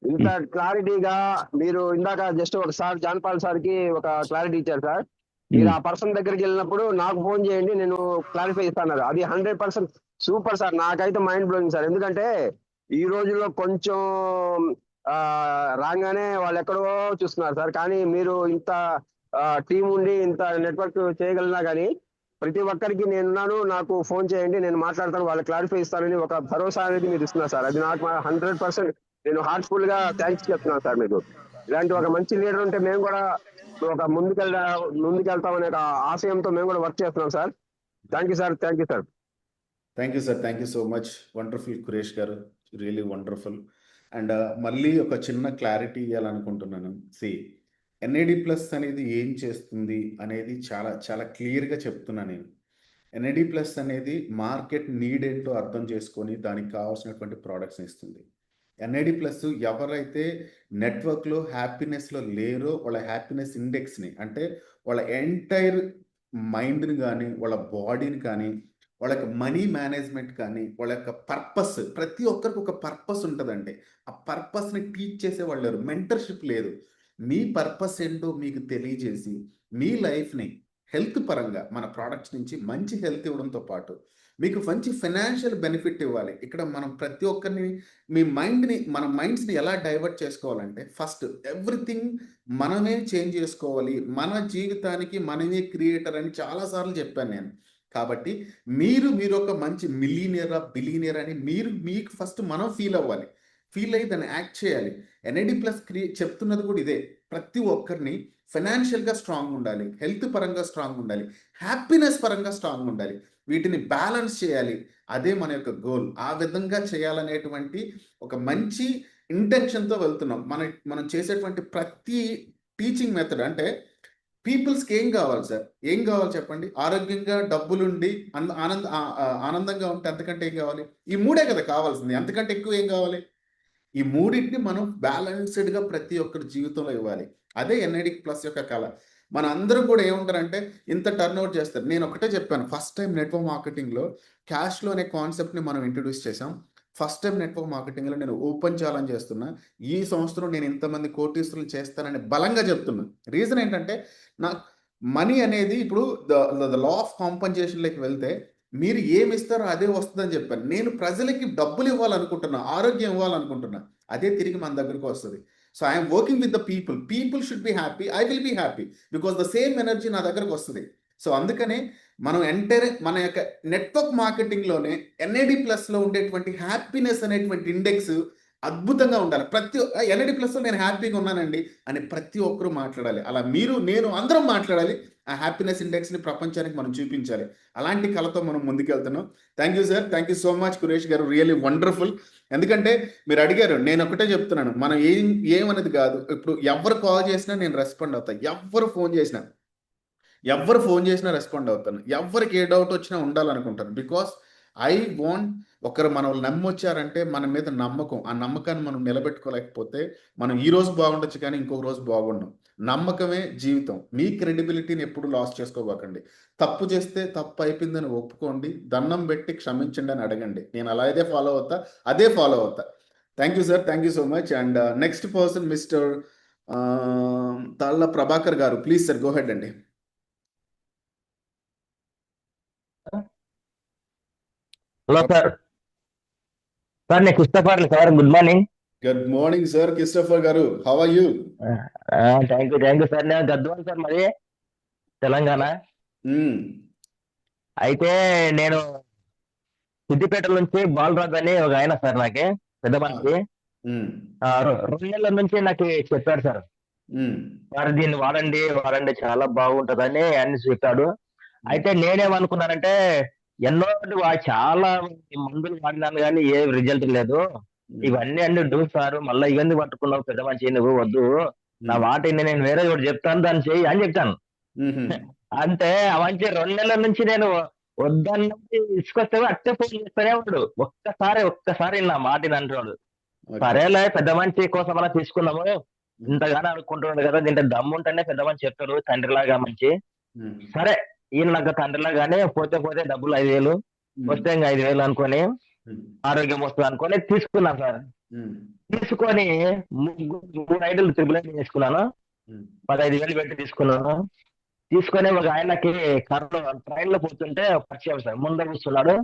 ఇంత క్లారిటీగా మీరు ఇందాక జస్ట్ ఒక సార్ జాన్పాల్ సార్ కి ఒక క్లారిటీ ఇచ్చారు సార్. మీరు ఆ పర్సన్ దగ్గరికి వెళ్ళినప్పుడు నాకు ఫోన్ చేయండి, నేను క్లారిఫై ఇస్తాను. అది 100% సూపర్ సార్. నాకైతే మైండ్ బ్లోయింగ్ సార్. ఎందుకంటే ఈ రోజుల్లో కొంచెం రాగానే వాళ్ళు ఎక్కడో చూస్తున్నారు సార్. కానీ మీరు ఇంత టీం ఉండి ఇంత నెట్వర్క్ చేయగలిగినా కానీ ప్రతి ఒక్కరికి నేనున్నాను, నాకు ఫోన్ చేయండి, నేను మాట్లాడతాను, వాళ్ళకి క్లారిఫై ఇస్తానని ఒక భరోసా అనేది మీరు ఇస్తున్నారు సార్. అది నాకు 100% నేను హార్ట్ఫుల్ గా థ్యాంక్స్ చెప్తున్నాను సార్ మీకు. ఇలాంటి ఒక మంచి లీడర్ ఉంటే మేము కూడా ఒక ముందుకెళ్తామనే ఆశయంతో మేము కూడా వర్క్ చేస్తున్నాం sir. Thank you sir. Thank you sir. Thank you sir. Thank you so much. Wonderful Quresh గారు, రియలీ వండర్ఫుల్. అండ్ మళ్ళీ ఒక చిన్న క్లారిటీ ఇవ్వాలనుకుంటున్నాను. ఎన్ఏడి ప్లస్ అనేది ఏం చేస్తుంది అనేది చాలా చాలా క్లియర్గా చెప్తున్నా నేను. ఎన్ఏడి ప్లస్ అనేది మార్కెట్ నీడ్ ఏంటో అర్థం చేసుకొని దానికి కావాల్సినటువంటి ప్రోడక్ట్స్ని ఇస్తుంది. ఎన్ఐడి ప్లస్ ఎవరైతే నెట్వర్క్లో హ్యాపీనెస్లో లేరో వాళ్ళ హ్యాపీనెస్ ఇండెక్స్ని, అంటే వాళ్ళ ఎంటైర్ మైండ్ని కానీ వాళ్ళ బాడీని కానీ వాళ్ళ యొక్క మనీ మేనేజ్మెంట్ కానీ వాళ్ళ యొక్క పర్పస్, ప్రతి ఒక్కరికి ఒక పర్పస్ ఉంటుందండి. ఆ పర్పస్ని టీచ్ చేసే వాళ్ళు లేరు, మెంటర్షిప్ లేదు. మీ పర్పస్ ఏంటో మీకు తెలియజేసి మీ లైఫ్ని హెల్త్ పరంగా మన ప్రోడక్ట్స్ నుంచి మంచి హెల్త్ ఇవ్వడంతో పాటు మీకు మంచి ఫైనాన్షియల్ బెనిఫిట్ ఇవ్వాలి. ఇక్కడ మనం ప్రతి ఒక్కరిని మన మైండ్స్ని ఎలా డైవర్ట్ చేసుకోవాలంటే ఫస్ట్ ఎవ్రీథింగ్ మనమే చేంజ్ చేసుకోవాలి. మన జీవితానికి మనమే క్రియేటర్ అని చాలాసార్లు చెప్పాను నేను. కాబట్టి మీరు ఒక మంచి మిలీనియరా బిలీనియర్ అని మీకు ఫస్ట్ మనం ఫీల్ అవ్వాలి. ఫీల్ అయ్యి దాన్ని యాక్ట్ చేయాలి. ఎన్ఐడి ప్లస్ చెప్తున్నది కూడా ఇదే. ప్రతి ఒక్కరిని ఫైనాన్షియల్గా స్ట్రాంగ్ ఉండాలి, హెల్త్ పరంగా స్ట్రాంగ్ ఉండాలి, హ్యాపీనెస్ పరంగా స్ట్రాంగ్ ఉండాలి. వీటిని బ్యాలెన్స్ చేయాలి. అదే మన యొక్క గోల్. ఆ విధంగా చేయాలనేటువంటి ఒక మంచి ఇంటెన్షన్తో వెళ్తున్నాం. మనం చేసేటువంటి ప్రతి టీచింగ్ మెథడ్ అంటే పీపుల్స్కి ఏం కావాలి సార్? ఏం కావాలి చెప్పండి? ఆరోగ్యంగా, డబ్బులుండి, ఆనందంగా ఉంటే అంతకంటే ఏం కావాలి? ఈ మూడే కదా కావాల్సింది. అంతకంటే ఎక్కువ ఏం కావాలి? ఈ మూడింటిని మనం బ్యాలెన్స్డ్గా ప్రతి ఒక్కరి జీవితంలో ఇవ్వాలి. అదే ఎన్ఐడి ప్లస్ యొక్క కళ. మన అందరూ కూడా ఏముంటారంటే ఇంత టర్న్ అవుట్ చేస్తారు. నేను ఒకటే చెప్పాను, ఫస్ట్ టైం నెట్వర్క్ మార్కెటింగ్లో క్యాష్లో అనే కాన్సెప్ట్ని మనం ఇంట్రడ్యూస్ చేసాం. ఫస్ట్ టైం నెట్వర్క్ మార్కెటింగ్లో నేను ఓపెన్ ఛాలెంజ్ చేస్తున్నా. ఈ సంవత్సరం నేను ఇంతమంది కోటీశ్వరులు చేస్తానని బలంగా చెప్తున్నా. రీజన్ ఏంటంటే నాకు మనీ అనేది ఇప్పుడు ద లా ఆఫ్ కాంపన్సేషన్లోకి వెళ్తే మీరు ఏమి ఇస్తారో అదే వస్తుందని చెప్పాను. నేను ప్రజలకి డబ్బులు ఇవ్వాలనుకుంటున్నా, ఆరోగ్యం ఇవ్వాలనుకుంటున్నా, అదే తిరిగి మన దగ్గరకు వస్తుంది. So I'm working with the people should be happy, I will be happy, because the same energy నా దగ్గరకు వస్తుంది. సో అందుకనే మనం మన యొక్క నెట్వర్క్ మార్కెటింగ్లోనే ఎన్ఐడి ప్లస్లో ఉండేటువంటి హ్యాపీనెస్ అనేటువంటి ఇండెక్స్ అద్భుతంగా ఉండాలి. ఎన్ఐడి ప్లస్లో నేను హ్యాపీగా ఉన్నానండి అని ప్రతి ఒక్కరూ మాట్లాడాలి. అలా నేను అందరం మాట్లాడాలి. ఆ హ్యాపీనెస్ ఇండెక్స్ని ప్రపంచానికి మనం చూపించాలి. అలాంటి కళతో మనం ముందుకెళ్తున్నాం. Thank you sir, thank you so much Kuresh garu, really wonderful. ఎందుకంటే మీరు అడిగారు, నేను ఒకటే చెప్తున్నాను, మనం ఏమనేది కాదు. ఇప్పుడు ఎవరు కాల్ చేసినా నేను రెస్పాండ్ అవుతాను, ఎవరు ఫోన్ చేసినా రెస్పాండ్ అవుతాను, ఎవరికి ఏ డౌట్ వచ్చినా ఉండాలనుకుంటాను. బికాస్ ఐ వాంట్ ఒకరు మనం నమ్మొచ్చారంటే మన మీద నమ్మకం, ఆ నమ్మకాన్ని మనం నిలబెట్టుకోలేకపోతే మనం ఈ రోజు బాగుండొచ్చు కానీ ఇంకొక రోజు బాగుండం. నమ్మకమే జీవితం. మీ క్రెడిబిలిటీని ఎప్పుడు లాస్ చేసుకోబోకండి. తప్పు చేస్తే తప్పు అయిపోయిందని ఒప్పుకోండి, దండం పెట్టి క్షమించండి అని అడగండి. నేను అలా అదే ఫాలో అవుతా. Thank you sir, thank you so much. And next person mister Talla Prabhakar garu, please sir, go ahead అండి. Hello sir. నేను Christopher sir. Good morning. Good morning sir Christopher garu, how are you? Thank you sir. నేను Gadwal sir, మరి తెలంగాణ. అయితే నేను సిద్దిపేట నుంచి బాలరాజు అని ఒక ఆయన సార్, నాకే పెద్ద మనిషి 2 నెలల నుంచి నాకు చెప్పాడు సార్. మరి దీన్ని వాడండి చాలా బాగుంటదని అన్ని చెప్పాడు. అయితే నేనేమనుకున్నానంటే ఎన్నో చాలా మందులు వాడినాను కానీ ఏ రిజల్ట్ లేదు. ఇవన్నీ డూస్ సార్, మళ్ళీ ఇవన్నీ పట్టుకున్నావు పెద్ద మనిషి, నువ్వు వద్దు, నా మాట నేను వేరే ఒకటి చెప్తాను, దాన్ని చెయ్యి అని చెప్తాను. అంటే ఆ మంచి 2 నెలల నుంచి నేను వద్దన్నది తీసుకొస్తే అట్టే ఫోన్ చేస్తూనే వాడు. ఒక్కసారి నా మాట అంటున్నాడు. సరేలే, పెద్ద మనిషి కోసం అలా తీసుకున్నాము, ఇంతగానే అనుకుంటున్నాడు కదా, దీంట్లో దమ్ము ఉంటేనే పెద్ద మనిషి చెప్తాడు, తండ్రిలాగా మంచి. సరే, ఈయన నాకు తండ్రిలాగానే పోతే డబ్బులు 5,000 వస్తే ఇంకా 5,000 అనుకొని ఆరోగ్యం వస్తుంది అనుకొని తీసుకున్నాను సార్. తీసుకొని 3 ఐడీలు ట్రిపుల్ చేసుకున్నాను. 15,000 పెట్టి తీసుకున్నాను. తీసుకొని ఒక ఆయనకి ట్రైన్ లో పోతుంటే పరిచయం సార్, ముందర కూర్చున్నాడు.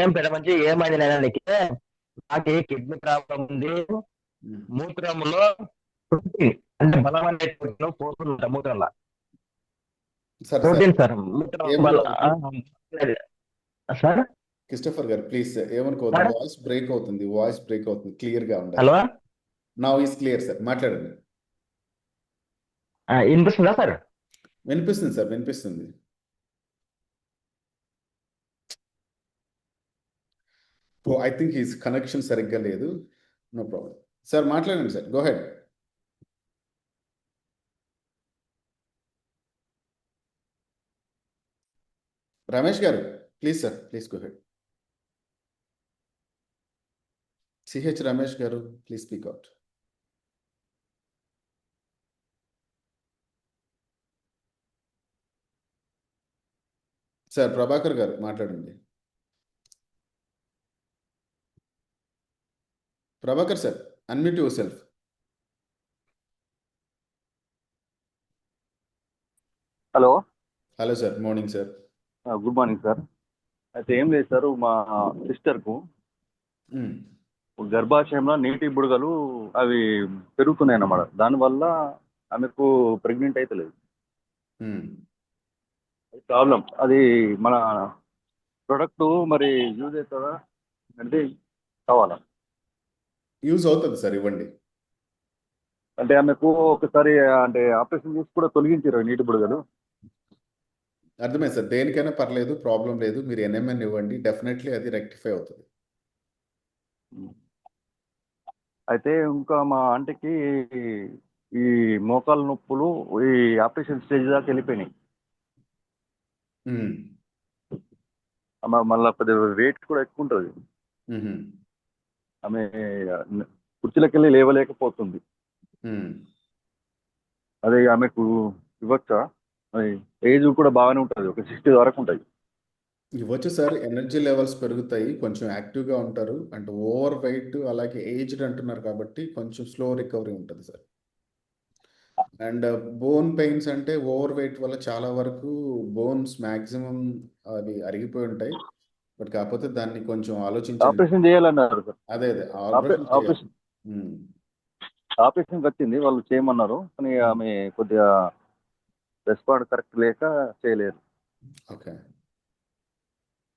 ఏం పెద్ద మంచి, ఏమైంది నేను నీకు? నాకు కిడ్నీ ప్రాబ్లం ఉంది, మూత్రంలో అంటే బలమైన పోతుందంట మూత్రంలో protein sir. Sir Christopher garu please ఏమనుకోవద్దు, వాయిస్ బ్రేక్ అవుతుంది, క్లియర్ గా ఉండాలి. హలో, నా వాయిస్ క్లియర్ సార్, మాట్లాడండి. వినిపిస్తుందా సార్? వినిపిస్తుంది సార్, వినిపిస్తుంది. ఐ థింక్ హిస్ కనెక్షన్ సరిగ్గా లేదు. నో ప్రాబ్లం సార్, మాట్లాడండి sir, go ahead. Ramesh garu please sir, please go ahead. CH Ramesh garu please speak out. Sir Prabhakar garu మాట్లాడండి. Prabhakar sir, unmute yourself. Hello. Hello sir, morning sir. Good morning sir. అయితే ఏం లేదు sir, మా సిస్టర్కు గర్భాశయంలో నీటి బుడగలు అవి పెరుగుతున్నాయి అన్నమాట. దానివల్ల ఆమెకు ప్రెగ్నెంట్ అయితే లేదు. ప్రాబ్లం అది మన ప్రొడక్ట్ మరి యూజ్ అవుతుందా అంటే కావాలా? యూజ్ అవుతుంది సార్, ఇవ్వండి. అంటే ఆమెకు ఒకసారి అంటే ఆపరేషన్ చేసి కూడా తొలగించారు నీటి బుడగలు. అర్థమైంది సార్, దేనికైనా పర్లేదు, ప్రాబ్లం లేదు. మీరు NMN ఇవ్వండి, డెఫినెట్లీ అది రెక్టిఫై అవుతుంది. అయితే ఇంకా మా ఆంటీకి ఈ మోకాలు నొప్పులు ఈ ఆపరేషన్ స్టేజ్ దాకా వెళ్ళిపోయినాయి. మళ్ళీ కొద్దిగా వెయిట్ కూడా ఎక్కువ ఉంటుంది. ఆమె కుర్చీలోకి వెళ్ళి లేవలేకపోతుంది. అదే ఆమెకు ఇవ్వచ్చా? ఏజ్ కూడా బాగానే ఉంటుంది, ఒక 60 వరకు ఉంటుంది. ఇవ్వచ్చు సార్, ఎనర్జీ లెవెల్స్ పెరుగుతాయి, కొంచెం యాక్టివ్గా ఉంటారు. అంటే ఓవర్ వెయిట్ అలాగే ఏజ్డ్ అంటున్నారు కాబట్టి కొంచెం స్లో రికవరీ ఉంటుంది సార్. అండ్ బోన్ పెయిన్స్ అంటే ఓవర్ వెయిట్ వల్ల చాలా వరకు బోన్స్ మ్యాక్సిమం అవి అరిగిపోయి ఉంటాయి. బట్ కాకపోతే దాన్ని కొంచెం ఆలోచించండి. ఆపరేషన్ చేయాలన్నారు సార్. అదే ఆపరేషన్ వచ్చింది, వాళ్ళు చేయమన్నారు. కానీ ఆమె కొద్దిగా రెస్పాండ్ కరెక్ట్ లేక చేయలేరు. ఓకే.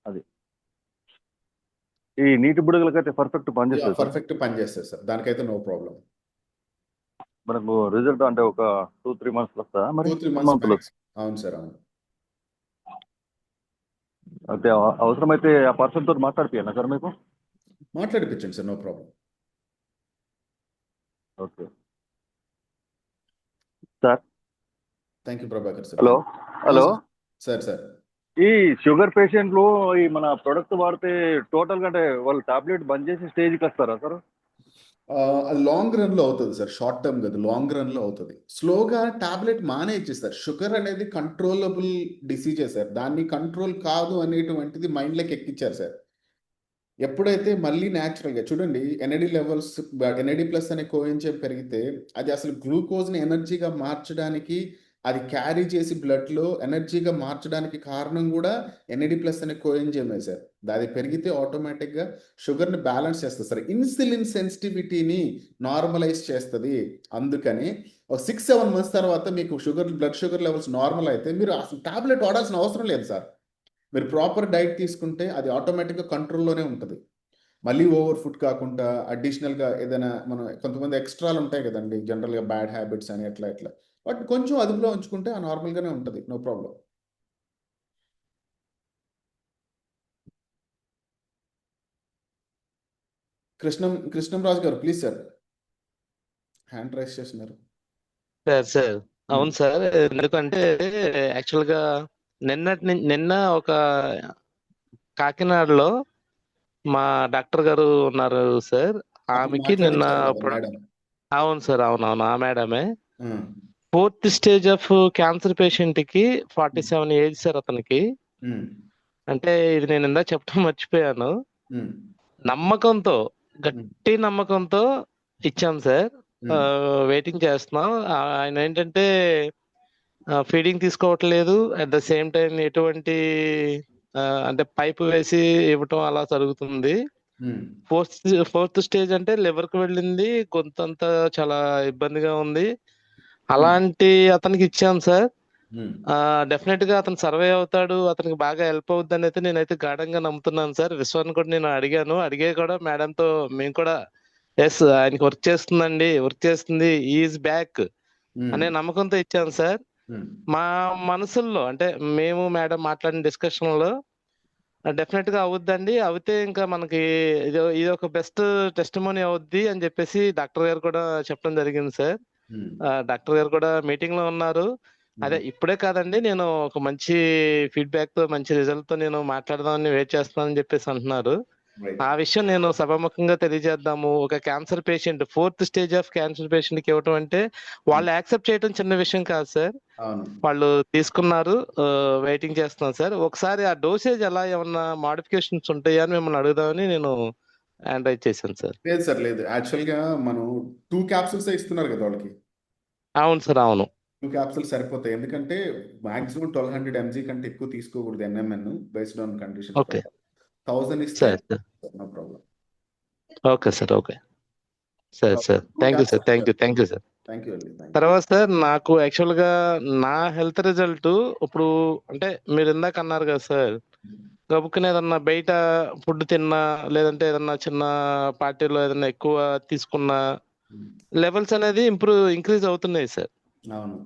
అది ఈ నీటి బుడగలకైతే పర్ఫెక్ట్ పనిచేస్తుంది. పర్ఫెక్ట్ పనిచేస్తుంది సార్, దానికైతే నో ప్రాబ్లం. మనకు రిజల్ట్ అంటే ఒక 2-3 months వస్తుందా? మరి 2-3 months. అవును సార్, అవును. అయితే అవసరమైతే ఆ పర్సన్ తోటి మాట్లాడిపోయాను సార్ మీకు. మాట్లాడిపించండి sir, no problem. Okay sir. Thank you Prabhakar sir. Hello. Hello sir. Sir ఈ షుగర్ పేషెంట్లు ఈ మన ప్రొడక్ట్ వాడితే టోటల్గా అంటే వాళ్ళు టాబ్లెట్ బంద్ చేసి స్టేజ్కి వస్తారా సార్? లాంగ్ రన్లో అవుతుంది సార్, షార్ట్ టర్మ్ కదా, లాంగ్ రన్లో అవుతుంది. స్లోగా టాబ్లెట్ మానేచ్చేస్తారు. షుగర్ అనేది కంట్రోలబుల్ డిసీజే సార్, దాన్ని కంట్రోల్ కాదు అనేటువంటిది మైండ్లోకి ఎక్కించారు సార్. ఎప్పుడైతే మళ్ళీ న్యాచురల్గా చూడండి, NAD+ అనే కోఎంజైమ్ పెరిగితే అది అసలు గ్లూకోజ్ని ఎనర్జీగా మార్చడానికి, అది క్యారీ చేసి బ్లడ్లో ఎనర్జీగా మార్చడానికి కారణం కూడా NAD+ అనే కోఎంజైమే సార్. అది పెరిగితే ఆటోమేటిక్గా షుగర్ని బ్యాలెన్స్ చేస్తుంది సార్, ఇన్సులిన్ సెన్సిటివిటీని నార్మలైజ్ చేస్తుంది. అందుకని ఒక 6-7 months తర్వాత మీకు బ్లడ్ షుగర్ లెవెల్స్ నార్మల్ అయితే మీరు అసలు టాబ్లెట్ వాడాల్సిన అవసరం లేదు సార్. మీరు ప్రాపర్ డైట్ తీసుకుంటే అది ఆటోమేటిక్గా కంట్రోల్లోనే ఉంటుంది. మళ్ళీ ఓవర్ ఫుడ్ కాకుండా అడిషనల్గా ఏదైనా మనం కొంతమంది ఎక్స్ట్రాలు ఉంటాయి కదండి, జనరల్గా బ్యాడ్ హ్యాబిట్స్ అని ఎట్లా వాటిని కొంచెం అదుపులో ఉంచుకుంటే ఆ నార్మల్గానే ఉంటుంది, no problem. Krishnamraju garu please sir, hand raise చేస్తున్నారు. సార్ అవును సార్. ఎందుకంటే యాక్చువల్గా నిన్న ఒక కాకినాడలో మా డాక్టర్ గారు ఉన్నారు సార్. ఆమెకి నిన్న అవును సార్, అవునవును, ఆ మేడమే 4th stage of cancer patient కి 47 ఏజ్ సార్ అతనికి. అంటే ఇది నేను ఇందా చెప్పడం మర్చిపోయాను. నమ్మకంతో, గట్టి నమ్మకంతో ఇచ్చాం సార్. వెయిటింగ్ చేస్తున్నాం. ఆయన ఏంటంటే ఫీడింగ్ తీసుకోవట్లేదు, అట్ ద సేమ్ టైం ఎటువంటి అంటే పైపు వేసి ఇవ్వటం అలా జరుగుతుంది. 4th stage అంటే లివర్కి వెళ్ళింది, గొంతంతా చాలా ఇబ్బందిగా ఉంది. అలాంటి అతనికి ఇచ్చాం సార్. డెఫినెట్ గా అతను సర్వే అవుతాడు, అతనికి బాగా హెల్ప్ అవుద్ది అని అయితే నేనైతే గాఢంగా నమ్ముతున్నాను సార్. విశ్వాన్ని కూడా నేను అడిగే కూడా మేడంతో, మేము కూడా ఎస్ ఆయనకి వర్క్ చేస్తుంది, ఈజ్ బ్యాక్ అనే నమ్మకంతో ఇచ్చాను సార్. మా మనసుల్లో అంటే మేము మేడం మాట్లాడిన డిస్కషన్ లో డెఫినెట్ గా అవుద్దండి, అవుతే ఇంకా మనకి ఇది ఒక బెస్ట్ టెస్టిమోనీ అవుద్ది అని చెప్పేసి డాక్టర్ గారు కూడా చెప్పడం జరిగింది సార్. డాక్టర్ గారు కూడా మీటింగ్ లో ఉన్నారు. అదే ఇప్పుడే కాదండి, నేను ఒక మంచి ఫీడ్బ్యాక్ తో మంచి రిజల్ట్ తో నేను మాట్లాడదామని వెయిట్ చేస్తున్నానని చెప్పేసి అంటున్నారు. ఆ విషయం నేను సభాముఖంగా తెలియజేద్దాము. ఒక cancer patient 4th stage of cancer patient కి ఇవ్వటం అంటే వాళ్ళు యాక్సెప్ట్ చేయడం చిన్న విషయం కాదు సార్. వాళ్ళు తీసుకున్నారు, వెయిటింగ్ చేస్తున్నాం సార్. ఒకసారి ఆ డోసేజ్ ఎలా ఏమన్నా మాడిఫికేషన్స్ ఉంటాయా అని మిమ్మల్ని అడుగుదామని నేను హ్యాండ్ రైజ్ చేశాను సార్. లేదు సార్, లేదు. యాక్చువల్గా మనం 2 క్యాప్సూల్స్ ఇస్తున్నారు కదా వాళ్ళకి. అవును సార్, అవును. 2 క్యాప్సూల్స్ సరిపోతాయి. ఎందుకంటే మాక్సిమం 1200 mg కంటే ఎక్కువ తీసుకోకూడదు NMN based on condition. Okay 1000 ఇస్తే sir. No problem. Okay sir, okay sir. Thank you sir, thank you sir. Thank you అండి. తర్వాత సార్, నాకు యాక్చువల్గా నా హెల్త్ రిజల్ట్ ఇప్పుడు అంటే మీరు ఇందాక అన్నారు కదా సార్, గబుక్కుని ఏదన్నా బయట ఫుడ్ తిన్నా లేదంటే ఏదన్నా చిన్న పార్టీలో ఏదన్నా ఎక్కువ తీసుకున్న లెవెల్స్ అనేది ఇంక్రీజ్ అవుతున్నాయి సార్. అవును.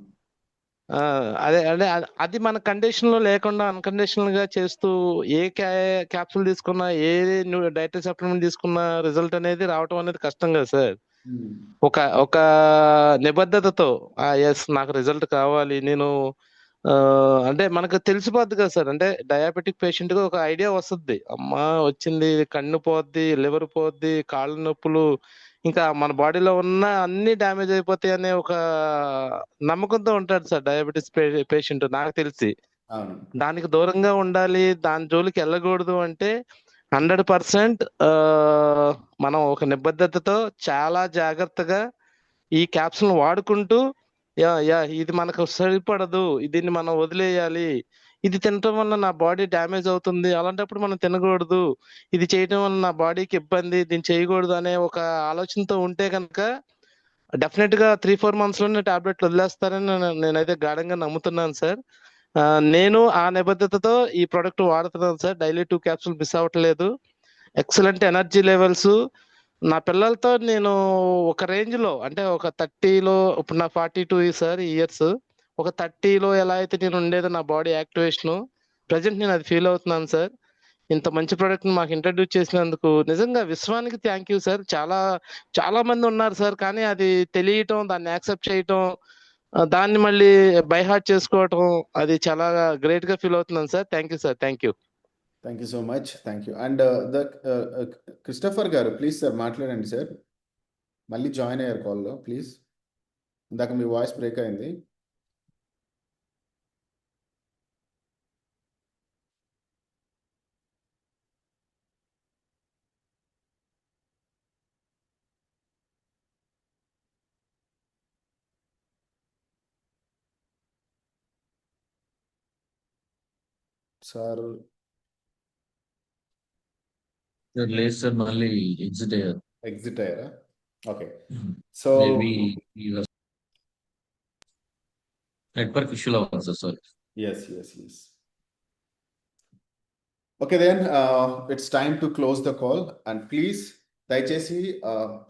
అదే అంటే అది మన కండిషన్ లో లేకుండా అన్కండిషనల్ గా చేస్తూ ఏ క్యాప్సూల్ తీసుకున్నా ఏ డైటరీ సప్లిమెంట్ తీసుకున్నా రిజల్ట్ అనేది రావటం అనేది కష్టం కదా సార్. ఒక నిబద్ధతతో ఎస్ నాకు రిజల్ట్ కావాలి నేను, అంటే మనకు తెలిసిపోద్ది కదా సార్. అంటే డయాబెటిక్ పేషెంట్ గా ఒక ఐడియా వస్తుంది, అమ్మా వచ్చింది, కన్ను పోద్ది, లివర్ పోద్ది, కాళ్ళ నొప్పులు, ఇంకా మన బాడీలో ఉన్న అన్ని డ్యామేజ్ అయిపోతాయి అనే ఒక నమ్మకంతో ఉంటాడు సార్ డయాబెటిస్ పేషెంట్ నాకు తెలిసి. అవును. దానికి దూరంగా ఉండాలి, దాని జోలికి వెళ్ళకూడదు అంటే 100% మనం ఒక నిబద్ధతతో చాలా జాగ్రత్తగా ఈ క్యాప్సూల్ వాడుకుంటూ ఇది మనకు సరిపడదు, దీన్ని మనం వదిలేయాలి, ఇది తినటం వల్ల నా బాడీ డ్యామేజ్ అవుతుంది, అలాంటప్పుడు మనం తినకూడదు, ఇది చేయటం వల్ల నా బాడీకి ఇబ్బంది, దీన్ని చేయకూడదు అనే ఒక ఆలోచనతో ఉంటే కనుక డెఫినెట్ గా 3-4 months లోనే టాబ్లెట్లు వదిలేస్తారని నేనైతే గాఢంగా నమ్ముతున్నాను సార్. నేను ఆ నిబద్ధతతో ఈ ప్రోడక్ట్ వాడుతున్నాను సార్. డైలీ 2 క్యాప్సూల్ మిస్ అవ్వట్లేదు. Excellent energy levels. నా పిల్లలతో నేను ఒక రేంజ్ లో అంటే ఒక 30లో, ఇప్పుడు నా 42 సార్ ఇయర్స్, ఒక 30లో ఎలా అయితే నేను ఉండేదో నా బాడీ యాక్టివేషన్, ప్రజెంట్ నేను అది ఫీల్ అవుతున్నాను సార్. ఇంత మంచి ప్రోడక్ట్ మాకు ఇంట్రడ్యూస్ చేసినందుకు నిజంగా విశ్వానికి థ్యాంక్ యూ సార్. చాలా మంది ఉన్నారు సార్, కానీ అది తెలియటం, దాన్ని యాక్సెప్ట్ చేయటం, దాన్ని మళ్ళీ బై హార్ట్ చేసుకోవటం, అది చాలా గ్రేట్ గా ఫీల్ అవుతున్నాను sir. Thank you sir, thank you. Thank you so much. Thank you. And Christopher garu please sir మాట్లాడండి సార్. మళ్ళీ జాయిన్ అయ్యారు కాల్లో, ప్లీజ్. ఇందాక మీ వాయిస్ బ్రేక్ అయింది. సార్ లేదు సార్, మళ్ళీ ఎగ్జిట్ అయ్యారా? ఓకే. సో నెట్వర్క్ ఇష్యూలో ఉంది sir. Sorry. Yes. Okay then it's time to close the call. And please దయచేసి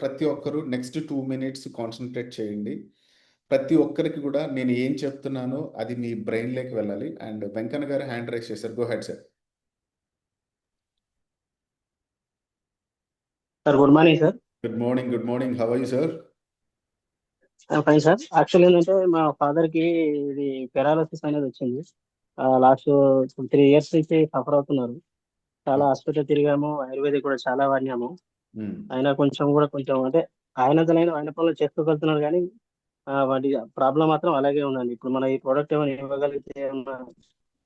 ప్రతి ఒక్కరు నెక్స్ట్ 2 minutes కాన్సన్ట్రేట్ చేయండి. ప్రతి ఒక్కరికి కూడా నేను ఏం చెప్తున్నానో అది మీ బ్రెయిన్లోకి వెళ్ళాలి. And Venkanna garu hand raise చేశారు. Go ahead sir. Sir good morning sir. Good morning. How are you sir? Fine sir. Actual ఏంటంటే మా ఫాదర్ కి ఇది పెరాలసిస్ అనేది వచ్చింది. లాస్ట్ 3 years నుంచి సఫర్ అవుతున్నారు. చాలా హాస్పిటల్ తిరిగాము, ఆయుర్వేదిక్ కూడా చాలా వాడినాము. అయినా కొంచెం అంటే ఆయన పనులు చేసుకోగలుగుతున్నారు, కానీ వాటి ప్రాబ్లం మాత్రం అలాగే ఉందండి. ఇప్పుడు మన ఈ ప్రోడక్ట్ ఏమైనా ఇవ్వగలిగితే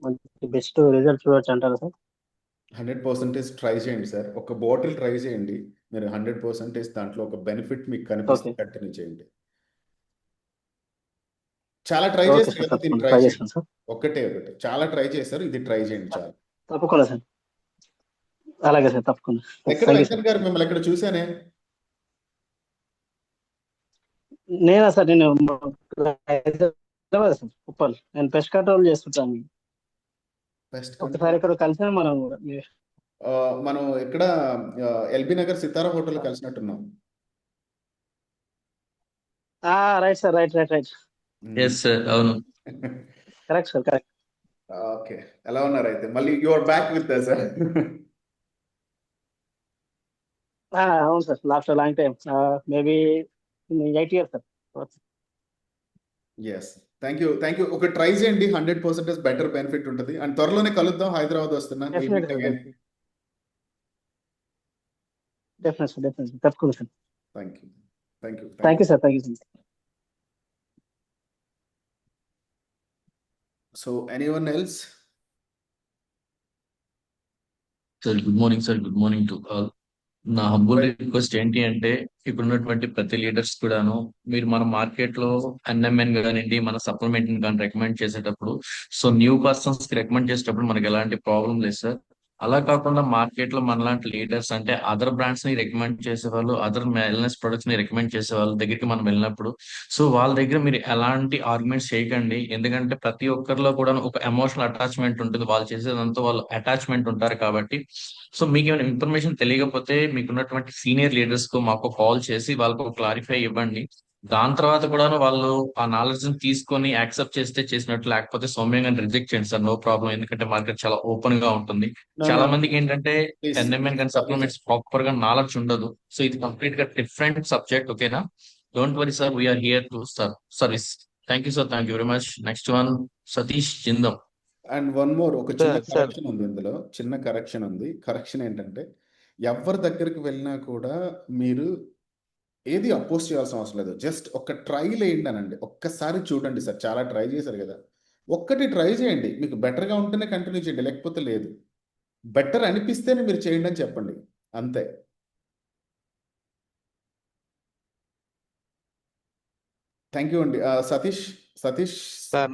మంచి బెస్ట్ రిజల్ట్ చూడొచ్చు అంటారా సార్? 100% ట్రై చేయండి సార్. ఒక బాటిల్ ట్రై చేయండి, మీరు 100% దాంట్లో ఒక బెనిఫిట్ మీకు కనిపిస్తే కంటిన్యూ చేయండి. చాలా ట్రై చేశారు కదా, దీన్ని ట్రై చేయండి. ఒకటే చాలా ట్రై చేశారు, ఇది ట్రై చేయండి చాలు. తప్పకుండా సార్. అలాగే సార్, తప్పకుండా. ఎక్కడ వెంకన్న గారు మిమ్మల్ని ఎక్కడ చూసానే? నేనా సార్, నేను హైదరాబాద్ సార్, ఉప్పల్. నేను పెస్ట్ కంట్రోల్ చేస్తుంటాను. ఒకసారి ఇక్కడ కలిసాను మనం ఎక్కడ ఎల్బీ నగర్ సితారా హోటల్ కలిసినట్టున్నాం. Right sir, right. Yes sir, అవును. Correct sir, correct. ఓకే, ఎలా ఉన్నారు అయితే? మళ్ళీ you are back with us sir. అవును sir, last long time, maybe 8 years sir. Yes. Thank you. ఒక ట్రై చేయండి, 100% బెటర్ బెనిఫిట్ ఉంటుంది. అండ్ త్వరలోనే కలుద్దాం, హైదరాబాద్ వస్తున్నాను. డెఫినెట్ డెఫినెట్ తప్పకుండా sir. Thank you. Thank you sir. So anyone else? Sir good morning sir, good morning to all. నా humble request ఏంటి అంటే, ఇప్పుడున్నటువంటి ప్రతి లీడర్స్ కూడాను మీరు మన మార్కెట్ లో ఎన్ఎంఎన్ కానివ్వండి, మన సప్లిమెంట్ కానీ రికమెండ్ చేసేటప్పుడు, సో న్యూ పర్సన్స్ కి రికమెండ్ చేసేటప్పుడు మనకి ఎలాంటి ప్రాబ్లం లేదు సార్. అలా కాకుండా మార్కెట్ లో మనలాంటి లీడర్స్ అంటే అదర్ బ్రాండ్స్ ని రికమెండ్ చేసేవాళ్ళు, అదర్ వెల్నెస్ ప్రొడక్ట్స్ ని రికమెండ్ చేసే వాళ్ళ దగ్గరికి మనం వెళ్ళినప్పుడు, సో వాళ్ళ దగ్గర మీరు ఎలాంటి ఆర్గ్యుమెంట్స్ చేయకండి. ఎందుకంటే ప్రతి ఒక్కరిలో కూడా ఒక ఎమోషనల్ అటాచ్మెంట్ ఉంటుంది, వాళ్ళు చేసేదంతా వాళ్ళు అటాచ్మెంట్ ఉంటారు కాబట్టి. సో మీకు ఏమైనా ఇన్ఫర్మేషన్ తెలియకపోతే మీకున్నటువంటి సీనియర్ లీడర్స్ కు మాకు కాల్ చేసి వాళ్ళకు క్లారిఫై ఇవ్వండి. దాని తర్వాత కూడా వాళ్ళు ఆ నాలెడ్జ్ ని తీసుకొని యాక్సెప్ట్ చేస్తే చేసినట్టు, లేకపోతే సౌమ్యంగా రిజెక్ట్ చేయండి సార్, నో ప్రాబ్లం. ఎందుకంటే మార్కెట్ చాలా ఓపెన్ గా ఉంటుంది. చాలా మందికి ఏంటంటే ఎన్ఎంఎన్ కానీ సప్లిమెంట్స్ ప్రాపర్ గా నాలెడ్జ్ ఉండదు. సో ఇది కంప్లీట్ గా డిఫరెంట్ సబ్జెక్ట్, ఓకేనా? Don't worry sir, we're here to service. Thank you sir, thank you very much. Next one Satish Jindam. And one more, ఒక చిన్న కరెక్షన్ ఉంది ఇందులో. చిన్న కరెక్షన్ ఉంది. కరెక్షన్ ఏంటంటే, ఎవరి దగ్గరికి వెళ్ళినా కూడా మీరు ఏది అపోజ్ చేయాల్సిన అవసరం లేదు. జస్ట్ ఒక ట్రైల్ వేయండి అనండి, ఒక్కసారి చూడండి సార్. చాలా ట్రై చేశారు కదా, ఒక్కటి ట్రై చేయండి. మీకు బెటర్గా ఉంటేనే కంటిన్యూ చేయండి, లేకపోతే లేదు. బెటర్ అనిపిస్తేనే మీరు చేయండి అని చెప్పండి, అంతే. థ్యాంక్ యూ అండి. సతీష్ సార్,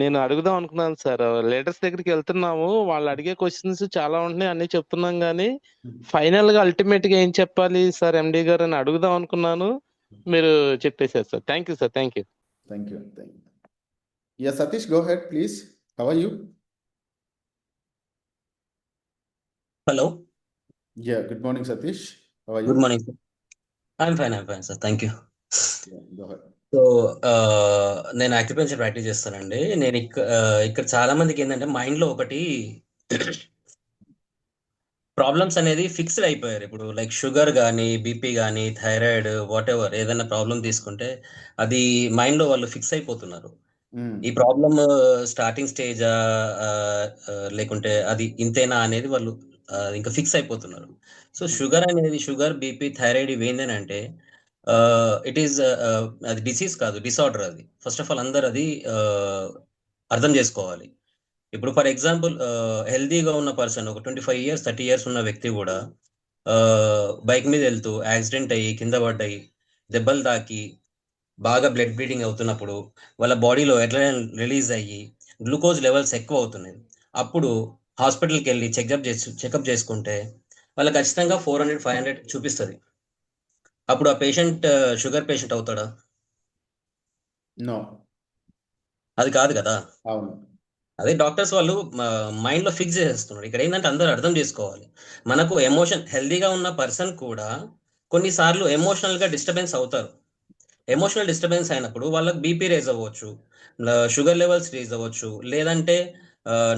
నేను అడుగుదాం అనుకున్నాను సార్. లీడర్స్ దగ్గరికి వెళ్తున్నాము, వాళ్ళు అడిగే క్వశ్చన్స్ చాలా ఉంటున్నాయి, అన్ని చెప్తున్నాం కానీ ఫైనల్ గా అల్టిమేట్ గా ఏం చెప్పాలి సార్ ఎండి గారు అని అడుగుదాం అనుకున్నాను, మీరు చెప్పేశారు sir. Thank you sir. Thank you. Yeah Satish, go ahead please. How are you? Hello. Yeah, good morning Satish. How are you? Good morning sir. I'm fine sir. Thank you. Go ahead. So నేను acupuncture practice చేస్తానండి. నేను ఇక్కడ చాలా మందికి ఏంటంటే mind లో ఒకటి problems అనేది ఫిక్స్డ్ అయిపోయారు. ఇప్పుడు లైక్ షుగర్ కానీ, బీపీ కానీ, థైరాయిడ్, వాట్ ఎవర్ ఏదైనా ప్రాబ్లం తీసుకుంటే అది మైండ్ లో వాళ్ళు ఫిక్స్ అయిపోతున్నారు. ఈ ప్రాబ్లమ్ స్టార్టింగ్ స్టేజా లేకుంటే అది ఇంతేనా అనేది వాళ్ళు ఇంకా ఫిక్స్ అయిపోతున్నారు. సో షుగర్, బీపీ, థైరాయిడ్ ఇవి ఏంటంటే ఇట్ ఈస్ అది డిసీజ్ కాదు, డిసార్డర్. అది ఫస్ట్ ఆఫ్ ఆల్ అందరు అది అర్థం చేసుకోవాలి. ఇప్పుడు ఫర్ ఎగ్జాంపుల్ హెల్దీగా ఉన్న పర్సన్, ఒక 25 years 30 years ఉన్న వ్యక్తి కూడా బైక్ మీద వెళ్తూ యాక్సిడెంట్ అయ్యి కింద పడ్డాయి, దెబ్బలు తాకి బాగా బ్లడ్ బ్లీడింగ్ అవుతున్నప్పుడు వాళ్ళ బాడీలో అడ్రినలిన్ రిలీజ్ అయ్యి గ్లూకోజ్ లెవెల్స్ ఎక్కువ అవుతున్నాయి. అప్పుడు హాస్పిటల్కి వెళ్ళి చెకప్ చేసుకుంటే వాళ్ళకి ఖచ్చితంగా 400-500 చూపిస్తుంది. అప్పుడు ఆ పేషెంట్ షుగర్ పేషెంట్ అవుతాడా? నో, అది కాదు కదా. అవును. అదే డాక్టర్స్ వాళ్ళు మైండ్ లో ఫిక్స్ చేసేస్తున్నారు. ఇక్కడ ఏంటంటే అందరూ అర్థం చేసుకోవాలి, మనకు హెల్దీగా ఉన్న పర్సన్ కూడా కొన్నిసార్లు ఎమోషనల్ గా డిస్టర్బెన్స్ అవుతారు. ఎమోషనల్ డిస్టర్బెన్స్ అయినప్పుడు వాళ్ళకి బీపీ రేజ్ అవ్వచ్చు, షుగర్ లెవెల్స్ రేజ్ అవ్వచ్చు, లేదంటే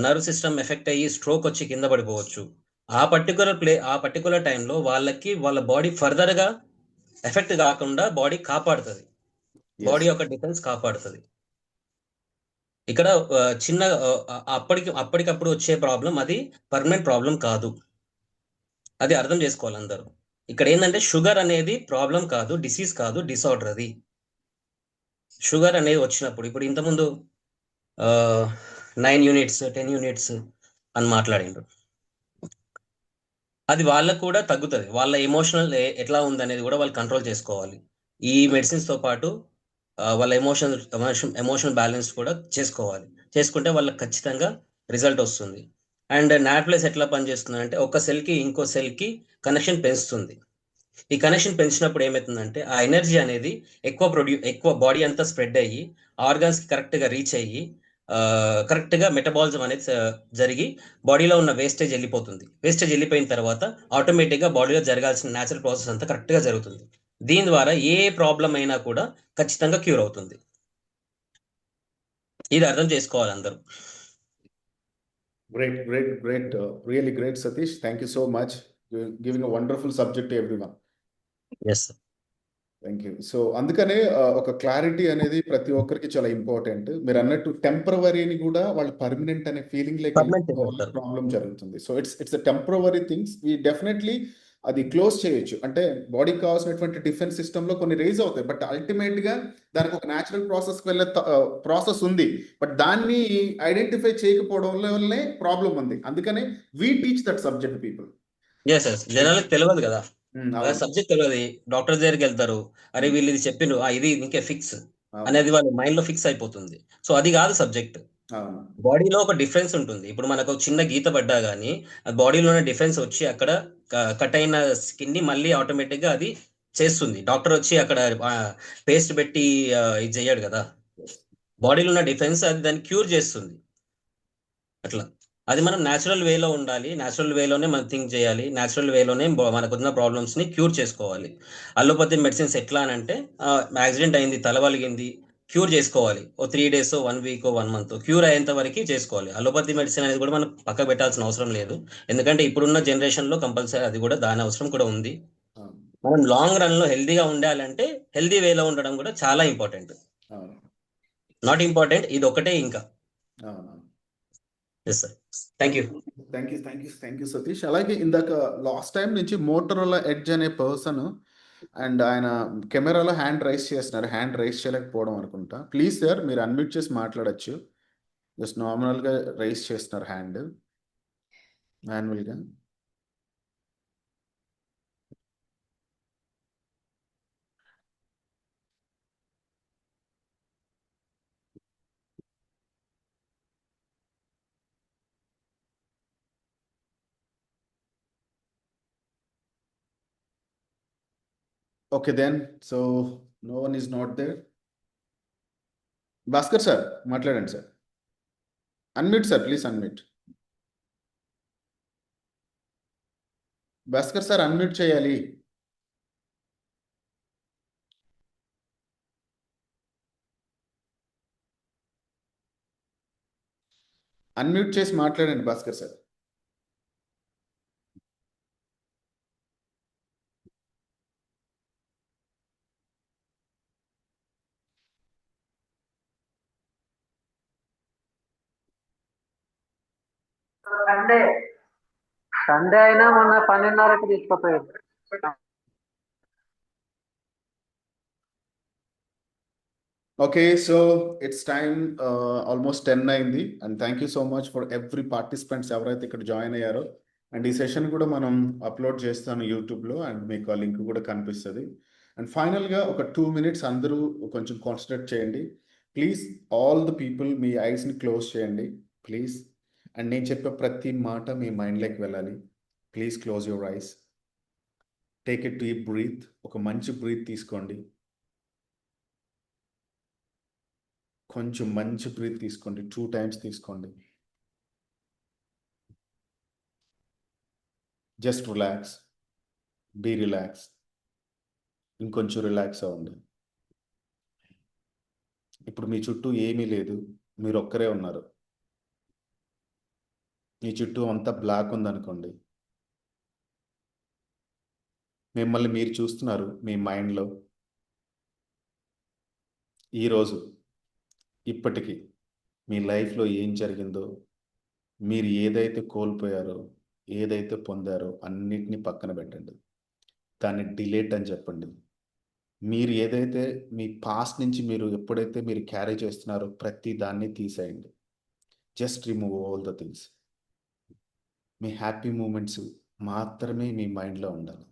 నర్వ్ సిస్టమ్ ఎఫెక్ట్ అయ్యి స్ట్రోక్ వచ్చి కింద పడిపోవచ్చు. ఆ పర్టికులర్ టైంలో వాళ్ళకి వాళ్ళ బాడీ ఫర్దర్ గా ఎఫెక్ట్ కాకుండా బాడీ కాపాడుతుంది, బాడీ యొక్క డిఫెన్స్ కాపాడుతుంది. ఇక్కడ చిన్న అప్పటికప్పుడు వచ్చే ప్రాబ్లం అది పర్మనెంట్ ప్రాబ్లం కాదు, అది అర్థం చేసుకోవాలి అందరూ. ఇక్కడ ఏంటంటే షుగర్ అనేది ప్రాబ్లం కాదు, డిసీజ్ కాదు, డిసార్డర్. అది షుగర్ అనేది వచ్చినప్పుడు ఇప్పుడు ఇంతకుముందు 9 units 10 units అని మాట్లాడిండ్రు, అది వాళ్ళకు కూడా తగ్గుతుంది. వాళ్ళ ఎమోషనల్ ఎట్లా ఉందనేది కూడా వాళ్ళు కంట్రోల్ చేసుకోవాలి. ఈ మెడిసిన్స్ తో పాటు వాళ్ళ ఎమోషనల్ బ్యాలెన్స్ కూడా చేసుకుంటే వాళ్ళకి ఖచ్చితంగా రిజల్ట్ వస్తుంది. అండ్ నాట్ప్లేస్ ఎట్లా పనిచేస్తుంది అంటే, ఒక సెల్కి ఇంకో సెల్కి కనెక్షన్ పెంచుతుంది. ఈ కనెక్షన్ పెంచినప్పుడు ఏమవుతుందంటే ఆ ఎనర్జీ అనేది ఎక్కువ బాడీ అంతా స్ప్రెడ్ అయ్యి ఆర్గాన్స్కి కరెక్ట్గా రీచ్ అయ్యి కరెక్ట్గా మెటబాలిజం అనేది జరిగి బాడీలో ఉన్న వేస్టేజ్ వెళ్ళిపోతుంది. వేస్టేజ్ వెళ్ళిపోయిన తర్వాత ఆటోమేటిక్గా బాడీలో జరగాల్సిన న్యాచురల్ ప్రాసెస్ అంతా కరెక్ట్గా జరుగుతుంది. దీని ద్వారా ఏ ప్రాబ్లం అయినా కూడా ఖచ్చితంగా క్యూర్ అవుతుంది. ఇది అర్థం చేసుకోవాలి అందరూ. Great. Really great, Satish. Thank you so much. You're giving a wonderful subject to everyone. Yes, sir. Thank you. So అందుకనే ఒక క్లారిటీ అనేది ప్రతి ఒక్కరికి చాలా ఇంపార్టెంట్. మీరు అన్నట్టు టెంపరవరీని కూడా వాళ్ళు పర్మనెంట్ అనే ఫీలింగ్ లేక పర్మనెంట్ చేస్తారు. ప్రాబ్లం జరుగుతుంది. So it's temporary things. We definitely అది క్లోజ్ చేయొచ్చు. అంటే బాడీకి కావాల్సినటువంటి డిఫెన్స్ సిస్టంలో కొన్ని రేజ్ అవుతాయి, బట్ అల్టిమేట్ గా దానికి ఒక న్యాచురల్ ప్రాసెస్కి వెళ్ళే ప్రాసెస్ ఉంది. బట్ దాన్ని ఐడెంటిఫై చేయకపోవడం వల్లనే ప్రాబ్లం ఉంది. అందుకనే we teach that subject people. Yes yes జనాలకు తెలియదు కదా, సబ్జెక్ట్ తెలియదు. డాక్టర్ దగ్గరికి వెళ్తారు, అరే వీళ్ళు ఇది చెప్పిండ్రు, ఇది ఇంకే ఫిక్స్ అనేది వాళ్ళ మైండ్ లో ఫిక్స్ అయిపోతుంది. సో అది కాదు సబ్జెక్ట్. బాడీలో ఒక డిఫరెన్స్ ఉంటుంది. ఇప్పుడు మనకు ఒక చిన్న గీత పడ్డా గానీ బాడీలోనే డిఫరెన్స్ వచ్చి అక్కడ కట్ అయిన స్కిన్ ని మళ్ళీ ఆటోమేటిక్ గా అది చేస్తుంది. డాక్టర్ వచ్చి అక్కడ పేస్ట్ పెట్టి ఇది చేయడు కదా. బాడీలో ఉన్న డిఫరెన్స్ అది దాన్ని క్యూర్ చేస్తుంది. అట్లా అది మనం న్యాచురల్ వేలో ఉండాలి, న్యాచురల్ వేలోనే మనం థింక్ చేయాలి, న్యాచురల్ వేలోనే మనకున్న ప్రాబ్లమ్స్ ని క్యూర్ చేసుకోవాలి. అలోపతి మెడిసిన్స్ ఎట్లా అని అంటే యాక్సిడెంట్ అయింది, తలవలిగింది, క్యూర్ చేసుకోవాలి. ఓ 3 days, 1 week, 1 month క్యూర్ అయ్యేంత వరకు చేసుకోవాలి. అలోపతి మెడిసిన్ అనేది కూడా మనం పక్క పెట్టాల్సిన అవసరం లేదు. ఎందుకంటే ఇప్పుడున్న జనరేషన్ లో కంపల్సరీ అది కూడా దాని అవసరం కూడా ఉంది. మనం లాంగ్ రన్ లో హెల్దీగా ఉండాలంటే హెల్దీ వేలో ఉండడం కూడా చాలా ఇంపార్టెంట్. నాట్ ఇంపార్టెంట్ ఇది ఒకటే ఇంకా. Yes sir, thank you Satish. అలాగే ఇందాక లాస్ట్ టైం నుంచి మోటరోలా ఎడ్జ్ అనే పర్సన్ అండ్ ఆయన కెమెరాలో హ్యాండ్ రైస్ చేస్తున్నారు, హ్యాండ్ రైస్ చేయలేకపోవడం అనుకుంటా. ప్లీజ్ సార్ మీరు అన్మ్యూట్ చేసి మాట్లాడచ్చు. జస్ట్ నార్మల్గా రైస్ చేస్తున్నారు హ్యాండ్ మాన్యువల్గా. Okay then, so no one is not there. Bhaskar sir మాట్లాడండి సార్. Unmute sir, please unmute. Bhaskar sir unmute చేయాలి. అన్మ్యూట్ చేసి మాట్లాడండి భాస్కర్ సార్. సండే అయినా మొన్న 12:30కి తీసుకుపోయాడు. Okay, so it's time almost 10 అయింది. And thank you so much for every participants ఎవరైతే ఇక్కడ జాయిన్ అయ్యారో. అండ్ ఈ సెషన్ కూడా మనం అప్లోడ్ చేస్తాను యూట్యూబ్లో, అండ్ మీకు ఆ లింక్ కూడా కనిపిస్తుంది. అండ్ ఫైనల్గా ఒక 2 minutes అందరూ కొంచెం కాన్సన్ట్రేట్ చేయండి ప్లీజ్. ఆల్ ద పీపుల్ మీ ఐస్ని క్లోజ్ చేయండి ప్లీజ్. అండ్ నేను చెప్పే ప్రతి మాట మీ మైండ్లోకి వెళ్ళాలి. Please close your eyes, take a deep breath. ఒక మంచి బ్రీత్ తీసుకోండి, కొంచెం మంచి బ్రీత్ తీసుకోండి. 2 times తీసుకోండి. Just relax, be relax. ఇంకొంచెం రిలాక్స్ అవ్వండి. ఇప్పుడు మీ చుట్టూ ఏమీ లేదు, మీరు ఒక్కరే ఉన్నారు. మీ చుట్టూ అంతా బ్లాక్ ఉందనుకోండి, మిమ్మల్ని మీరు చూస్తున్నారు మీ మైండ్లో. ఈరోజు ఇప్పటికీ మీ లైఫ్లో ఏం జరిగిందో, మీరు ఏదైతే కోల్పోయారో, ఏదైతే పొందారో అన్నిటినీ పక్కన పెట్టండి. దాన్ని డిలీట్ అని చెప్పండి. మీరు ఏదైతే మీ పాస్ట్ నుంచి మీరు ఎప్పుడైతే మీరు క్యారీ చేస్తున్నారో ప్రతి దాన్ని తీసేయండి. Just remove all the things. మీ హ్యాపీ మూమెంట్స్ మాత్రమే మీ మైండ్లో ఉండాలి.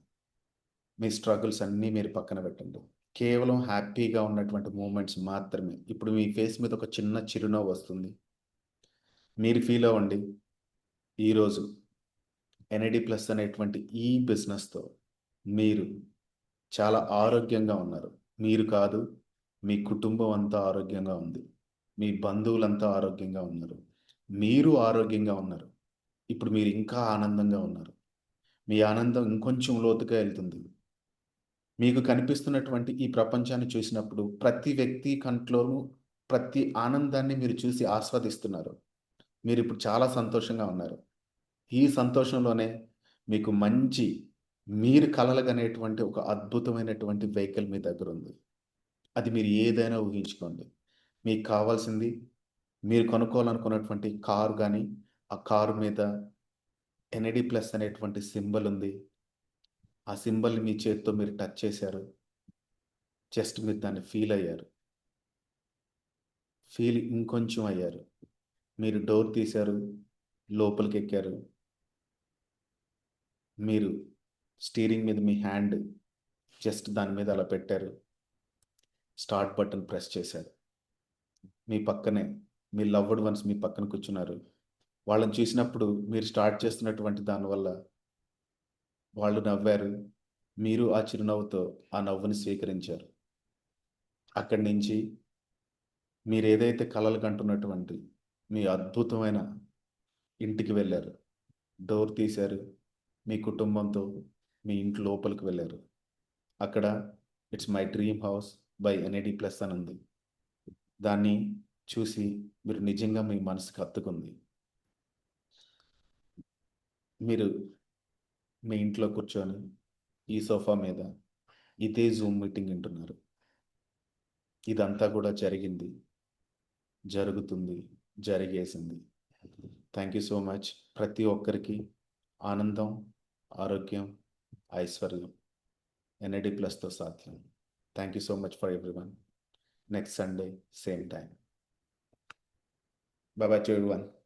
మీ స్ట్రగుల్స్ అన్నీ మీరు పక్కన పెట్టండి. కేవలం హ్యాపీగా ఉన్నటువంటి మూమెంట్స్ మాత్రమే. ఇప్పుడు మీ ఫేస్ మీద ఒక చిన్న చిరునవ్వు వస్తుంది, మీరు ఫీల్ అవ్వండి. ఈరోజు ఎన్ఐడి ప్లస్ అనేటువంటి ఈ బిజినెస్తో మీరు చాలా ఆరోగ్యంగా ఉన్నారు. మీరు కాదు, మీ కుటుంబం అంతా ఆరోగ్యంగా ఉంది, మీ బంధువులంతా ఆరోగ్యంగా ఉన్నారు, మీరు ఆరోగ్యంగా ఉన్నారు. ఇప్పుడు మీరు ఇంకా ఆనందంగా ఉన్నారు. మీ ఆనందం ఇంకొంచెం లోతుగా వెళ్తుంది. మీకు కనిపిస్తున్నటువంటి ఈ ప్రపంచాన్ని చూసినప్పుడు ప్రతి వ్యక్తి కంట్లోనూ ప్రతి ఆనందాన్ని మీరు చూసి ఆస్వాదిస్తున్నారు. మీరు ఇప్పుడు చాలా సంతోషంగా ఉన్నారు. ఈ సంతోషంలోనే మీకు మంచి మీరు కలలుగనేటువంటి ఒక అద్భుతమైనటువంటి వెహికల్ మీ దగ్గర ఉంది. అది మీరు ఏదైనా ఊహించుకోండి. మీకు కావాల్సింది మీరు కొనుక్కోవాలనుకున్నటువంటి కారు కానీ, ఆ కారు మీద ఎన్ఐడి ప్లస్ అనేటువంటి సింబల్ ఉంది. ఆ సింబల్ని మీ చేతితో మీరు టచ్ చేశారు. జస్ట్ మీరు దాన్ని ఫీల్ అయ్యారు. ఫీల్ ఇంకొంచెం అయ్యారు. మీరు డోర్ తీశారు, లోపలికి ఎక్కారు. మీరు స్టీరింగ్ మీద మీ హ్యాండ్ జస్ట్ దాని మీద అలా పెట్టారు. స్టార్ట్ బటన్ ప్రెస్ చేశారు. మీ పక్కనే మీ లవ్డ్ వన్స్ మీ పక్కన కూర్చున్నారు. వాళ్ళని చూసినప్పుడు మీరు స్టార్ట్ చేస్తున్నటువంటి దానివల్ల వాళ్ళు నవ్వారు. మీరు ఆ చిరునవ్వుతో ఆ నవ్వుని స్వీకరించారు. అక్కడి నుంచి మీరు ఏదైతే కలలు కంటున్నటువంటి మీ అద్భుతమైన ఇంటికి వెళ్ళారు. డోర్ తీశారు. మీ కుటుంబంతో మీ ఇంటి లోపలికి వెళ్ళారు. అక్కడ it's my dream house by NID plus అని ఉంది. దాన్ని చూసి మీరు నిజంగా మీ మనసుకు హత్తుకుంది. మీరు మీ ఇంట్లో కూర్చొని ఈ సోఫా మీద ఇదే జూమ్ మీటింగ్ వింటున్నారు. ఇదంతా కూడా జరిగింది, జరుగుతుంది, జరిగేసింది. Thank you so much. ప్రతి ఒక్కరికి ఆనందం, ఆరోగ్యం, ఐశ్వర్యం ఎన్ఐడి ప్లస్తో సాధ్యం. Thank you so much for everyone. Next Sunday same time. Bye bye to everyone.